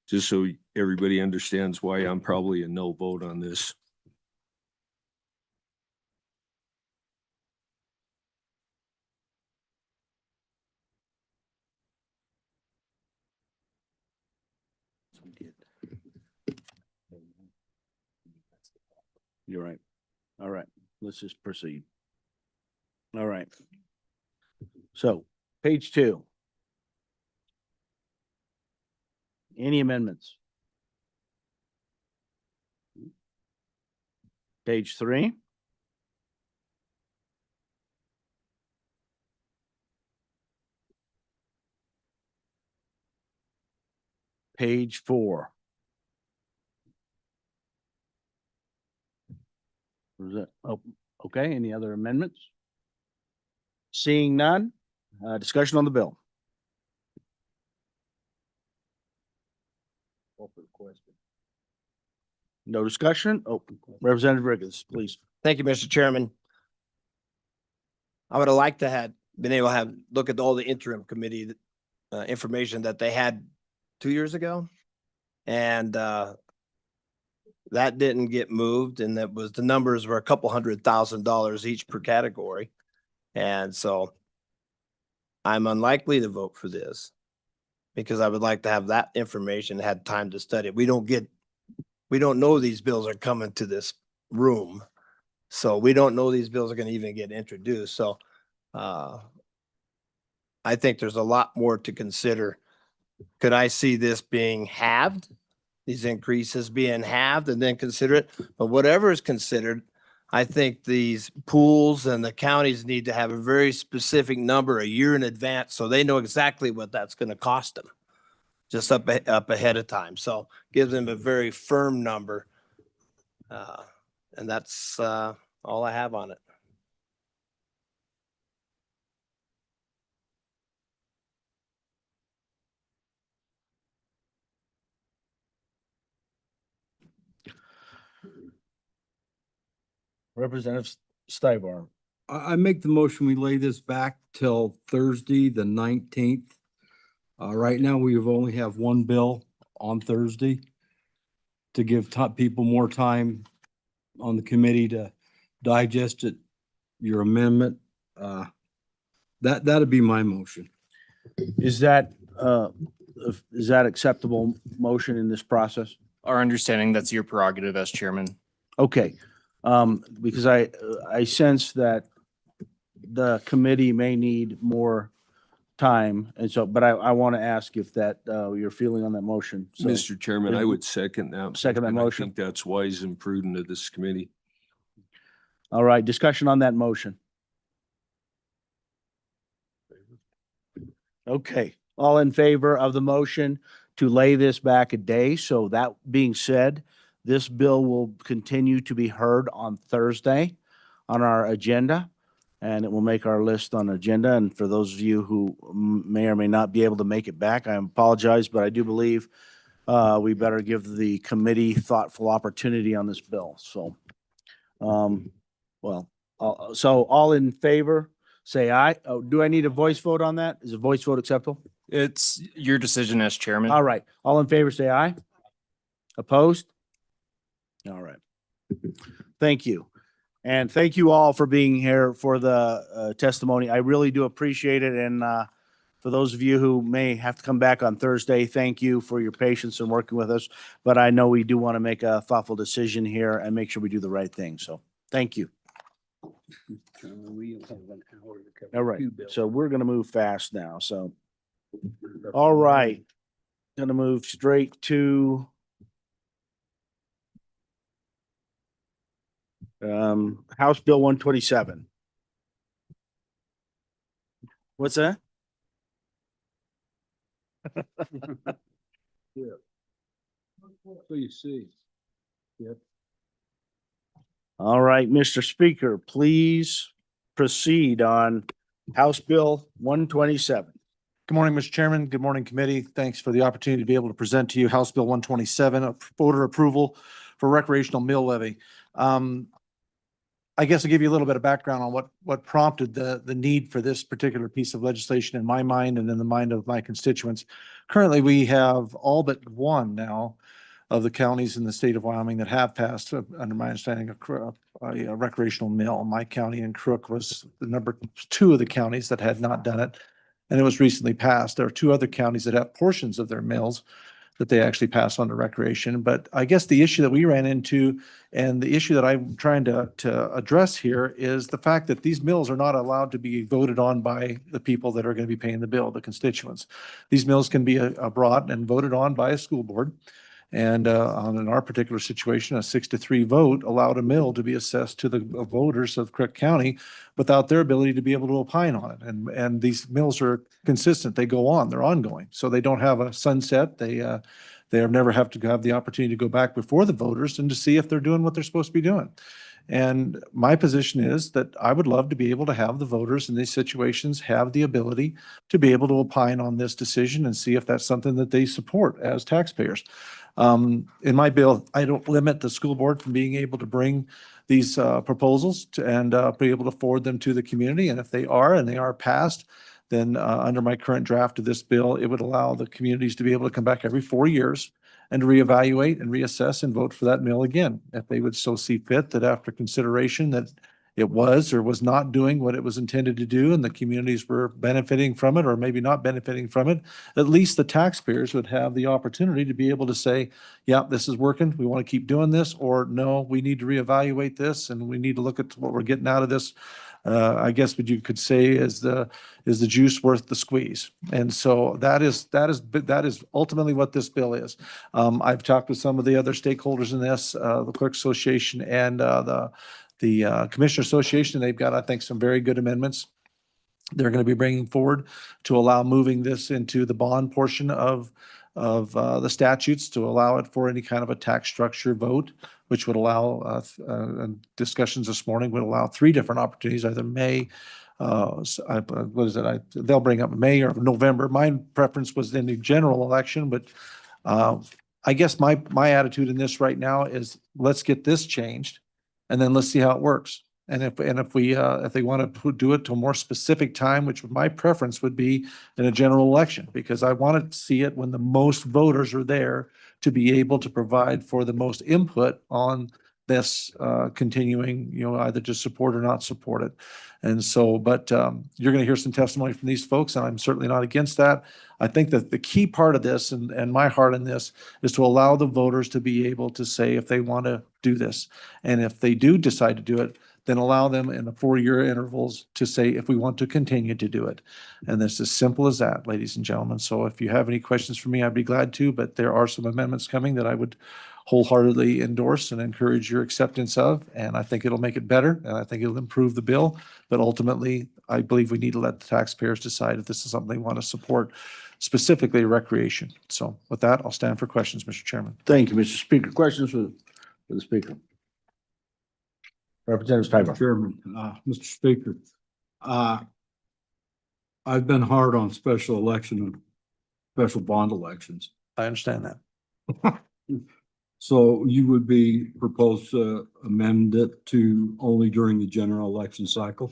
just so everybody understands why I'm probably a no vote on this. You're right. All right, let's just proceed. All right. So, page 2. Any amendments? Page 3. Page 4. Was it? Oh, okay. Any other amendments? Seeing none, discussion on the bill. No discussion? Oh, Representative Riggins, please. Thank you, Mr. Chairman. I would have liked to have been able to have, look at all the interim committee information that they had 2 years ago. And that didn't get moved, and that was, the numbers were a couple $100,000 each per category. And so I'm unlikely to vote for this because I would like to have that information, had time to study it. We don't know these bills are coming to this room. So we don't know these bills are going to even get introduced. So I think there's a lot more to consider. Could I see this being halved? These increases being halved and then consider it? But whatever is considered, I think these pools and the counties need to have a very specific number a year in advance so they know exactly what that's going to cost them just up ahead of time. So gives them a very firm number. And that's all I have on it. Representative Stivar. I make the motion, we lay this back till Thursday, the 19th. Right now, we only have one bill on Thursday to give people more time on the committee to digest it, your amendment. That'd be my motion. Is that acceptable motion in this process? Our understanding, that's your prerogative as chairman. Okay, because I sense that the committee may need more time, and so, but I want to ask if that your feeling on that motion. So, Mr. Chairman, I would second that. Second that and motion. I think that's wise and prudent of this committee. All right, discussion on that motion. Okay, all in favor of the motion to lay this back a day. So that being said, this bill will continue to be heard on Thursday on our agenda, and it will make our list on agenda. And for those of you who may or may not be able to make it back, I apologize, but I do believe we better give the committee thoughtful opportunity on this bill. So, so all in favor, say aye. Oh, do I need a voice vote on that? Is a voice vote acceptable? It's your decision as chairman. All right. All in favor, say aye. Opposed? All right. Thank you. And thank you all for being here for the testimony. I really do appreciate it. And for those of you who may have to come back on Thursday, thank you for your patience and working with us. But I know we do want to make a thoughtful decision here and make sure we do the right thing. So thank you. All right. So we're going to move fast now. So, all right. Going to move straight to House Bill 127. What's that? Yeah. So you see. Yep. All right, Mr. Speaker, please proceed on House Bill 127. Good morning, Mr. Chairman. Good morning, committee. Thanks for the opportunity to be able to present to you House Bill 127, voter approval for recreational mill levy. I guess I'll give you a little bit of background on what prompted the need for this particular piece of legislation in my mind and in the mind of my constituents. Currently, we have all but one now of the counties in the state of Wyoming that have passed, under my understanding, a recreational mill. My county in Crook was the number 2 of the counties that had not done it, and it was recently passed. There are 2 other counties that have portions of their mills that they actually pass on to recreation. But I guess the issue that we ran into and the issue that I'm trying to address here is the fact that these mills are not allowed to be voted on by the people that are going to be paying the bill, the constituents. These mills can be brought and voted on by a school board. And in our particular situation, a 6-3 vote allowed a mill to be assessed to the voters of Crook County without their ability to be able to opine on it. And these mills are consistent. They go on. They're ongoing. So they don't have a sunset. They have never have to have the opportunity to go back before the voters and to see if they're doing what they're supposed to be doing. And my position is that I would love to be able to have the voters in these situations have the ability to be able to opine on this decision and see if that's something that they support as taxpayers. In my bill, I don't limit the school board from being able to bring these proposals and be able to forward them to the community. And if they are passed, then under my current draft of this bill, it would allow the communities to be able to come back every 4 years and reevaluate and reassess and vote for that mill again. If they would so see fit that after consideration that it was or was not doing what it was intended to do and the communities were benefiting from it or maybe not benefiting from it, at least the taxpayers would have the opportunity to be able to say, yeah, this is working. We want to keep doing this, or no, we need to reevaluate this and we need to look at what we're getting out of this. I guess what you could say is the juice worth the squeeze? And so that is ultimately what this bill is. I've talked with some of the other stakeholders in this, the Clerks Association and the Commissioner Association. They've got, I think, some very good amendments they're going to be bringing forward to allow moving this into the bond portion of the statutes to allow it for any kind of a tax structure vote, which would allow discussions this morning would allow 3 different opportunities, either May, they'll bring up May or November. My preference was in the general election, but I guess my attitude in this right now is let's get this changed and then let's see how it works. And if they want to do it to a more specific time, which my preference would be in a general election, because I want to see it when the most voters are there to be able to provide for the most input on this continuing, either to support or not support it. And so, but you're going to hear some testimony from these folks, and I'm certainly not against that. I think that the key part of this and my heart in this is to allow the voters to be able to say if they want to do this. And if they do decide to do it, then allow them in the 4-year intervals to say if we want to continue to do it. And it's as simple as that, ladies and gentlemen. So if you have any questions for me, I'd be glad to, but there are some amendments coming that I would wholeheartedly endorse and encourage your acceptance of. And I think it'll make it better and I think it'll improve the bill. But ultimately, I believe we need to let the taxpayers decide if this is something they want to support. specifically recreation. So with that, I'll stand for questions, Mr. Chairman. Thank you, Mr. Speaker. Questions for the speaker? Representative Mr. Stiver. Chairman, Mr. Speaker, I've been hard on special bond elections. I understand that. So you would be proposed to amend it to only during the general election cycle?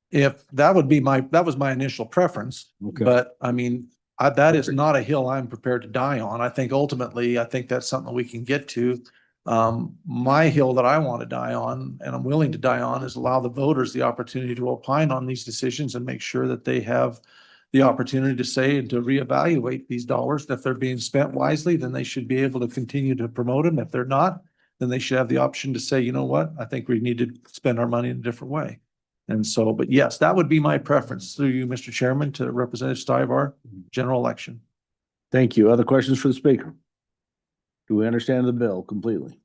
If that would be that was my initial preference, Okay. but I mean, that is not a hill I'm prepared to die on. I think ultimately, I think that's something we can get to. My hill that I want to die on, and I'm willing to die on, is allow the voters the opportunity to opine on these decisions and make sure that they have the opportunity to say and to reevaluate these dollars. If they're being spent wisely, then they should be able to continue to promote them. If they're not, then they should have the option to say, you know what, I think we need to spend our money in a different way. And so, but yes, that would be my preference through you, Mr. Chairman, to Representative Stivar, general election. Thank you. Other questions for the speaker? Do we understand the bill completely?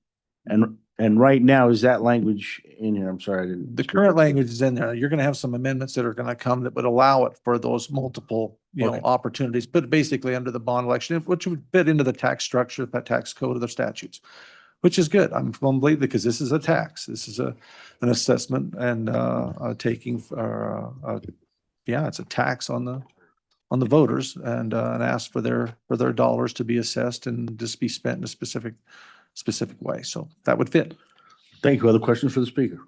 And right now, is that language in here? I'm sorry, I didn't. The current language is in there. You're going to have some amendments that are going to come that would allow it for those multiple, Okay. opportunities, but basically under the bond election, which would fit into the tax structure, the tax code of the statutes, which is good. I'm completely, because this is a tax. This is an assessment and it's a tax on the voters and ask for their dollars to be assessed and just be spent in a specific way. So that would fit. Thank you. Other questions for the speaker?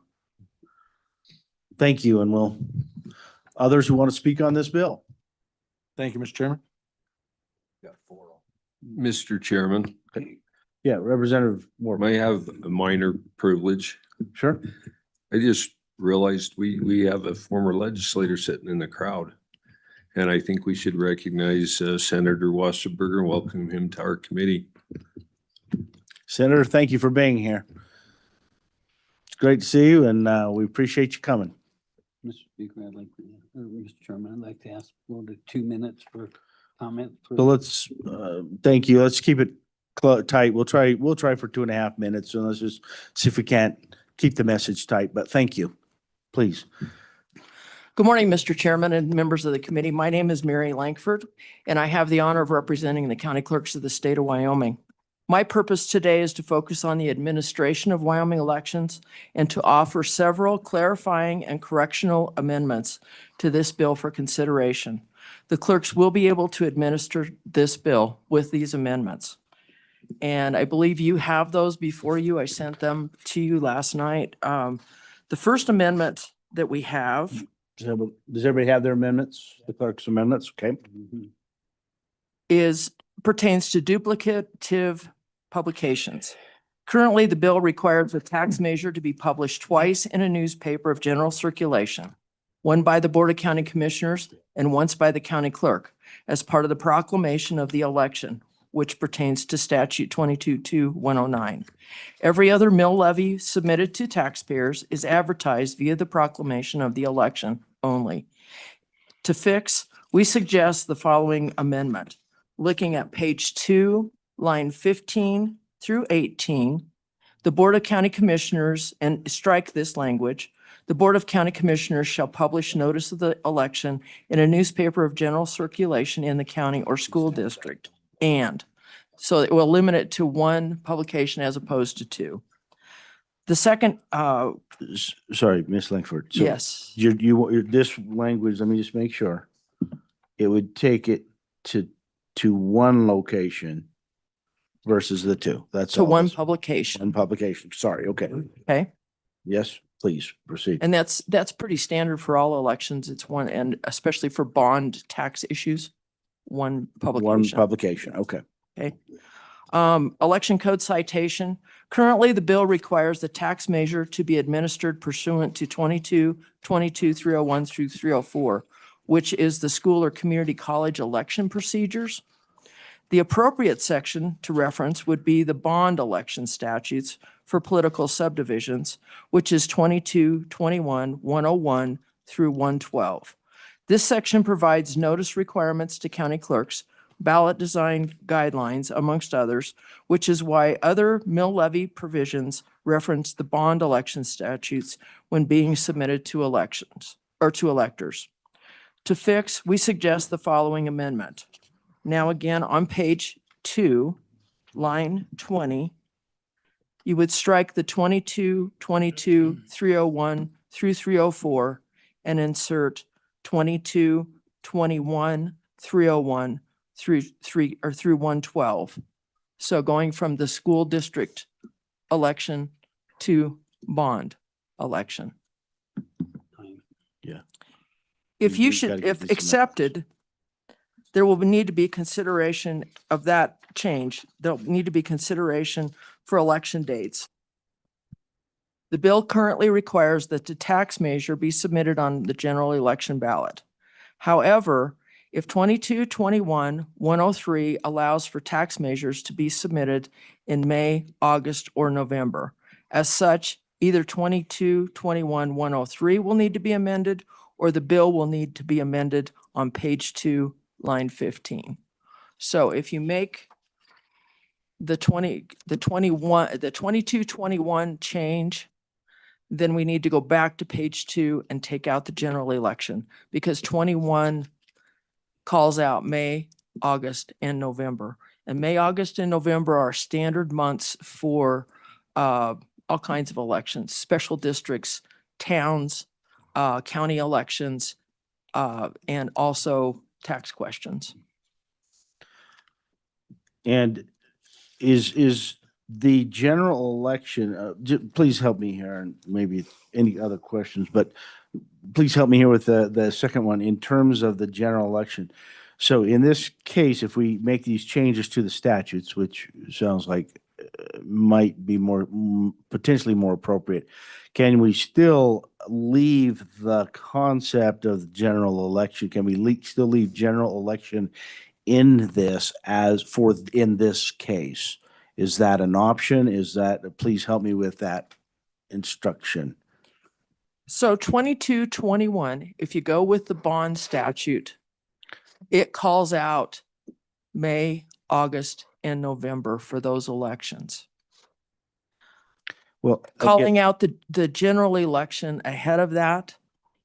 Thank you. And others who want to speak on this bill? Thank you, Mr. Chairman. Mr. Chairman, Yeah, Representative Moore. may I have a minor privilege? Sure. I just realized we have a former legislator sitting in the crowd. And I think we should recognize Senator Wasserberger and welcome him to our committee. Senator, thank you for being here. It's great to see you and we appreciate you coming. Mr. Speaker, Mr. Chairman, I'd like to ask for 2 minutes for comment. So let's, thank you. Let's keep it tight. We'll try for 2.5 minutes and let's just see if we can't keep the message tight, but thank you. Please. Good morning, Mr. Chairman and members of the committee. My name is Mary Langford, and I have the honor of representing the county clerks of the state of Wyoming. My purpose today is to focus on the administration of Wyoming elections and to offer several clarifying and correctional amendments to this bill for consideration. The clerks will be able to administer this bill with these amendments. And I believe you have those before you. I sent them to you last night. The first amendment that we have Does everybody have their amendments? The clerk's amendments? Okay. pertains to duplicative publications. Currently, the bill requires the tax measure to be published twice in a newspaper of general circulation, one by the Board of County Commissioners and once by the county clerk, as part of the proclamation of the election, which pertains to statute 22-109. Every other mill levy submitted to taxpayers is advertised via the proclamation of the election only. To fix, we suggest the following amendment. Looking at page 2, line 15 through 18, the Board of County Commissioners, and strike this language, the Board of County Commissioners shall publish notice of the election in a newspaper of general circulation in the county or school district. So it will limit it to one publication as opposed to two. The second, Sorry, Ms. Langford. So yes, this language, let me just make sure. It would take it to one location versus the two. That's to all. one publication. One publication. Sorry. Okay. Okay. Yes, please proceed. And that's pretty standard for all elections. It's one, and especially for bond tax issues, one publication. One publication. Okay. Okay. Election code citation. Currently, the bill requires the tax measure to be administered pursuant to 22-301 through 304, which is the school or community college election procedures. The appropriate section to reference would be the bond election statutes for political subdivisions, which is 22-21-101 through 112. This section provides notice requirements to county clerks, ballot design guidelines, amongst others, which is why other mill levy provisions reference the bond election statutes when being submitted to elections or to electors. To fix, we suggest the following amendment. Now again, on page 2, line 20, you would strike the 22, 22, 301 through 304 and insert 22, 21, 301 through 112. So going from the school district election to bond election. Yeah. If We you gotta should, get if these accepted, there will need to be consideration of that change. There'll need to be consideration for election dates. The bill currently requires that the tax measure be submitted on the general election ballot. However, if 22-21-103 allows for tax measures to be submitted in May, August, or November, as such, either 22-21-103 will need to be amended, or the bill will need to be amended on page 2, line 15. So if you make the 22-21 change, then we need to go back to page 2 and take out the general election, because 21 calls out May, August, and November. And May, August, and November are standard months for all kinds of elections, special districts, towns, county elections, and also tax questions. And is the general election, please help me here, and maybe any other questions, but please help me here with the second one in terms of the general election. So in this case, if we make these changes to the statutes, which sounds like might be potentially more appropriate, can we still leave the concept of the general election? Can we still leave general election in this in this case? Is that an option? Please help me with that instruction. So 22-21, if you go with the bond statute, it calls out May, August, and November for those elections. Well, Calling out the general election ahead of that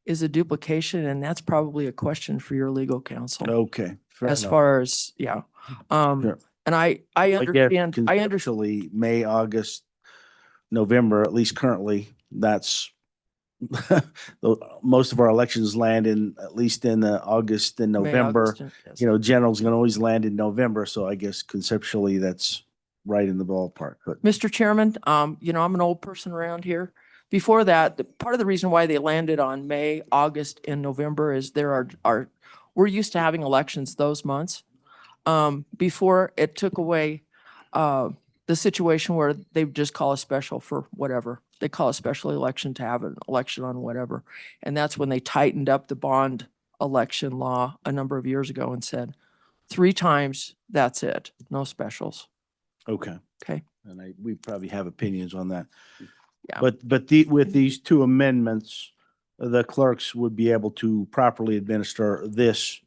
is a duplication, and that's probably a question for your legal counsel. Okay. As far as, yeah. Sure. And I understand, conceptually, May, August, November, at least currently, that's most of our elections land at least in August and May, November. August, and- yes. General's gonna always land in November, so I guess conceptually that's right in the ballpark, but Mr. Chairman, I'm an old person around here. Before that, part of the reason why they landed on May, August, and November is we're used to having elections those months. Before it took away the situation where they would just call a special for whatever. They call a special election to have an election on whatever. And that's when they tightened up the bond election law a number of years ago and said, 3 times, that's it, no specials. okay. Okay. And we probably have opinions on that. Yeah. But with these 2 amendments, the clerks would be able to properly administer this.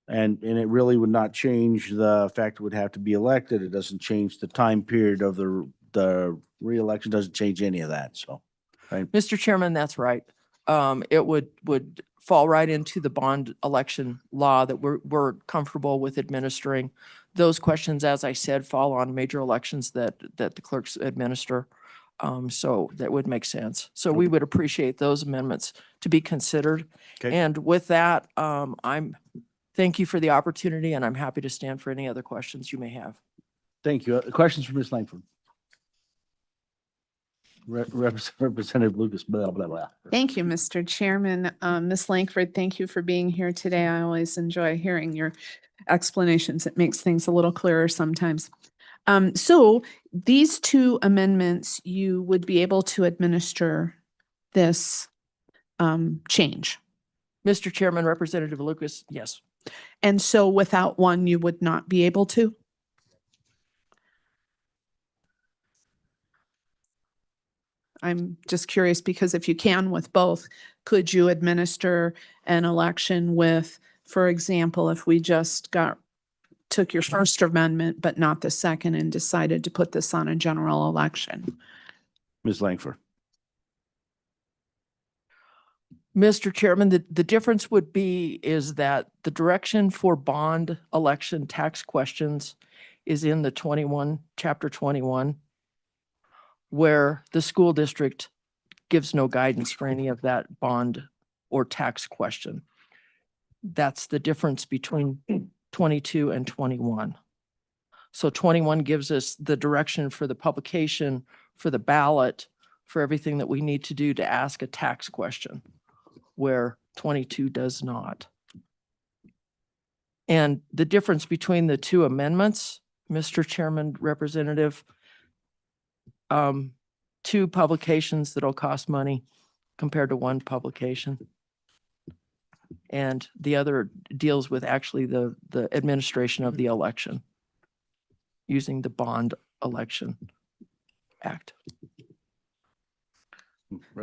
And it really would not change the fact it would have to be elected. It doesn't change the time period of the reelection, doesn't change any of that, so. Right. Mr. Chairman, that's right. It would fall right into the bond election law that we're comfortable with administering. Those questions, as I said, fall on major elections that the clerks administer. So that would make sense. So we would appreciate those amendments to be considered. Okay. And with that, thank you for the opportunity, and I'm happy to stand for any other questions you may have. Thank you. Questions for Ms. Langford? Representative Lucas, blah, blah, blah. Thank you, Mr. Chairman. Ms. Langford, thank you for being here today. I always enjoy hearing your explanations. It makes things a little clearer sometimes. So these 2 amendments, you would be able to administer this change. Mr. Chairman, Representative Lucas, yes. And so without one, you would not be able to? I'm just curious because if you can with both, could you administer an election with, for example, if we just took your first amendment, but not the second and decided to put this on a general election? Ms. Langford. Mr. Chairman, the difference would be is that the direction for bond election tax questions is in the chapter 21, where the school district gives no guidance for any of that bond or tax question. That's the difference between 22 and 21. So 21 gives us the direction for the publication, for the ballot, for everything that we need to do to ask a tax question, where 22 does not. And the difference between the two amendments, Mr. Chairman, Representative, two publications that'll cost money compared to one publication. And the other deals with actually the administration of the election using the Bond Election Act.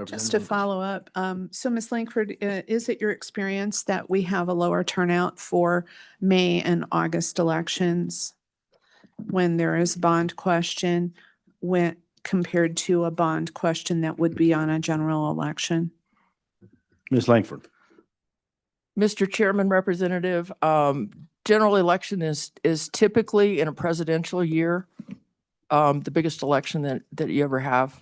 Just to follow up, so Ms. Langford, is it your experience that we have a lower turnout for May and August elections when there is a bond question when compared to a bond question that would be on a general election? Ms. Langford. Mr. Chairman, Representative, general election is typically in a presidential year, the biggest election that you ever have.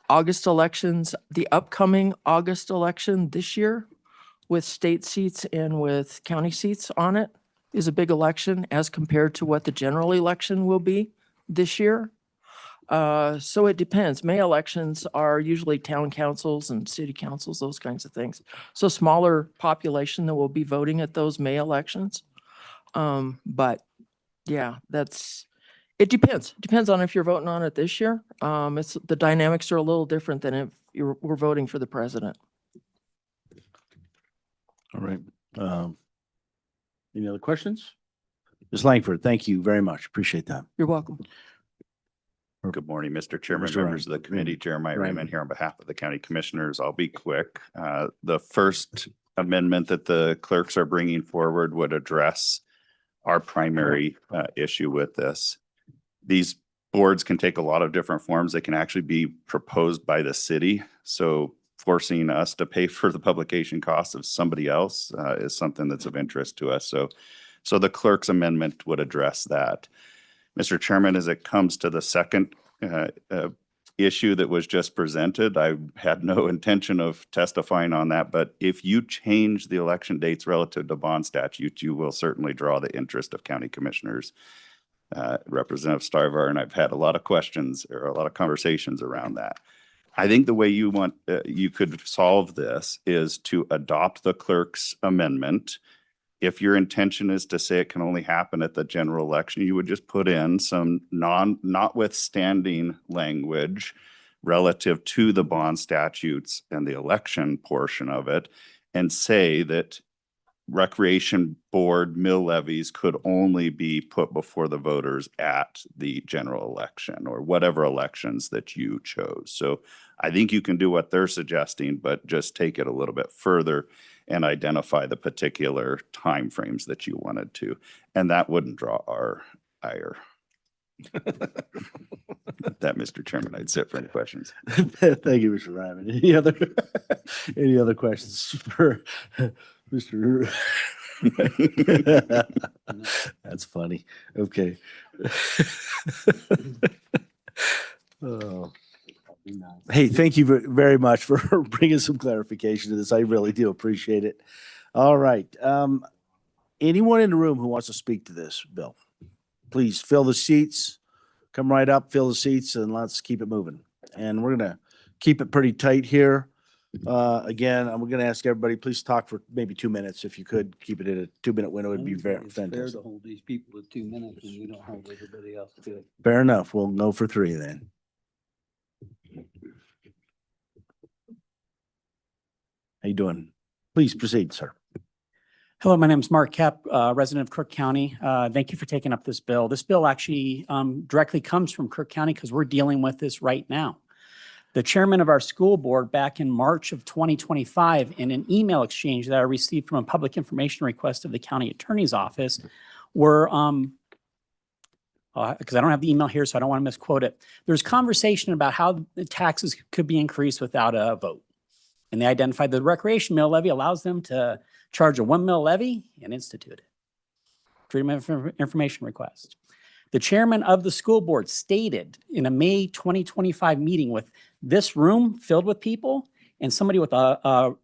August elections, the upcoming August election this year with state seats and with county seats on it is a big election as compared to what the general election will be this year. So it depends. May elections are usually town councils and city councils, those kinds of things. So smaller population that will be voting at those May elections. But yeah, it depends. Depends on if you're voting on it this year. The dynamics are a little different than if we're voting for the president. All right. Any other questions? Ms. Langford, thank you very much. Appreciate that. You're welcome. Good morning, Mr. Chairman, Mr. members of the committee. Jeremiah Raymond here on behalf of the county commissioners. I'll be quick. The first amendment that the clerks are bringing forward would address our primary issue with this. These boards can take a lot of different forms. They can actually be proposed by the city. So forcing us to pay for the publication costs of somebody else is something that's of interest to us. So the clerk's amendment would address that. Mr. Chairman, as it comes to the second issue that was just presented, I had no intention of testifying on that, but if you change the election dates relative to bond statutes, you will certainly draw the interest of county commissioners. Representative Stivar and I've had a lot of questions or a lot of conversations around that. I think the way you could solve this is to adopt the clerk's amendment. If your intention is to say it can only happen at the general election, you would just put in some notwithstanding language relative to the bond statutes and the election portion of it, and say that recreation board mill levies could only be put before the voters at the general election or whatever elections that you chose. So I think you can do what they're suggesting, but just take it a little bit further and identify the particular timeframes that you wanted to. And that wouldn't draw our ire. That, Mr. Chairman, I'd sit for any questions. Thank you, Mr. Ryman. Any other questions for Mr. That's funny. Okay. Oh. Hey, thank you very much for bringing some clarification to this. I really do appreciate it. All right. Anyone in the room who wants to speak to this bill, please fill the seats. Come right up, fill the seats, and let's keep it moving. And we're going to keep it pretty tight here. Again, I'm going to ask everybody, please talk for maybe 2 minutes. If you could keep it in a 2-minute window, it'd be very Fair fantastic. to hold these people to 2 minutes and we don't hold everybody else to it. Fair enough. We'll go for 3 then. How you doing? Please proceed, sir. Hello, my name is Mark Kapp, resident of Crook County. Thank you for taking up this bill. This bill actually directly comes from Crook County because we're dealing with this right now. The chairman of our school board back in March of 2025, in an email exchange that I received from a public information request of the county attorney's office, were, because I don't have the email here, so I don't want to misquote it. There's conversation about how the taxes could be increased without a vote. And they identified the recreation mill levy allows them to charge a 1 mil levy and institute it. Freedom of Information request. The chairman of the school board stated in a May 2025 meeting with this room filled with people and somebody with a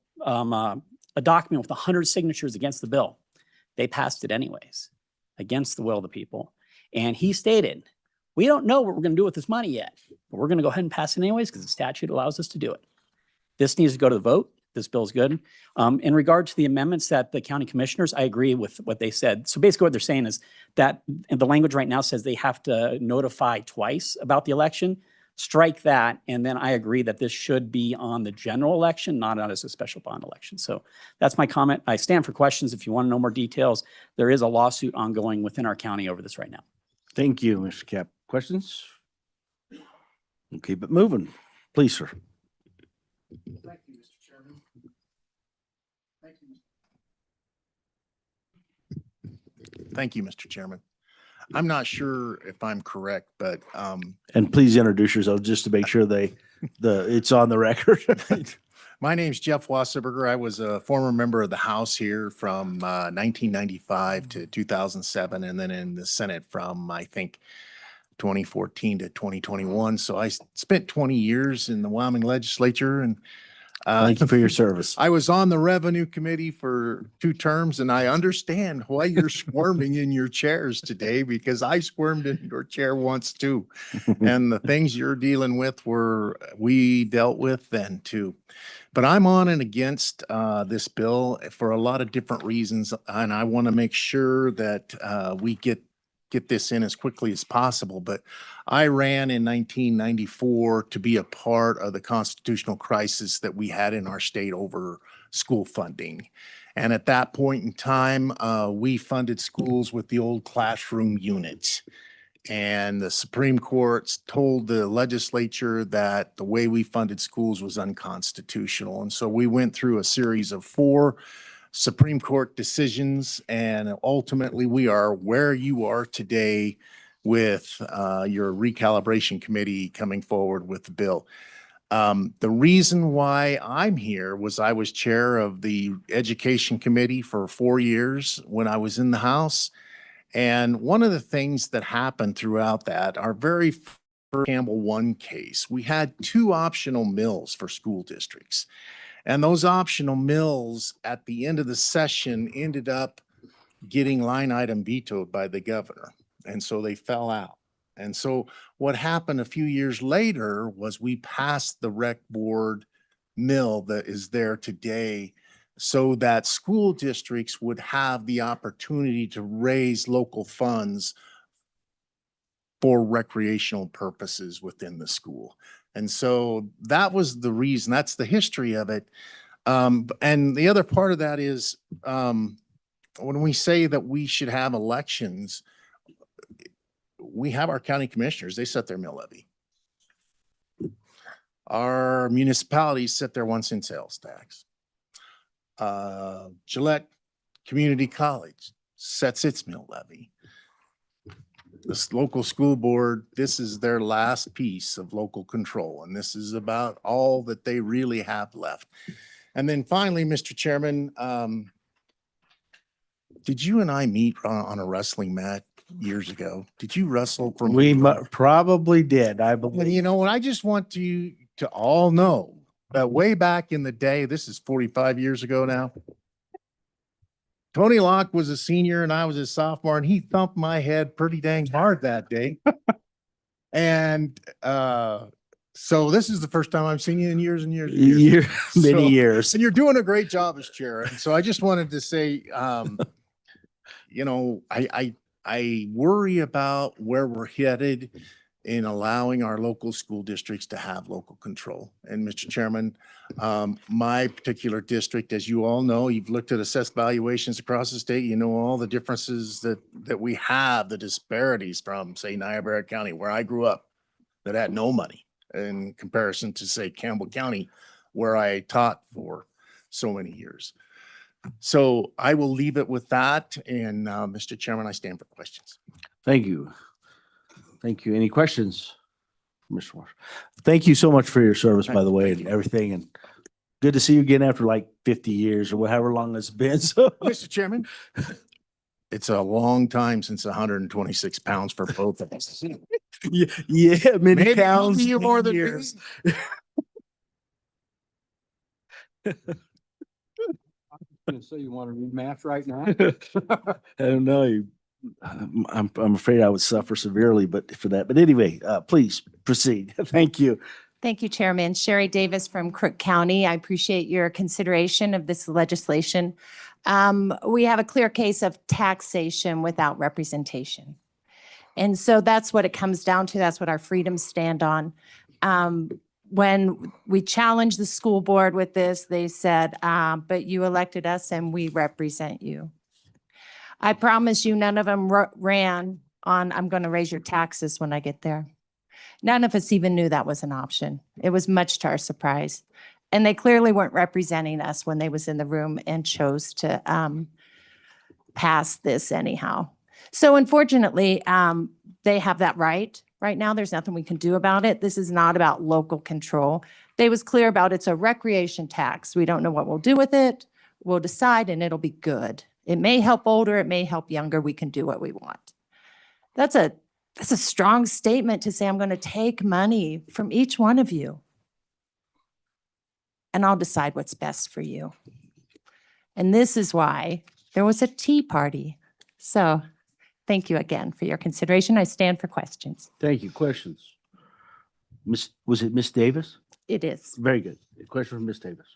document with 100 signatures against the bill. They passed it anyways, against the will of the people. And he stated, we don't know what we're going to do with this money yet, but we're going to go ahead and pass it anyways because the statute allows us to do it. This needs to go to the vote. This bill is good. In regard to the amendments that the county commissioners, I agree with what they said. So basically what they're saying is that the language right now says they have to notify twice about the election. Strike that. And then I agree that this should be on the general election, not as a special bond election. So that's my comment. I stand for questions. If you want to know more details, there is a lawsuit ongoing within our county over this right now. Thank you, Mr. Cap. Questions? We'll keep it moving. Please, sir. Thank you, Mr. Chairman. Thank you. Thank you, Mr. Chairman. I'm not sure if I'm correct, but And please introduce yourself just to make sure it's on the record. my name's Jeff Wasserberger. I was a former member of the House here from 1995 to 2007, and then in the Senate from, I think, 2014 to 2021. So I spent 20 years in the Wyoming Legislature, and Thank you for your service. I was on the Revenue Committee for 2 terms, and I understand why you're squirming in your chairs today, because I squirmed in your chair once too. And the things you're dealing with we dealt with then too. But I'm on and against this bill for a lot of different reasons, and I want to make sure that we get this in as quickly as possible. But I ran in 1994 to be a part of the constitutional crisis that we had in our state over school funding. And at that point in time, we funded schools with the old classroom units. And the Supreme Court told the legislature that the way we funded schools was unconstitutional. And so we went through a series of 4 Supreme Court decisions, and ultimately we are where you are today with your recalibration committee coming forward with the bill. The reason why I'm here was I was chair of the Education Committee for 4 years when I was in the House. And one of the things that happened throughout that, our very first Campbell 1 case, we had 2 optional mills for school districts. And those optional mills at the end of the session ended up getting line item vetoed by the governor. And so they fell out. And so what happened a few years later was we passed the rec board mill that is there today so that school districts would have the opportunity to raise local funds for recreational purposes within the school. And so that was the reason, that's the history of it. And the other part of that is when we say that we should have elections, we have our county commissioners, they set their mill levy. Our municipalities set their 1 cent sales tax. Gillette Community College sets its mill levy. This local school board, this is their last piece of local control, and this is about all that they really have left. And then finally, Mr. Chairman, did you and I meet on a wrestling mat years ago? Did you wrestle for We probably did, I Well, believe. you know, and I just want you to all know that way back in the day, this is 45 years ago now, Tony Locke was a senior and I was a sophomore, and he thumped my head pretty dang hard that day. And so this is the first time I've seen you in years and years and years. Many So- years. And you're doing a great job as chair. And so I just wanted to say, you know, I worry about where we're headed in allowing our local school districts to have local control. And Mr. Chairman, my particular district, as you all know, you've looked at assessed valuations across the state, you know all the differences that we have, the disparities from, say, Niobrara County, where I grew up, that had no money in comparison to, say, Campbell County, where I taught for so many years. So I will leave it with that. And Mr. Chairman, I stand for questions. Thank you. Thank you. Any questions? Mr. Marsh? Thank you so much for your service, by the way, and everything. And Good to see you again after like 50 years or however long it's been. So, Mr. Chairman, it's a long time since 126 pounds for both of us. yeah, many Maybe pounds, you many more than years. me. So you want to read math right now? I don't know. I'm afraid I would suffer severely, but for that. But anyway, please proceed. Thank you. Thank you, Chairman. Sherry Davis from Crook County. I appreciate your consideration of this legislation. We have a clear case of taxation without representation. And so that's what it comes down to. That's what our freedoms stand on. When we challenged the school board with this, they said, but you elected us and we represent you. I promise you, none of them ran on, I'm going to raise your taxes when I get there. None of us even knew that was an option. It was much to our surprise. And they clearly weren't representing us when they was in the room and chose to pass this anyhow. So unfortunately, they have that right. Right now, there's nothing we can do about it. This is not about local control. They was clear about it's a recreation tax. We don't know what we'll do with it. We'll decide and it'll be good. It may help older, it may help younger. We can do what we want. That's a strong statement to say I'm going to take money from each one of you and I'll decide what's best for you. And this is why there was a tea party. So thank you again for your consideration. I stand for questions. Thank you. Questions? Was it Miss Davis? It is. Very good. A question from Miss Davis.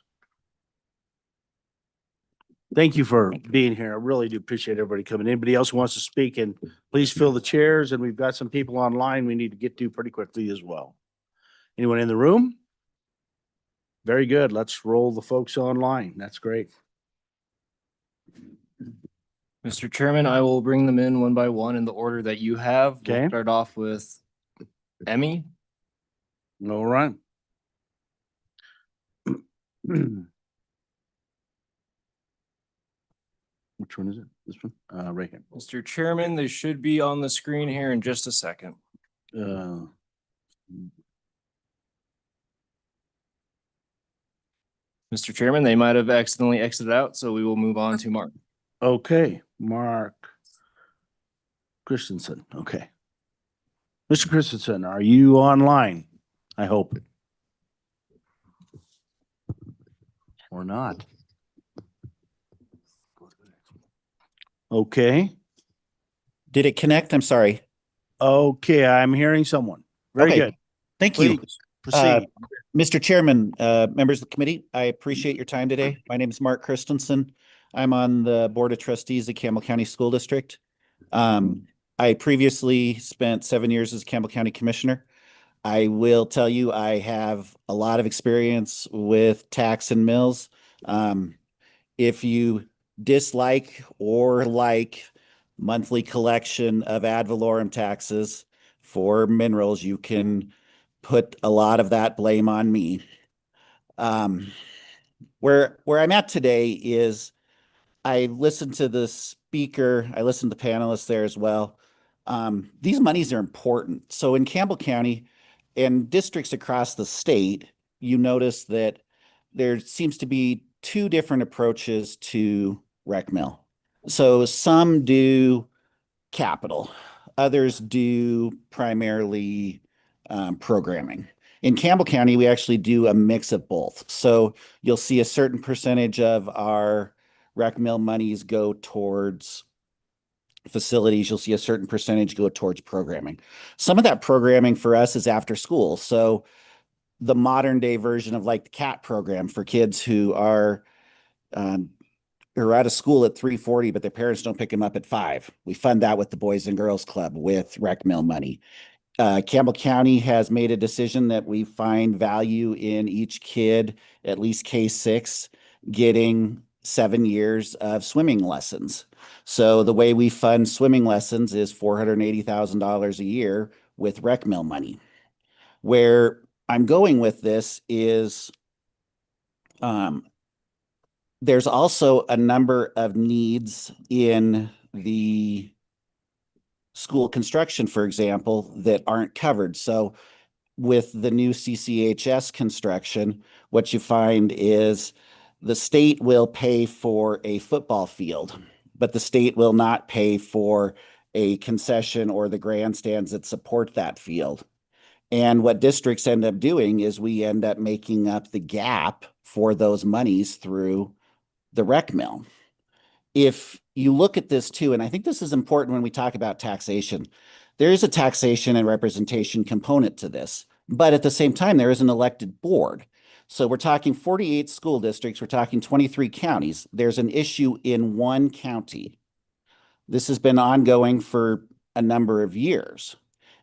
Thank you for being here. I really do appreciate everybody coming. Anybody else who wants to speak, and please fill the chairs, and we've got some people online we need to get to pretty quickly as well. Anyone in the room? Very good. Let's roll the folks online. That's great. Mr. Chairman, I will bring them in one by one in the order that you have. We'll Okay. start off with Emmy. All right. Which one is it? This one? Right here. Mr. Chairman, they should be on the screen here in just a second. Mr. Chairman, they might have accidentally exited out, so we will move on to Mark. Okay, Mark Christensen. Okay. Mr. Christensen, are you online? I hope. Or not. Okay. Did it connect? I'm sorry. Okay, I'm hearing someone. Very Okay. good. Thank you. Please proceed. Mr. Chairman, members of the committee, I appreciate your time today. My name is Mark Christensen. I'm on the Board of Trustees of Campbell County School District. I previously spent 7 years as Campbell County Commissioner. I will tell you, I have a lot of experience with tax and mills. If you dislike or like monthly collection of ad valorem taxes for minerals, you can put a lot of that blame on me. Where I'm at today is I listened to the speaker, I listened to panelists there as well. These monies are important. So in Campbell County and districts across the state, you notice that there seems to be two different approaches to rec mill. So some do capital, others do primarily programming. In Campbell County, we actually do a mix of both. So you'll see a certain percentage of our rec mill monies go towards facilities. You'll see a certain percentage go towards programming. Some of that programming for us is after school. So the modern day version of like the CAT program for kids who are out of school at 3:40, but their parents don't pick them up at 5. We fund that with the Boys and Girls Club with rec mill money. Campbell County has made a decision that we find value in each kid, at least K-6, getting 7 years of swimming lessons. So the way we fund swimming lessons is $480,000 a year with rec mill money. Where I'm going with this is there's also a number of needs in the school construction, for example, that aren't covered. So with the new CCHS construction, what you find is the state will pay for a football field, but the state will not pay for a concession or the grandstands that support that field. And what districts end up doing is we end up making up the gap for those monies through the rec mill. If you look at this too, and I think this is important when we talk about taxation, there is a taxation and representation component to this, but at the same time, there is an elected board. So we're talking 48 school districts, we're talking 23 counties. There's an issue in one county. This has been ongoing for a number of years.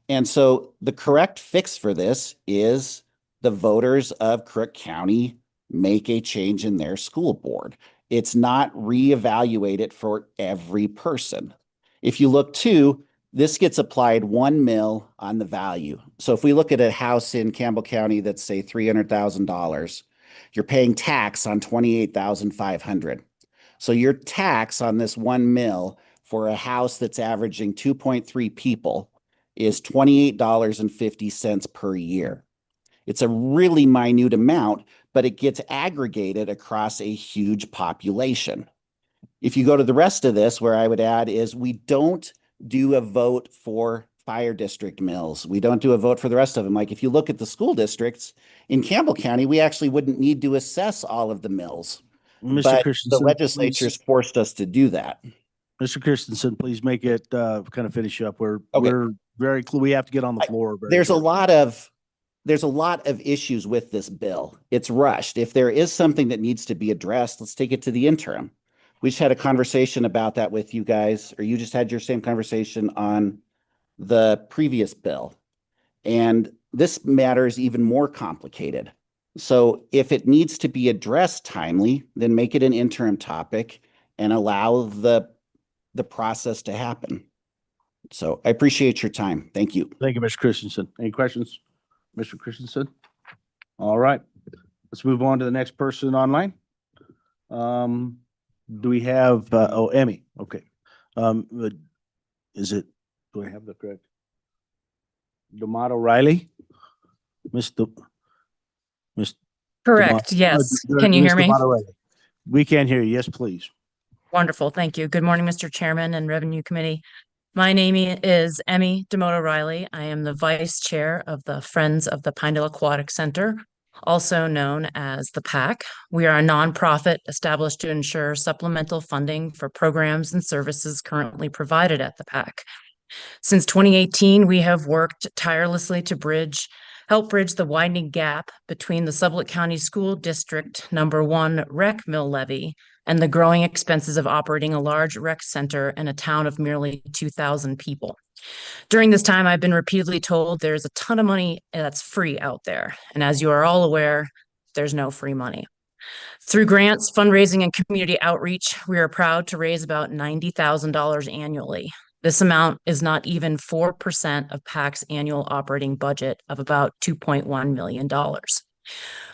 And so the correct fix for this is the voters of Crook County make a change in their school board. It's not reevaluate it for every person. If you look too, this gets applied 1 mil on the value. So if we look at a house in Campbell County that's say $300,000, you're paying tax on $28,500. So your tax on this 1 mil for a house that's averaging 2.3 people is $28.50 per year. It's a really minute amount, but it gets aggregated across a huge population. If you go to the rest of this, where I would add is we don't do a vote for fire district mills. We don't do a vote for the rest of them. Like if you look at the school districts in Campbell County, we actually wouldn't need to assess all of the mills. Mr. But the Christensen, legislature's forced us to do that. Mr. Christensen, please make it kind of finish up. We're Okay. very we have to get on the floor. There's a lot of issues with this bill. It's rushed. If there is something that needs to be addressed, let's take it to the interim. We just had a conversation about that with you guys, or you just had your same conversation on the previous bill. And this matter is even more complicated. So if it needs to be addressed timely, then make it an interim topic and allow the process to happen. So I appreciate your time. Thank you. Thank you, Mr. Christensen. Any questions, Mr. Christensen? All right, let's move on to the next person online. Do we have, Emmy? Okay. Is it, do I have the correct? D'Amato Riley? Correct, yes. Can you hear me? We can hear you. Yes, please. Wonderful, thank you. Good morning, Mr. Chairman and Revenue Committee. My name is Emmy Demoto Riley. I am the Vice Chair of the Friends of the Pinedale Aquatic Center, also known as the PAC. We are a nonprofit established to ensure supplemental funding for programs and services currently provided at the PAC. Since 2018, we have worked tirelessly to help bridge the widening gap between the Sublette County School District number 1 rec mill levy and the growing expenses of operating a large rec center in a town of merely 2,000 people. During this time, I've been repeatedly told there's a ton of money that's free out there. And as you are all aware, there's no free money. Through grants, fundraising, and community outreach, we are proud to raise about $90,000 annually. This amount is not even 4% of PAC's annual operating budget of about $2.1 million.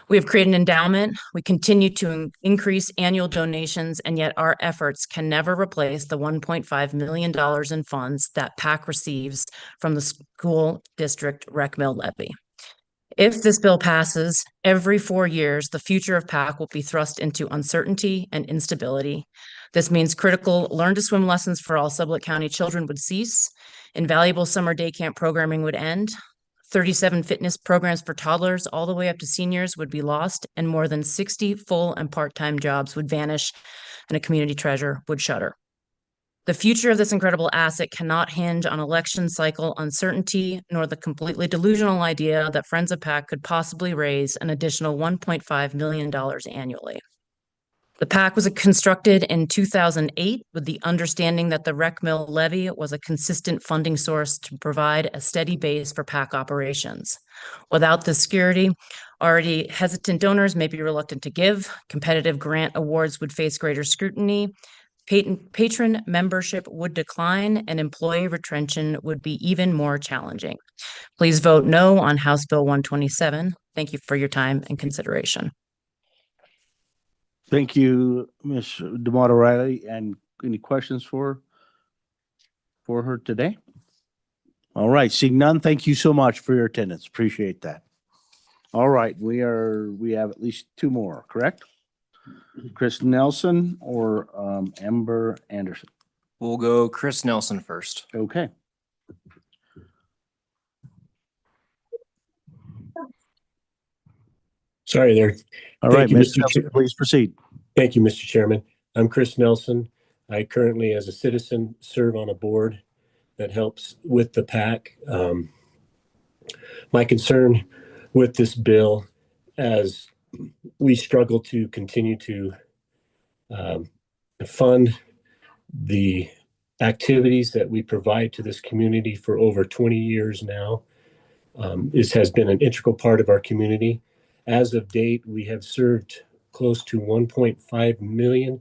We have created an endowment. We continue to increase annual donations, and yet our efforts can never replace the $1.5 million in funds that PAC receives from the school district rec mill levy. If this bill passes, every 4 years, the future of PAC will be thrust into uncertainty and instability. This means critical learn-to-swim lessons for all Sublette County children would cease, invaluable summer day camp programming would end, 37 fitness programs for toddlers all the way up to seniors would be lost, and more than 60 full and part-time jobs would vanish, and a community treasure would shutter. The future of this incredible asset cannot hinge on election cycle uncertainty, nor the completely delusional idea that Friends of PAC could possibly raise an additional $1.5 million annually. The PAC was constructed in 2008 with the understanding that the rec mill levy was a consistent funding source to provide a steady base for PAC operations. Without this security, already hesitant donors may be reluctant to give, competitive grant awards would face greater scrutiny, patron membership would decline, and employee retention would be even more challenging. Please vote no on House Bill 127. Thank you for your time and consideration. Thank you, Ms. D'Amato Riley. And any questions for her today? All right, seeing none, thank you so much for your attendance. Appreciate that. All right, we have at least two more, correct? Chris Nelson or Amber Anderson? We'll go Chris Nelson first. Okay. Sorry there. All right, Mr. Nelson, please proceed. Thank you, Mr. Chairman. I'm Chris Nelson. I currently, as a citizen, serve on a board that helps with the PAC. My concern with this bill, as we struggle to continue to fund the activities that we provide to this community for over 20 years now, this has been an integral part of our community. As of date, we have served close to 1.5 million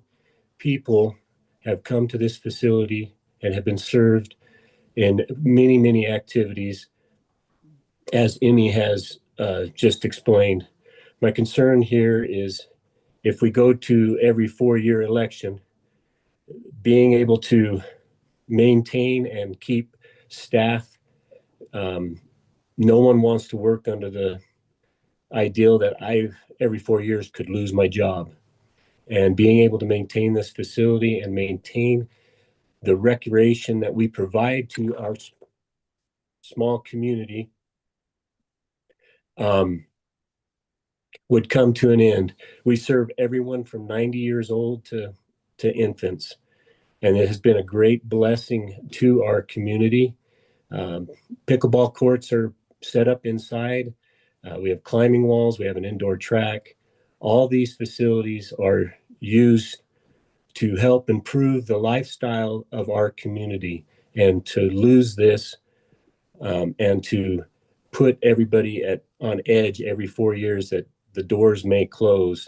people have come to this facility and have been served in many, many activities, as Emmy has just explained. My concern here is if we go to every 4-year election, being able to maintain and keep staff. No one wants to work under the ideal that every 4 years could lose my job. And being able to maintain this facility and maintain the recreation that we provide to our small community would come to an end. We serve everyone from 90 years old to infants, and it has been a great blessing to our community. Pickleball courts are set up inside. We have climbing walls. We have an indoor track. All these facilities are used to help improve the lifestyle of our community. And to lose this and to put everybody on edge every 4 years that the doors may close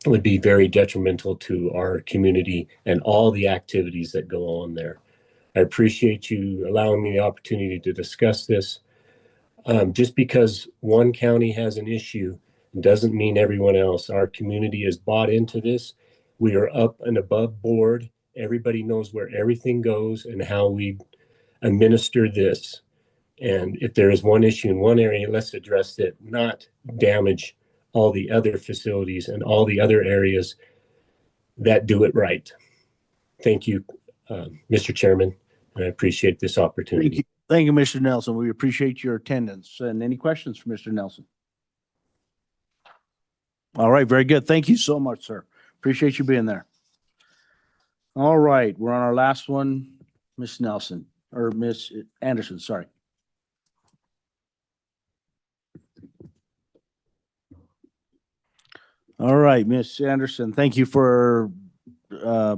would be very detrimental to our community and all the activities that go on there. I appreciate you allowing me the opportunity to discuss this. Just because one county has an issue doesn't mean everyone else. Our community is bought into this. We are up and above board. Everybody knows where everything goes and how we administer this. And if there is one issue in one area, let's address it, not damage all the other facilities and all the other areas that do it right. Thank you, Mr. Chairman, and I appreciate this opportunity. Thank you, Mr. Nelson. We appreciate your attendance. And any questions for Mr. Nelson? All right, very good. Thank you so much, sir. Appreciate you being there. All right, we're on our last one, Miss Nelson, or Miss Anderson, sorry. All right, Miss Anderson, thank you for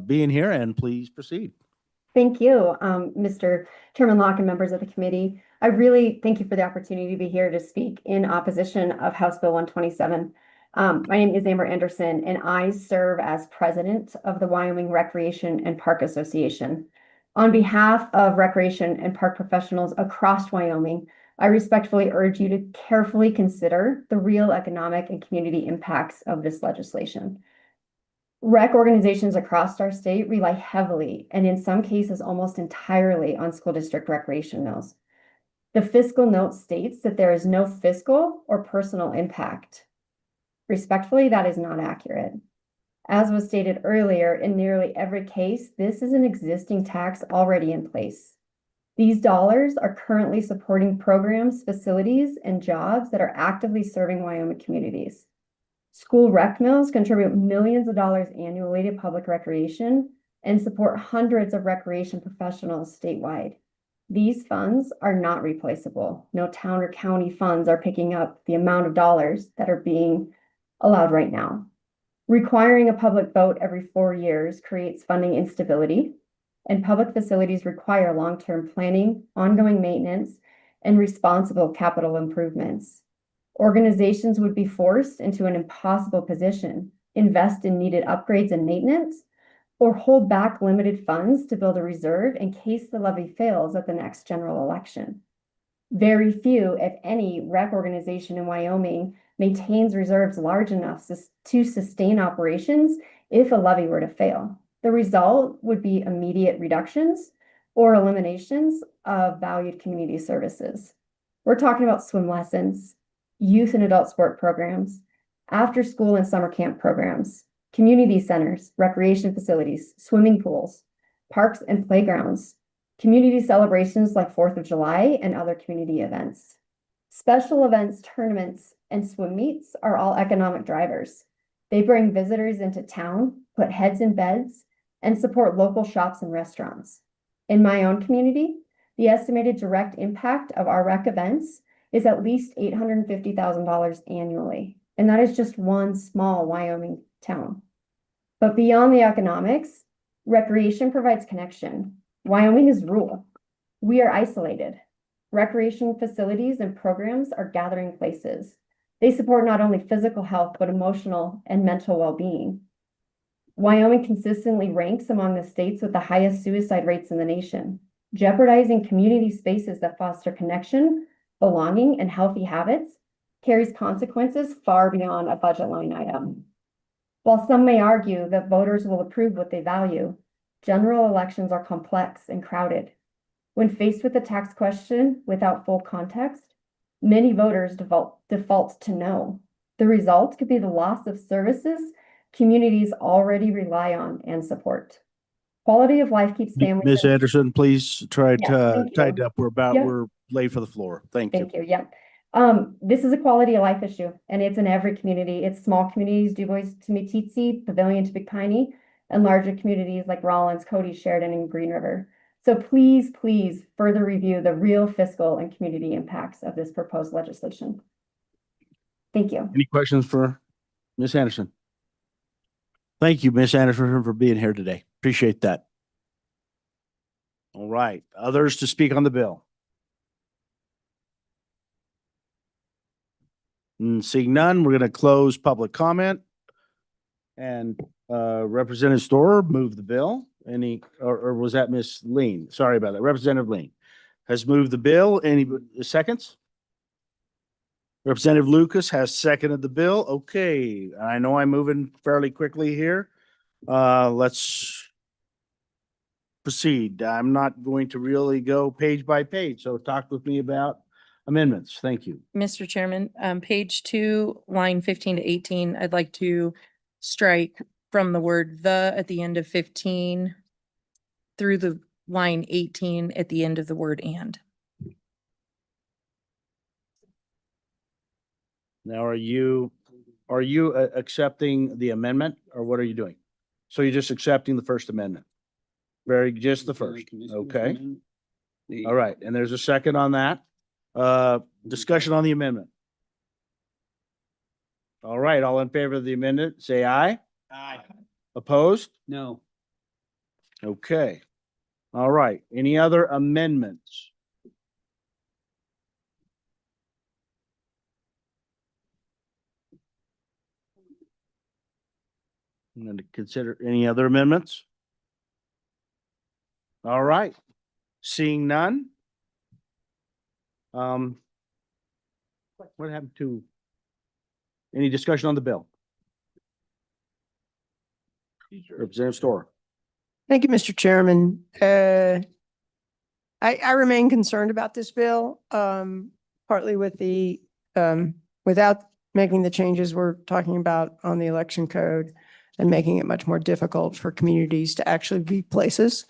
being here, and please proceed. Thank you, Mr. Chairman Locke and members of the committee. I really thank you for the opportunity to be here to speak in opposition of House Bill 127. My name is Amber Anderson, and I serve as president of the Wyoming Recreation and Park Association. On behalf of recreation and park professionals across Wyoming, I respectfully urge you to carefully consider the real economic and community impacts of this legislation. Rec organizations across our state rely heavily, and in some cases almost entirely, on school district recreation mills. The fiscal note states that there is no fiscal or personal impact. Respectfully, that is not accurate. As was stated earlier, in nearly every case, this is an existing tax already in place. These dollars are currently supporting programs, facilities, and jobs that are actively serving Wyoming communities. School rec mills contribute millions of dollars annually to public recreation and support hundreds of recreation professionals statewide. These funds are not replaceable. No town or county funds are picking up the amount of dollars that are being allowed right now. Requiring a public vote every 4 years creates funding instability, and public facilities require long-term planning, ongoing maintenance, and responsible capital improvements. Organizations would be forced into an impossible position, invest in needed upgrades and maintenance, or hold back limited funds to build a reserve in case the levy fails at the next general election. Very few, if any, rec organization in Wyoming maintains reserves large enough to sustain operations if a levy were to fail. The result would be immediate reductions or eliminations of valued community services. We're talking about swim lessons, youth and adult sport programs, after school and summer camp programs, community centers, recreation facilities, swimming pools, parks and playgrounds, community celebrations like 4th of July and other community events. Special events, tournaments, and swim meets are all economic drivers. They bring visitors into town, put heads in beds, and support local shops and restaurants. In my own community, the estimated direct impact of our rec events is at least $850,000 annually. And that is just one small Wyoming town. But beyond the economics, recreation provides connection. Wyoming is rural. We are isolated. Recreation facilities and programs are gathering places. They support not only physical health, but emotional and mental well-being. Wyoming consistently ranks among the states with the highest suicide rates in the nation. Jeopardizing community spaces that foster connection, belonging, and healthy habits carries consequences far beyond a budget line item. While some may argue that voters will approve what they value, general elections are complex and crowded. When faced with a tax question without full context, many voters default to no. The result could be the loss of services communities already rely on and support. Quality of life keeps families. Ms. Anderson, please try Yes, to thank tighten you. up. We're Yep. late for the floor. Thank you. Thank you. Yeah. This is a quality of life issue, and it's in every community. It's small communities, DuBois to Meeteetse, Pavilion to Big Piney, and larger communities like Rollins, Cody, Sheridan, and Green River. So please, please further review the real fiscal and community impacts of this proposed legislation. Thank you. Any questions for Ms. Anderson? Thank you, Ms. Anderson, for being here today. Appreciate that. All right, others to speak on the bill? Seeing none, we're going to close public comment. And Representative Storer moved the bill. Or was that Ms. Lean? Sorry about that. Representative Lean has moved the bill. Any seconds? Representative Lucas has seconded the bill. Okay, I know I'm moving fairly quickly here. Let's proceed. I'm not going to really go page by page, so talk with me about amendments. Thank you. Mr. Chairman, page 2, line 15 to 18, I'd like to strike from the word "the" at the end of 15 through the line 18 at the end of the word "and." Now, are you accepting the amendment, or what are you doing? So you're just accepting the First Amendment? Just the first, okay? All right, and there's a second on that. Discussion on the amendment. All right, all in favor of the amendment, say aye. Aye. Opposed? No. Okay. All right, any other amendments? I'm going to consider any other amendments. All right, seeing none. What happened to any discussion on the bill? Representative Storer. Thank you, Mr. Chairman. I remain concerned about this bill, partly with the, without making the changes we're talking about on the election code and making it much more difficult for communities to actually be places,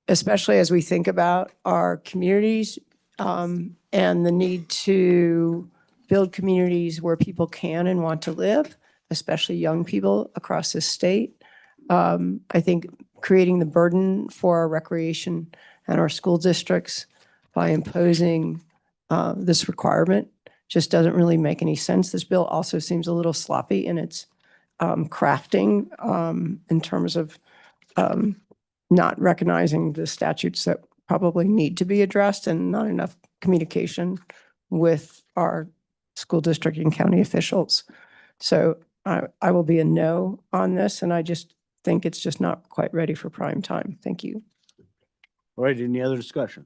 especially as we think about our communities and the need to build communities where people can and want to live, especially young people across this state. I think creating the burden for our recreation and our school districts by imposing this requirement just doesn't really make any sense. This bill also seems a little sloppy in its crafting in terms of not recognizing the statutes that probably need to be addressed and not enough communication with our school district and county officials. So I will be a no on this, and I just think it's just not quite ready for prime time. Thank you. All right, any other discussion?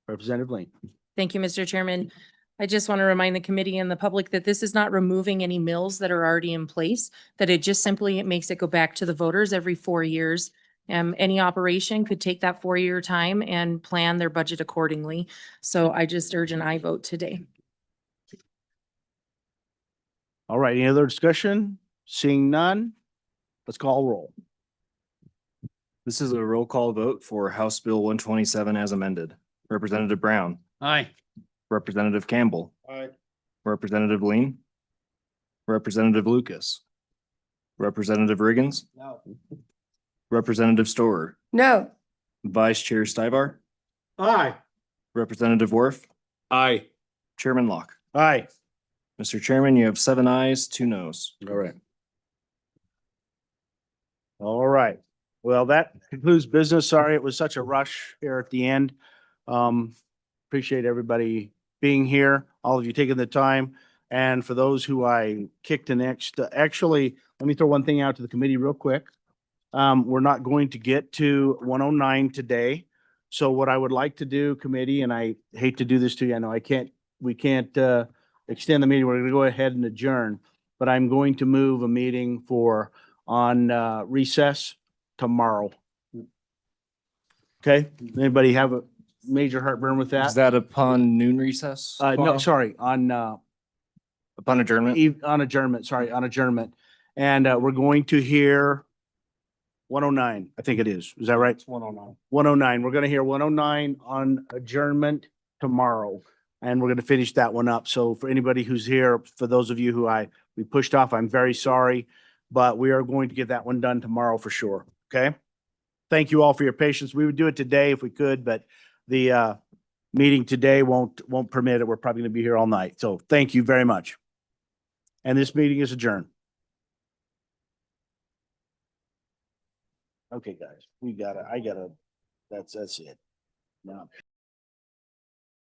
Representative Lane. Thank you, Mr. Chairman. I just want to remind the committee and the public that this is not removing any mills that are already in place, that it just simply makes it go back to the voters every 4 years Any operation could take that 4-year time and plan their budget accordingly. So I just urge an aye vote today. All right, any other discussion? Seeing none, let's call roll. This is a roll call vote for House Bill 127 as amended. Representative Brown, Aye. Representative Campbell, Aye. Representative Lean, Representative Lucas, Representative Riggins, No. Representative Storer, No. Vice Chair Stivar, Aye. Representative Worf, Aye. Chairman Locke. Aye. Mr. Chairman, you have 7 ayes, 2 noes. All right. All right. Well, that concludes business. Sorry, it was such a rush here at the end. Appreciate everybody being here, all of you taking the time. And for those who I kicked the next, actually, let me throw one thing out to the committee real quick. We're not going to get to 109 today. So what I would like to do, committee, and I hate to do this to you, I know we can't extend the meeting. We're gonna go ahead and adjourn, but I'm going to move a meeting on recess tomorrow. Okay, anybody have a major heartburn with Is that? that upon noon recess? No, tomorrow? sorry, on Upon adjournment? on adjournment. And we're going to hear 109, I think it is. Is that right? It's 109. 109. We're gonna hear 109 on adjournment tomorrow. And we're gonna finish that one up. So for anybody who's here, for those of you who we pushed off, I'm very sorry. But we are going to get that one done tomorrow for sure. Okay? Thank you all for your patience. We would do it today if we could, but the meeting today won't permit it. We're probably gonna be here all night. So thank you very much. And this meeting is adjourned. Okay, guys, I gotta, that's it. Now.